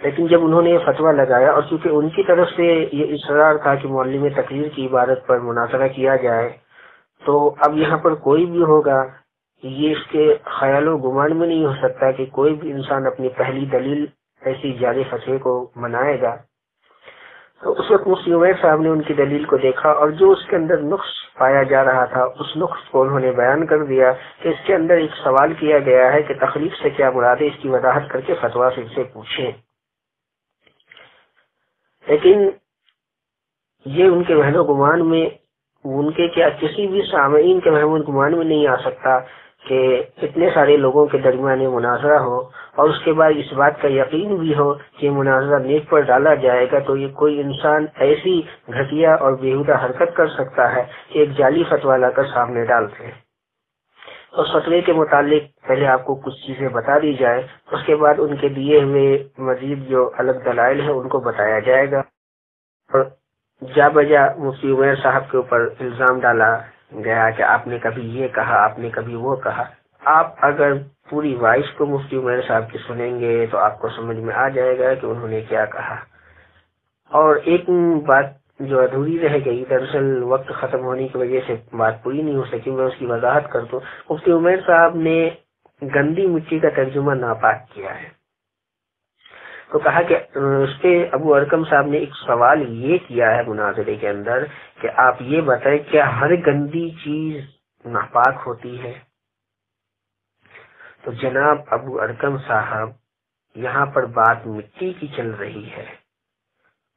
لیکن جب انہوں نے یہ فتویٰ لگایا اور چونکہ ان کی طرف سے یہ اصرار تھا کہ معلم تقریر کی عبارت پر مناظرہ کیا جائے، تو اب یہاں پر کوئی بھی ہوگا یہ اس کے خیال و گمان میں نہیں ہو سکتا کہ کوئی بھی انسان اپنی پہلی دلیل ایسی جعلی فتوے کو منائے گا۔ تو اس وقت مفتی عمیر صاحب نے ان کی دلیل کو دیکھا اور جو اس کے اندر نقص پایا جا رہا تھا اس نقص کو انہوں نے بیان کر دیا کہ اس کے اندر ایک سوال کیا گیا ہے کہ تخلیق سے کیا مراد ہے، اس کی وضاحت کر کے فتویٰ سے اسے پوچھیں۔ لیکن یہ ان کے وہم و گمان میں، ان کے کیا کسی بھی سامعین کے وہم و گمان میں نہیں آ سکتا کہ اتنے سارے لوگوں کے درمیان مناظرہ ہو اور اس کے بعد اس بات کا یقین بھی ہو کہ مناظرہ نیٹ پر ڈالا جائے گا، تو یہ کوئی انسان ایسی گھٹیا اور بیہودہ حرکت کر سکتا ہے کہ ایک جعلی فتویٰ لا کر سامنے ڈالتے ہیں۔ اس فتوے کے متعلق پہلے آپ کو کچھ چیزیں بتا دی جائے، اس کے بعد ان کے دیے ہوئے مزید جو الگ دلائل ہیں ان کو بتایا جائے گا۔ اور جا بجا مفتی عمیر صاحب کے اوپر الزام ڈالا گیا کہ آپ نے کبھی یہ کہا، آپ نے کبھی وہ کہا۔ آپ اگر پوری وائس کو مفتی عمیر صاحب کی سنیں گے تو آپ کو سمجھ میں آ جائے گا کہ انہوں نے کیا کہا۔ اور ایک بات جو ادھوری رہ گئی، دراصل وقت ختم ہونے کی وجہ سے بات پوری نہیں ہو سکی، میں اس کی وضاحت کر دوں۔ مفتی عمیر صاحب نے گندی مٹی کا ترجمہ ناپاک کیا ہے، تو کہا کہ اس پہ ابو ارقم صاحب نے ایک سوال یہ کیا ہے مناظرے کے اندر کہ آپ یہ بتائیں کیا ہر گندی چیز ناپاک ہوتی ہے؟ تو جناب ابو ارقم صاحب، یہاں پر بات مٹی کی چل رہی ہے،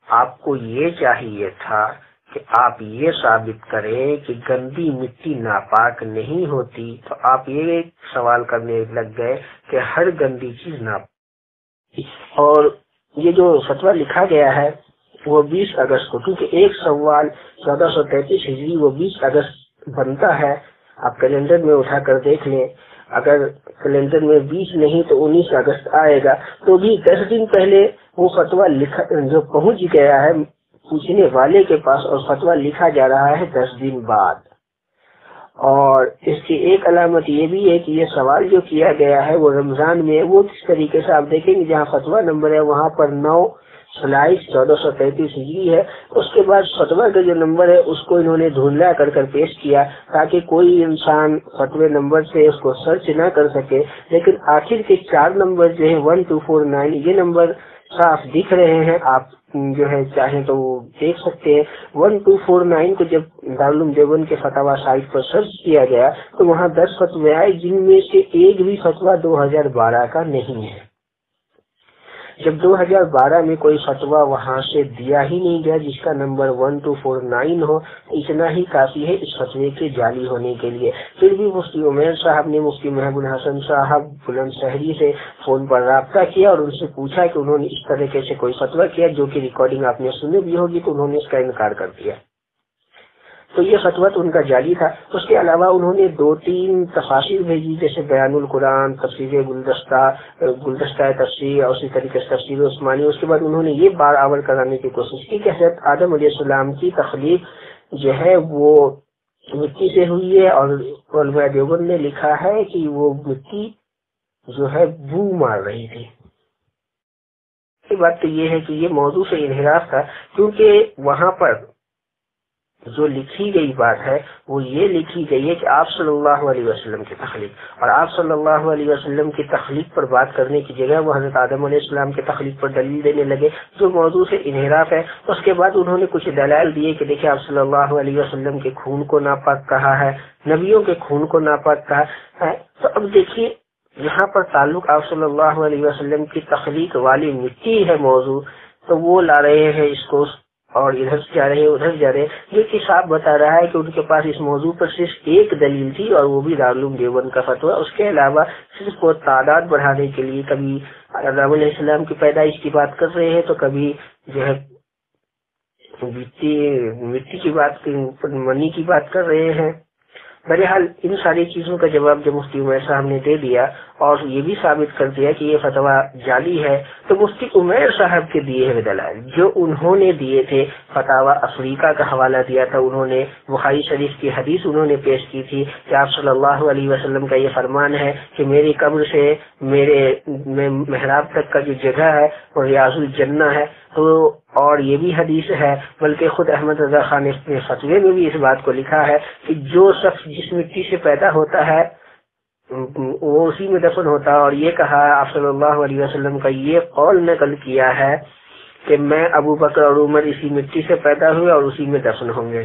آپ کو یہ چاہیے تھا کہ آپ یہ ثابت کریں کہ گندی مٹی ناپاک نہیں ہوتی، تو آپ یہ سوال کرنے لگ گئے کہ ہر گندی چیز ناپاک۔ اور یہ جو فتویٰ لکھا گیا ہے وہ 20 اگست کو، کیونکہ ایک سوال 1433 ہجری وہ 20 اگست بنتا ہے۔ آپ کیلنڈر میں اٹھا کر دیکھ لیں، اگر کیلنڈر میں 20 نہیں تو 19 اگست آئے گا، تو بھی 10 دن پہلے وہ فتویٰ لکھا جو پہنچ گیا ہے پوچھنے والے کے پاس، اور فتویٰ لکھا جا رہا ہے 10 دن بعد۔ اور اس کی ایک علامت یہ بھی ہے کہ یہ سوال جو کیا گیا ہے وہ رمضان میں، وہ کس طریقے سے آپ دیکھیں گے جہاں فتویٰ نمبر ہے وہاں پر 9/22/1433 ہجری ہے، اس کے بعد فتویٰ کا جو نمبر ہے اس کو انہوں نے دھندلا کر پیش کیا تاکہ کوئی انسان فتوے نمبر سے اس کو سرچ نہ کر سکے۔ لیکن آخر کے 4 نمبر جو ہیں 1249 یہ نمبر صاف دکھ رہے ہیں، آپ جو ہے چاہیں تو وہ دیکھ سکتے ہیں۔ 1249 کو جب دارالعلوم دیوبند کے فتاوی سائٹ پر سرچ کیا گیا تو وہاں 10 فتوے آئے، جن میں سے ایک بھی فتویٰ 2012 کا نہیں ہے۔ جب 2012 میں کوئی فتویٰ وہاں سے دیا ہی نہیں گیا جس کا نمبر 1249 ہو، اتنا ہی کافی ہے اس فتوے کے جعلی ہونے کے لیے۔ پھر بھی مفتی عمیر صاحب نے مفتی محب الحسن صاحب بلند شہری سے فون پر رابطہ کیا اور ان سے پوچھا کہ انہوں نے اس طریقے سے کوئی فتویٰ کیا، جو کہ ریکارڈنگ آپ نے سنی بھی ہوگی، تو انہوں نے اس کا انکار کر دیا۔ تو یہ فتویٰ تو ان کا جعلی تھا۔ اس کے علاوہ انہوں نے 2-3 تفاسیر بھیجی، جیسے بیان القرآن، تفسیر گلدستہ تفسیر، اور اسی طریقے سے تفسیر عثمانی۔ اس کے بعد انہوں نے یہ بار آور کرانے کی کوشش کی کہ حضرت آدم علیہ السلام کی تخلیق جو ہے وہ مٹی سے ہوئی ہے، اور علماء دیوبند نے لکھا ہے کہ وہ مٹی جو ہے بو مار رہی تھی۔ بات تو یہ ہے کہ یہ موضوع سے انحراف تھا، کیونکہ وہاں پر جو لکھی گئی بات ہے وہ یہ لکھی گئی ہے کہ آپ صلی اللہ علیہ وسلم کی تخلیق، اور آپ صلی اللہ علیہ وسلم کی تخلیق پر بات کرنے کی جگہ وہ حضرت آدم علیہ السلام کی تخلیق پر دلیل دینے لگے، جو موضوع سے انحراف ہے۔ اس کے بعد انہوں نے کچھ دلائل دیے کہ دیکھیں آپ صلی اللہ علیہ وسلم کے خون کو ناپاک کہا ہے، نبیوں کے خون کو ناپاک کہا ہے۔ تو اب دیکھیے یہاں پر تعلق آپ صلی اللہ علیہ وسلم کی تخلیق والی مٹی ہے موضوع، تو وہ لا رہے ہیں اس کو، اور ادھر جا رہے ادھر جا رہے، یہ کہ صاحب بتا رہا ہے کہ ان کے پاس اس موضوع پر صرف ایک دلیل تھی، اور وہ بھی دارالعلوم دیوبند کا فتویٰ۔ اس کے علاوہ صرف وہ تعداد بڑھانے کے لیے کبھی آدم علیہ السلام کی پیدائش کی بات کر رہے ہیں، تو کبھی جو ہے مٹی کی بات، منی کی بات کر رہے ہیں۔ بہرحال ان ساری چیزوں کا جواب جب مفتی عمیر صاحب نے دے دیا اور یہ بھی ثابت کر دیا کہ یہ فتویٰ جعلی ہے، تو مفتی عمیر صاحب کے دیے ہوئے دلائل جو انہوں نے دیے تھے، فتاوی افریقہ کا حوالہ دیا تھا انہوں نے، بخاری شریف کی حدیث انہوں نے پیش کی تھی کہ آپ صلی اللہ علیہ وسلم کا یہ فرمان ہے کہ میری قبر سے میرے محراب تک کا جو جگہ ہے وہ ریاض الجنہ ہے، تو اور یہ بھی حدیث ہے، بلکہ خود احمد رضا خان نے اپنے فتوے میں بھی اس بات کو لکھا ہے کہ جو شخص جس مٹی سے پیدا ہوتا ہے وہ اسی میں دفن ہوتا ہے، اور یہ کہا آپ صلی اللہ علیہ وسلم کا یہ قول نقل کیا ہے کہ میں ابو بکر اور عمر اسی مٹی سے پیدا ہوئے اور اسی میں دفن ہوں گے۔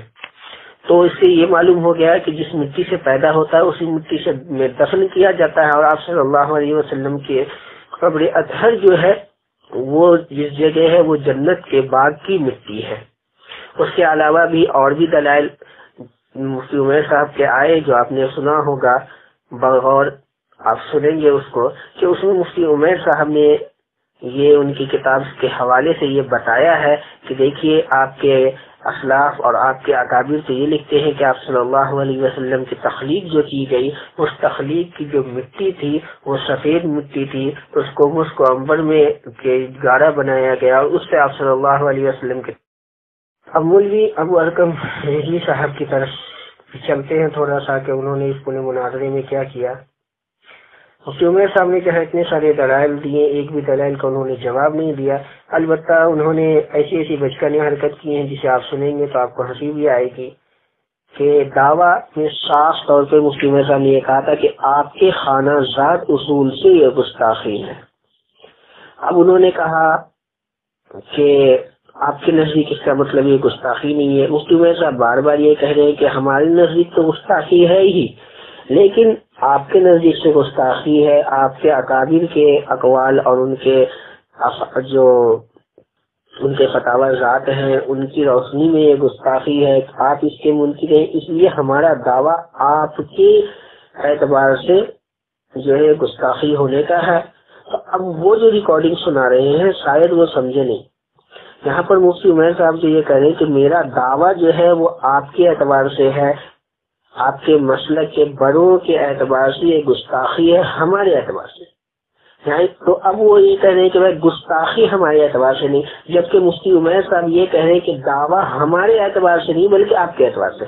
تو اس سے یہ معلوم ہو گیا کہ جس مٹی سے پیدا ہوتا ہے اسی مٹی سے میں دفن کیا جاتا ہے، اور آپ صلی اللہ علیہ وسلم کے قبر اطہر جو ہے وہ جس جگہ ہے وہ جنت کے باغ کی مٹی ہے۔ اس کے علاوہ بھی اور بھی دلائل مفتی عمیر صاحب کے آئے جو آپ نے سنا ہوگا، بغور آپ سنیں گے اس کو، کہ اس میں مفتی عمیر صاحب نے یہ ان کی کتاب کے حوالے سے یہ بتایا ہے کہ دیکھیے آپ کے اسلاف اور آپ کے اکابر تو یہ لکھتے ہیں کہ آپ صلی اللہ علیہ وسلم کی تخلیق جو کی گئی، اس تخلیق کی جو مٹی تھی وہ سفید مٹی تھی، اس کو عنبر میں گارا بنایا گیا، اور اس سے آپ صلی اللہ علیہ وسلم کے۔ اب مولوی ابو ارقم رضوی صاحب کی طرف چلتے ہیں تھوڑا سا کہ انہوں نے اس پورے مناظرے میں کیا کیا۔ مفتی عمیر صاحب نے جہاں اتنے سارے دلائل دیے، ایک بھی دلائل کا انہوں نے جواب نہیں دیا، البتہ انہوں نے ایسی بچکانیں حرکت کی ہیں جسے آپ سنیں گے تو آپ کو ہنسی بھی آئے گی، کہ دعویٰ میں صاف طور پہ مفتی عمیر صاحب نے یہ کہا تھا کہ آپ کے خانہ ذات اصول سے یہ گستاخی ہے۔ اب انہوں نے کہا کہ آپ کے نزدیک اس کا مطلب یہ گستاخی نہیں ہے۔ مفتی عمیر صاحب بار بار یہ کہہ رہے ہیں کہ ہمارے نزدیک تو گستاخی ہے ہی، لیکن آپ کے نزدیک سے گستاخی ہے، آپ کے اکابر کے اقوال اور ان کے جو ان کے فتاوی ذات ہیں ان کی روشنی میں یہ گستاخی ہے، آپ اس کے منکر ہیں، اس لیے ہمارا دعویٰ آپ کے اعتبار سے جو ہے گستاخی ہونے کا ہے۔ تو اب وہ جو ریکارڈنگ سنا رہے ہیں شاید وہ سمجھے نہیں۔ یہاں پر مفتی عمیر صاحب جو یہ کہہ رہے ہیں کہ میرا دعویٰ جو ہے وہ آپ کے اعتبار سے ہے، آپ کے مسلک کے بڑوں کے اعتبار سے یہ گستاخی ہے، ہمارے اعتبار سے تو اب وہ یہ کہہ رہے ہیں کہ بھائی گستاخی ہمارے اعتبار سے نہیں، جبکہ مفتی عمیر صاحب یہ کہہ رہے ہیں کہ دعویٰ ہمارے اعتبار سے نہیں بلکہ آپ کے اعتبار سے۔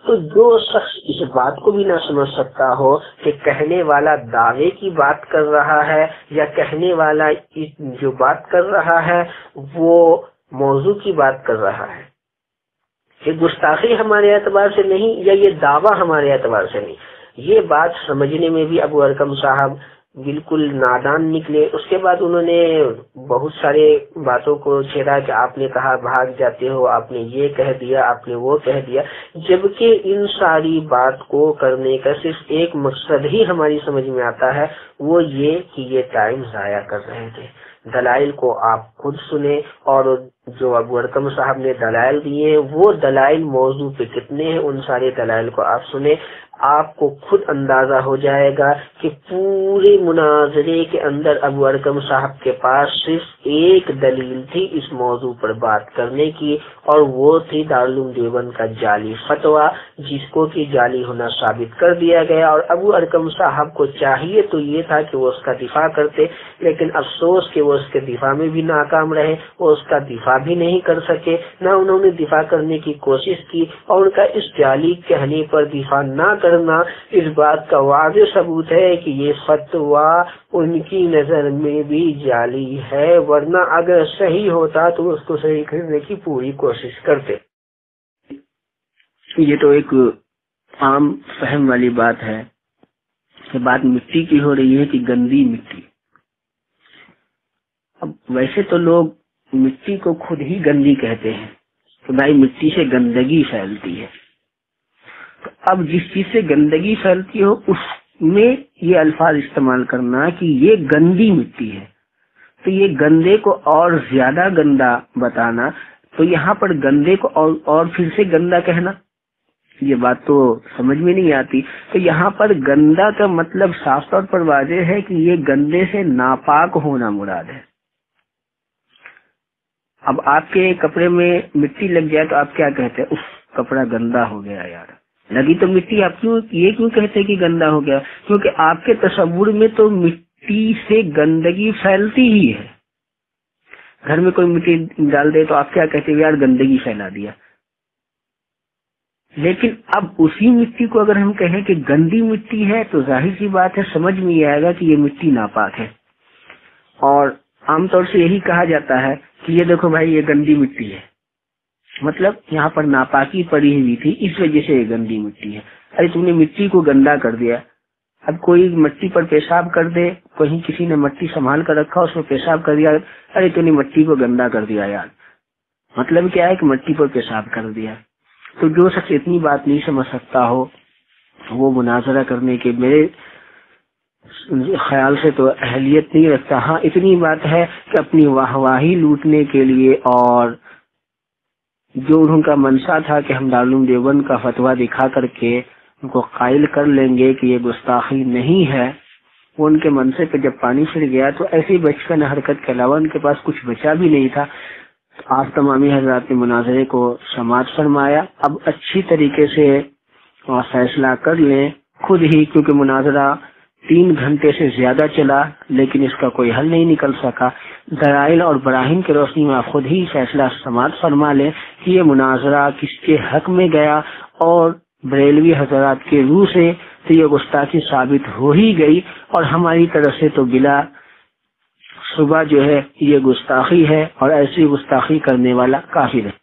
تو جو شخص اس بات کو بھی نہ سمجھ سکتا ہو کہ کہنے والا دعوے کی بات کر رہا ہے یا کہنے والا جو بات کر رہا ہے وہ موضوع کی بات کر رہا ہے، کہ گستاخی ہمارے اعتبار سے نہیں یا یہ دعویٰ ہمارے اعتبار سے نہیں، یہ بات سمجھنے میں بھی ابو ارقم صاحب بالکل نادان نکلے۔ اس کے بعد انہوں نے بہت سارے باتوں کو چھیڑا کہ آپ نے کہا بھاگ جاتے ہو، آپ نے یہ کہہ دیا، آپ نے وہ کہہ دیا، جبکہ ان ساری بات کو کرنے کا صرف ایک مقصد ہی ہماری سمجھ میں آتا ہے، وہ یہ کہ یہ ٹائم ضائع کر رہے تھے۔ دلائل کو آپ خود سنیں، اور جو ابو ارقم صاحب نے دلائل دیے ہیں وہ دلائل موضوع پہ کتنے ہیں، ان سارے دلائل کو آپ سنیں، آپ کو خود اندازہ ہو جائے گا کہ پورے مناظرے کے اندر ابو ارقم صاحب کے پاس صرف ایک دلیل تھی اس موضوع پر بات کرنے کی، اور وہ تھی دارالعلوم دیوبند کا جعلی فتویٰ، جس کو کہ جعلی ہونا ثابت کر دیا گیا، اور ابو ارقم صاحب کو چاہیے تو یہ تھا کہ وہ اس کا دفاع کرتے، لیکن افسوس کہ وہ اس کے دفاع میں بھی ناکام رہے، وہ اس کا دفاع بھی نہیں کر سکے، نہ انہوں نے دفاع کرنے کی کوشش کی، اور ان کا اس جعلی کہنے پر دفاع نہ کرنا اس بات کا واضح ثبوت ہے کہ یہ فتویٰ ان کی نظر میں بھی جعلی ہے، ورنہ اگر صحیح ہوتا تو اس کو صحیح کرنے کی پوری کوشش کرتے۔ یہ تو ایک عام فہم والی بات ہے کہ بات مٹی کی ہو رہی ہے کہ گندی مٹی۔ اب ویسے تو لوگ مٹی کو خود ہی گندی کہتے ہیں کہ بھائی مٹی سے گندگی پھیلتی ہے، تو اب جس چیز سے گندگی پھیلتی ہو اس میں یہ الفاظ استعمال کرنا کہ یہ گندی مٹی ہے، تو یہ گندے کو اور زیادہ گندا بتانا، تو یہاں پر گندے کو اور پھر سے گندا کہنا، یہ بات تو سمجھ میں نہیں آتی۔ تو یہاں پر گندا کا مطلب صاف طور پر واضح ہے کہ یہ گندے سے ناپاک ہونا مراد ہے۔ اب آپ کے کپڑے میں مٹی لگ جائے تو آپ کیا کہتے ہیں؟ اف کپڑا گندا ہو گیا یار، لگی تو مٹی، آپ کیوں کہتے کہ گندا ہو گیا؟ کیونکہ آپ کے تصور میں تو مٹی سے گندگی پھیلتی ہی ہے۔ گھر میں کوئی مٹی ڈال دے تو آپ کیا کہتے ہیں؟ یار گندگی پھیلا دیا۔ لیکن اب اسی مٹی کو اگر ہم کہیں کہ گندی مٹی ہے تو ظاہر سی بات ہے سمجھ میں یہ آئے گا کہ یہ مٹی ناپاک ہے، اور عام طور سے یہی کہا جاتا ہے کہ یہ دیکھو بھائی یہ گندی مٹی ہے، مطلب یہاں پر ناپاکی پڑی ہوئی تھی اس وجہ سے یہ گندی مٹی ہے۔ ارے تم نے مٹی کو گندا کر دیا۔ اب کوئی مٹی پر پیشاب کر دے، کہیں کسی نے مٹی سنبھال کر رکھا اس میں پیشاب کر دیا، ارے تم نے مٹی کو گندا کر دیا یار، مطلب کیا ہے کہ مٹی پر پیشاب کر دیا۔ تو جو شخص اتنی بات نہیں سمجھ سکتا ہو وہ مناظرہ کرنے کے میرے خیال سے تو اہلیت نہیں رکھتا۔ ہاں اتنی بات ہے کہ اپنی واہواہی لوٹنے کے لیے اور جو ان کا منشا تھا کہ ہم دارالعلوم دیوبند کا فتویٰ دکھا کر کے ان کو قائل کر لیں گے کہ یہ گستاخی نہیں ہے، وہ ان کے منشے پہ جب پانی پھر گیا تو ایسی بچپن حرکت کے علاوہ ان کے پاس کچھ بچا بھی نہیں تھا۔ آپ تمامی حضرات نے مناظرے کو سماعت فرمایا، اب اچھی طریقے سے فیصلہ کر لیں خود ہی، کیونکہ مناظرہ 3 گھنٹے سے زیادہ چلا لیکن اس کا کوئی حل نہیں نکل سکا۔ دلائل اور براہین کی روشنی میں آپ خود ہی فیصلہ سماعت فرما لیں کہ یہ مناظرہ کس کے حق میں گیا، اور بریلوی حضرات کے روح سے تو یہ گستاخی ثابت ہو ہی گئی، اور ہماری طرف سے تو بلا صبح جو ہے یہ گستاخی ہے، اور ایسی گستاخی کرنے والا کافر ہے۔